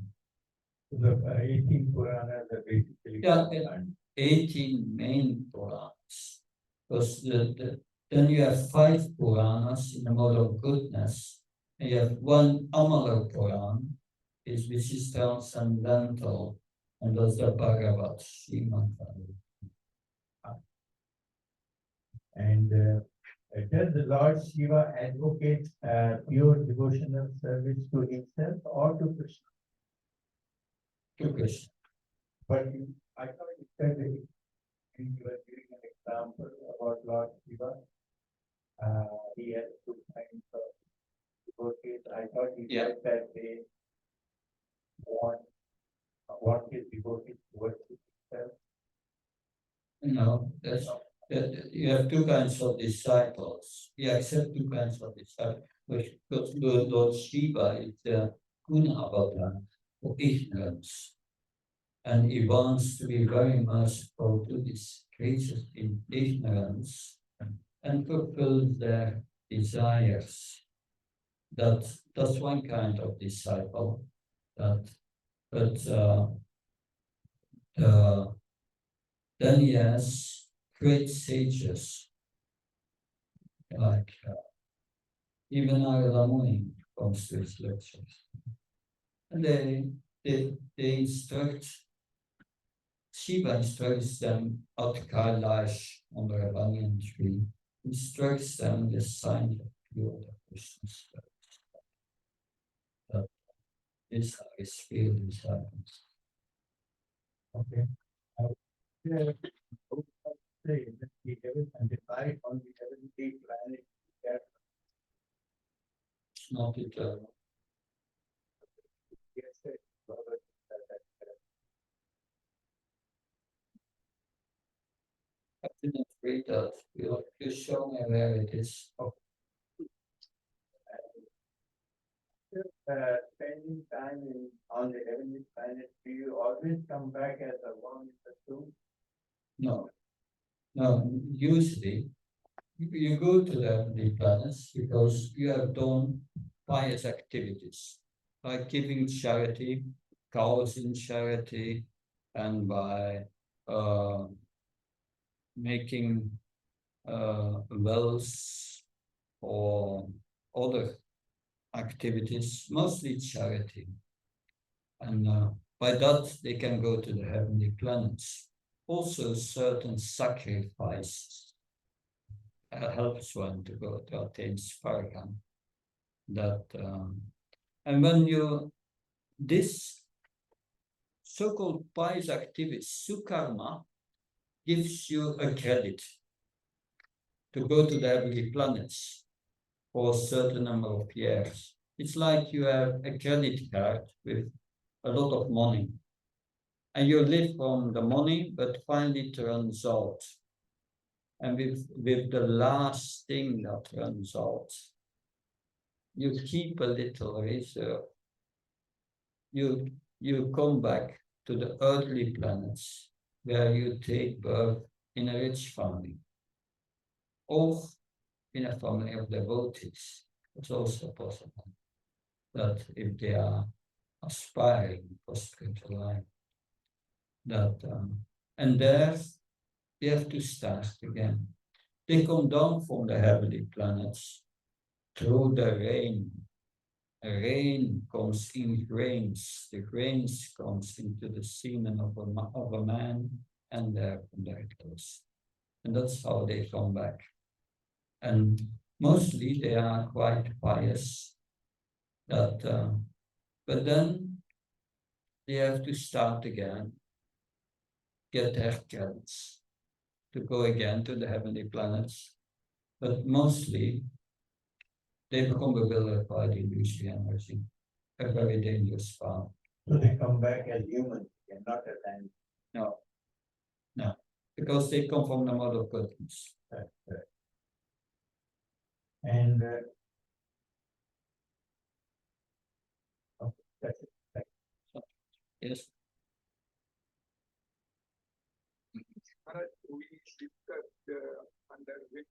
The 18 Puranas are basically.
Yeah,
Karmakand.
18 main Puranas. Because then you have 5 Puranas in the mode of goodness, and you have 1 Amala Puran, which is transcendental, and that's the Bhagavad Srimad.
And does the Lord Shiva advocate pure devotional service to himself or to Krishna?
To Krishna.
But I thought you said that when you were giving an example about Lord Shiva, he has 2 kinds of devotees. I thought you
Yeah.
said that they want his devotees to worship himself.
No, you have 2 kinds of disciples. You accept 2 kinds of disciples. Because Lord Shiva is the Guna avatar of ignorance. And he wants to be very merciful to these creatures in ignorance and fulfill their desires. That's one kind of disciple. Then he has great sages like even Narada Muni comes to his lectures, and they instruct. Shiva instructs them at Kailash on the banyan tree, instructs them the sign of pure devotion. That is how his real disciples.
Okay. Yeah. Say that the heaven and the light on the heavenly planet.
It's not eternal.
Yes, sir. Robert,
I didn't read that. You show me where it is.
spending time on the heavenly planet, do you always come back as a one with the two?
No. Usually you go to the planets because you have done pious activities. by giving charity, cows in charity, and by making wells or other activities, mostly charity. And by that, they can go to the heavenly planets. Also, certain sacrifices helps one to go to attain Svarga. That and when you this so-called pious activity, sukarma, gives you a credit to go to the heavenly planets for a certain number of years. It's like you have a credit card with a lot of money. And you live from the money, but finally it runs out. And with the last thing that runs out, you keep a little reserve. You come back to the earthly planets where you take birth in a rich family or in a family of devotees. It's also possible that if they are aspiring for spiritual life, that and there they have to start again. They come down from the heavenly planets through the rain. Rain comes in grains. The grains comes into the semen of a man, and there it goes. And that's how they come back. And mostly they are quite pious. That, but then they have to start again, get their credits to go again to the heavenly planets. But mostly they become bewildered by the illusory energy, a very dangerous path.
So they come back as humans and not as animals.
No, no, because they come from the mother of goodness.
Right. And okay, that's it.
Yes.
Maharaj, we discussed under which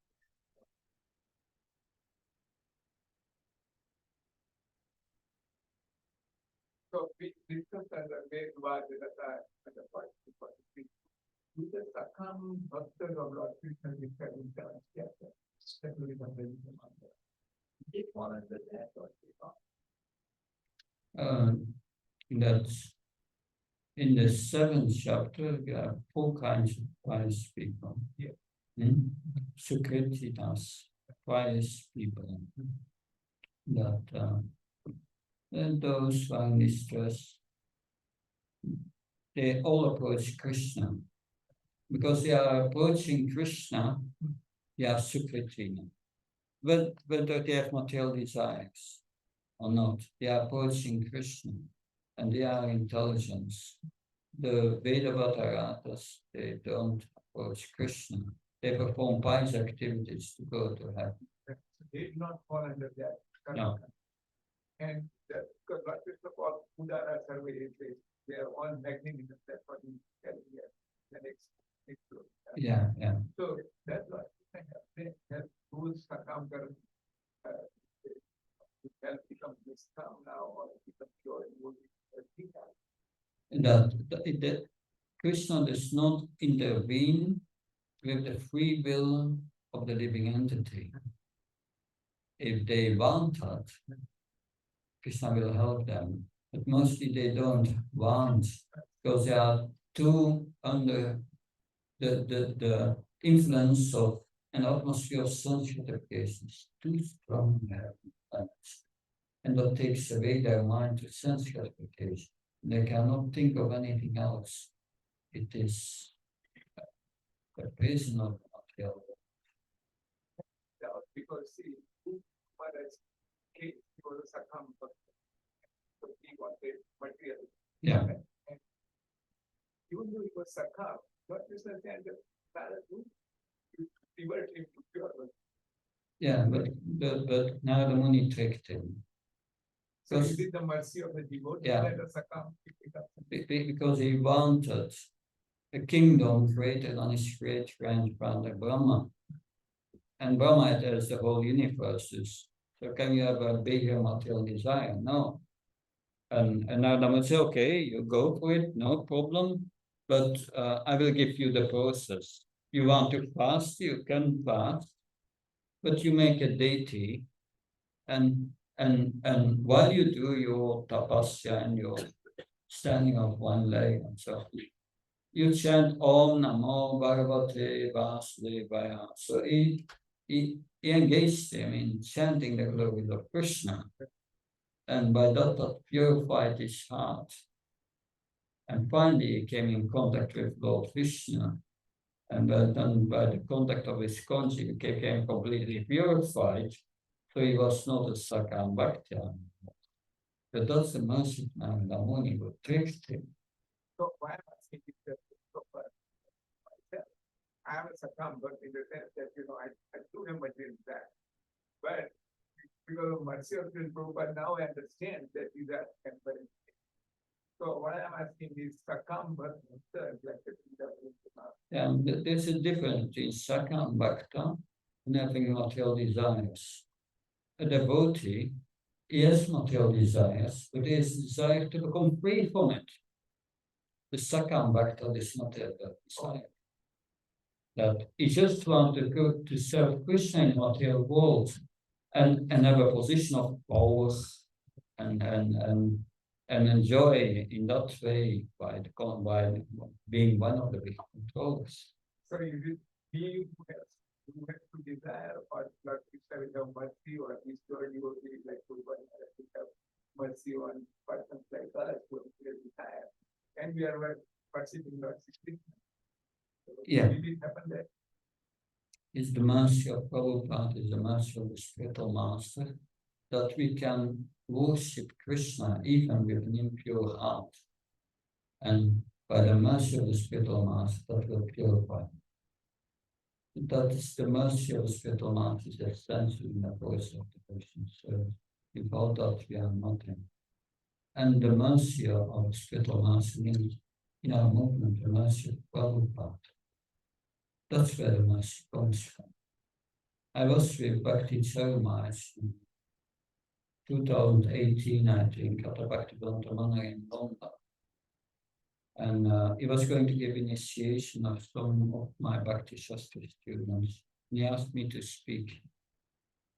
so we discussed under where Vajrata and the 43. Do the Sakam Bhaktas of Lord Krishna described in 7th chapter? That will be the very mantra. They fall under that or they don't.
That's in the 7th chapter, there are 4 kinds of pious people.
Yeah.
Sukrititas, pious people. That and those who are in distress, they all approach Krishna. Because they are approaching Krishna, they are Sukritina. Whether they have material desires or not, they are approaching Krishna and they are intelligence. The Vedavataras, they don't approach Krishna. They perform pious activities to go to heaven.
So they do not fall under that.
No.
And because Lord Krishna calls Udara survey, they are all magnificent. That's what he tells here. The next group.
Yeah.
So that's what they help those Sakamkar to help become this calm now or become pure and
That Krishna does not intervene with the free will of the living entity. If they want that, Krishna will help them. But mostly they don't want, because they are too under the influence of an atmosphere of sense gratifications, too strong in their planets. And that takes away their mind to sense gratification. They cannot think of anything else. It is a prison of material.
because see, Maharaj came for the Sakam, so he wanted material.
Yeah.
And even though it was Sakam, what is the kind of parallel to revert him to pure?
Yeah, but now the money tricked him.
So is it the mercy of the devotee
Yeah.
that the Sakam picked it up?
Because he wanted a kingdom greater than his great grandfather Brahma. And Brahma has the whole universe. So can you have a bigger material desire? No. And Adam would say, okay, you go for it, no problem, but I will give you the process. You want to fast, you can fast, but you make a deity, and while you do your tapasya and your standing of one leg and so on, you chant Om Namo Bhagavate Vasudevaya. So he engaged him in chanting the glory of Krishna. And by that purified his heart. And finally he came in contact with Lord Krishna. And then by the contact of his conscience, he became completely purified. So he was not a Sakam Bhakti anymore. But that's the mercy of Nandamuni who tricked him.
So why am I asking this question so far? Myself, I am a Sakam, but in the sense that, I do have my dreams back. But because of mercy of this Prabhupada, now I understand that these are temporary. So what I am asking is Sakam, but
And there's a difference between Sakam Bhakta and having material desires. A devotee, he has material desires, but he has desire to become free from it. The Sakam Bhakta is not a desire. That he just wants to go to serve Krishna in the material world and have a position of power and enjoy in that way by being one of the big controllers.
So you he who has to desire or Lord Krishna will have mercy, or at least your devotee like Prabhupada to have mercy on persons like us who have desire. And we are perceiving Lord Krishna. So
Yeah.
did it happen there?
Is the mercy of Prabhupada, is the mercy of the spiritual master, that we can worship Krishna even with an impure heart. And by the mercy of the spiritual master, that will purify. That is the mercy of the spiritual master is essential in the voice of the Christian service. Without that, we are nothing. And the mercy of the spiritual master means in our movement, the mercy of Prabhupada. That's where the mercy comes from. I was with Bhakti Maharaj in 2018, I think, at the Bhakti Manor in London. And he was going to give initiation of some of my Bhakti Sastri students. He asked me to speak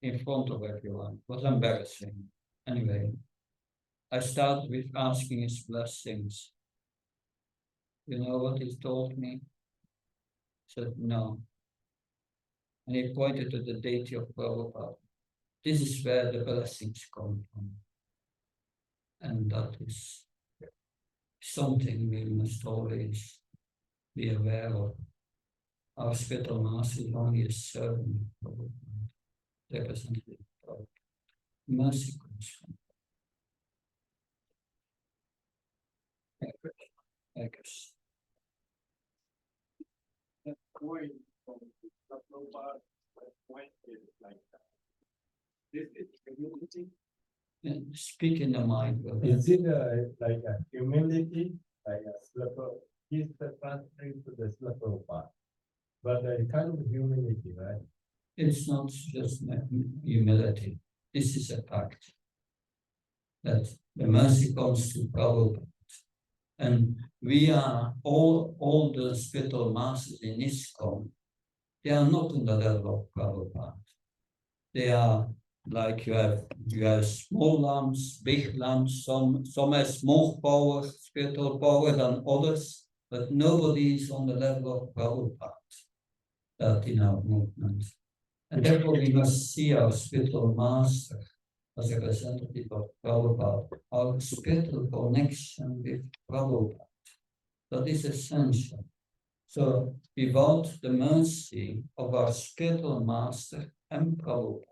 in front of everyone. It was embarrassing. Anyway, I started with asking his blessings. You know what he told me? He said, no. And he pointed to the deity of Prabhupada. This is where the blessings come from. And that is something we must always be aware of. Our spiritual master is only a servant of Prabhupada, representative of mercy comes from. I guess.
That point from the Prabhupada point is like that. This is humility.
And speak in the mind.
Is it like a humility, like a slipper? He's the transferring to the slipper part, but a kind of humility, right?
It's not just humility. This is a fact that the mercy comes to Prabhupada. And we are all the spiritual masters in ISKCON, they are not on the level of Prabhupada. They are like you have small lamps, big lamps, some have more power, spiritual power than others, but nobody is on the level of Prabhupada that in our movement. And therefore we must see our spiritual master as a representative of Prabhupada, our spiritual connection with Prabhupada. That is essential. So without the mercy of our spiritual master and Prabhupada,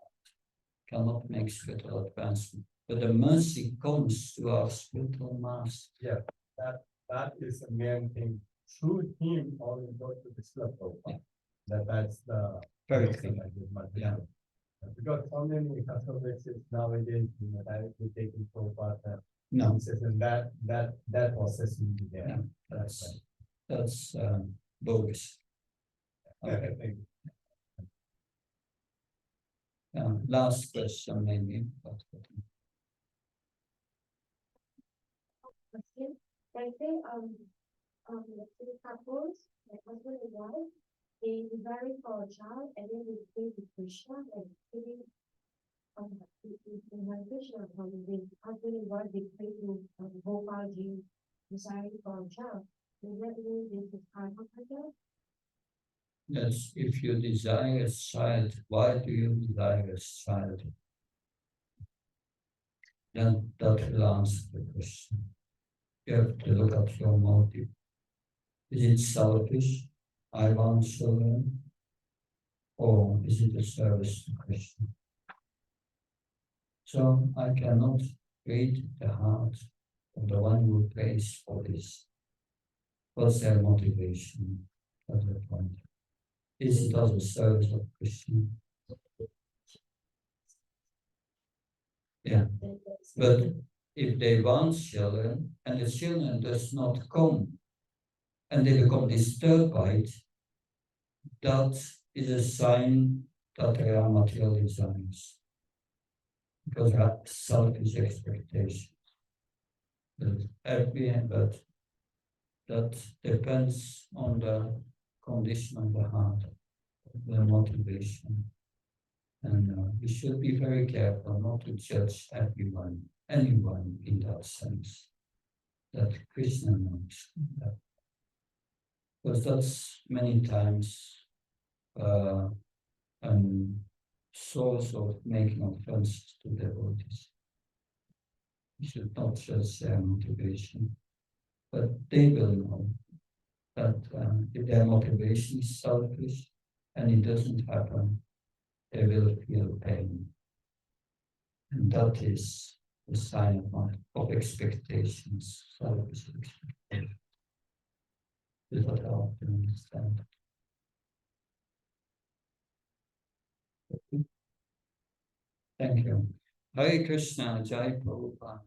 cannot make spiritual advancement. But the mercy comes to our spiritual master.
Yeah, that is the main thing. Through him, only go to the slipper.
Yeah.
That's the
Very clear.
Yeah. Because so many customers nowadays, directly taking Prabhupada.
No,
And that process will be there.
no, that's bogus. Okay. Last question, maybe.
Like say, let's say couples, like husband and wife, they desire for a child and then they pray to Krishna and giving in Hare Krishna, the husband and wife, they pray to Gopalji, desiring for a child. Does that mean this is karma karma?
Yes, if you desire a child, why do you desire a child? Then that will answer the question. You have to look at your motive. Is it selfish? I want children? Or is it a service to Krishna? So I cannot read the heart of the one who prays for this. What's their motivation at that point? Is it as a service of Krishna? Yeah, but if they want children and the children does not come and they become disturbed by it, that is a sign that there are material desires. Because there are selfish expectations. But that depends on the condition of the heart, the motivation. And we should be very careful not to judge anyone in that sense. That Krishna knows that. Because that's many times a source of making offenses to devotees. We should not judge their motivation, but they will know that if their motivation is selfish and it doesn't happen, they will feel pain. And that is the sign of expectations, selfish expectations. Is what I have to understand. Thank you. Hare Krishna, Jai Prabhupada.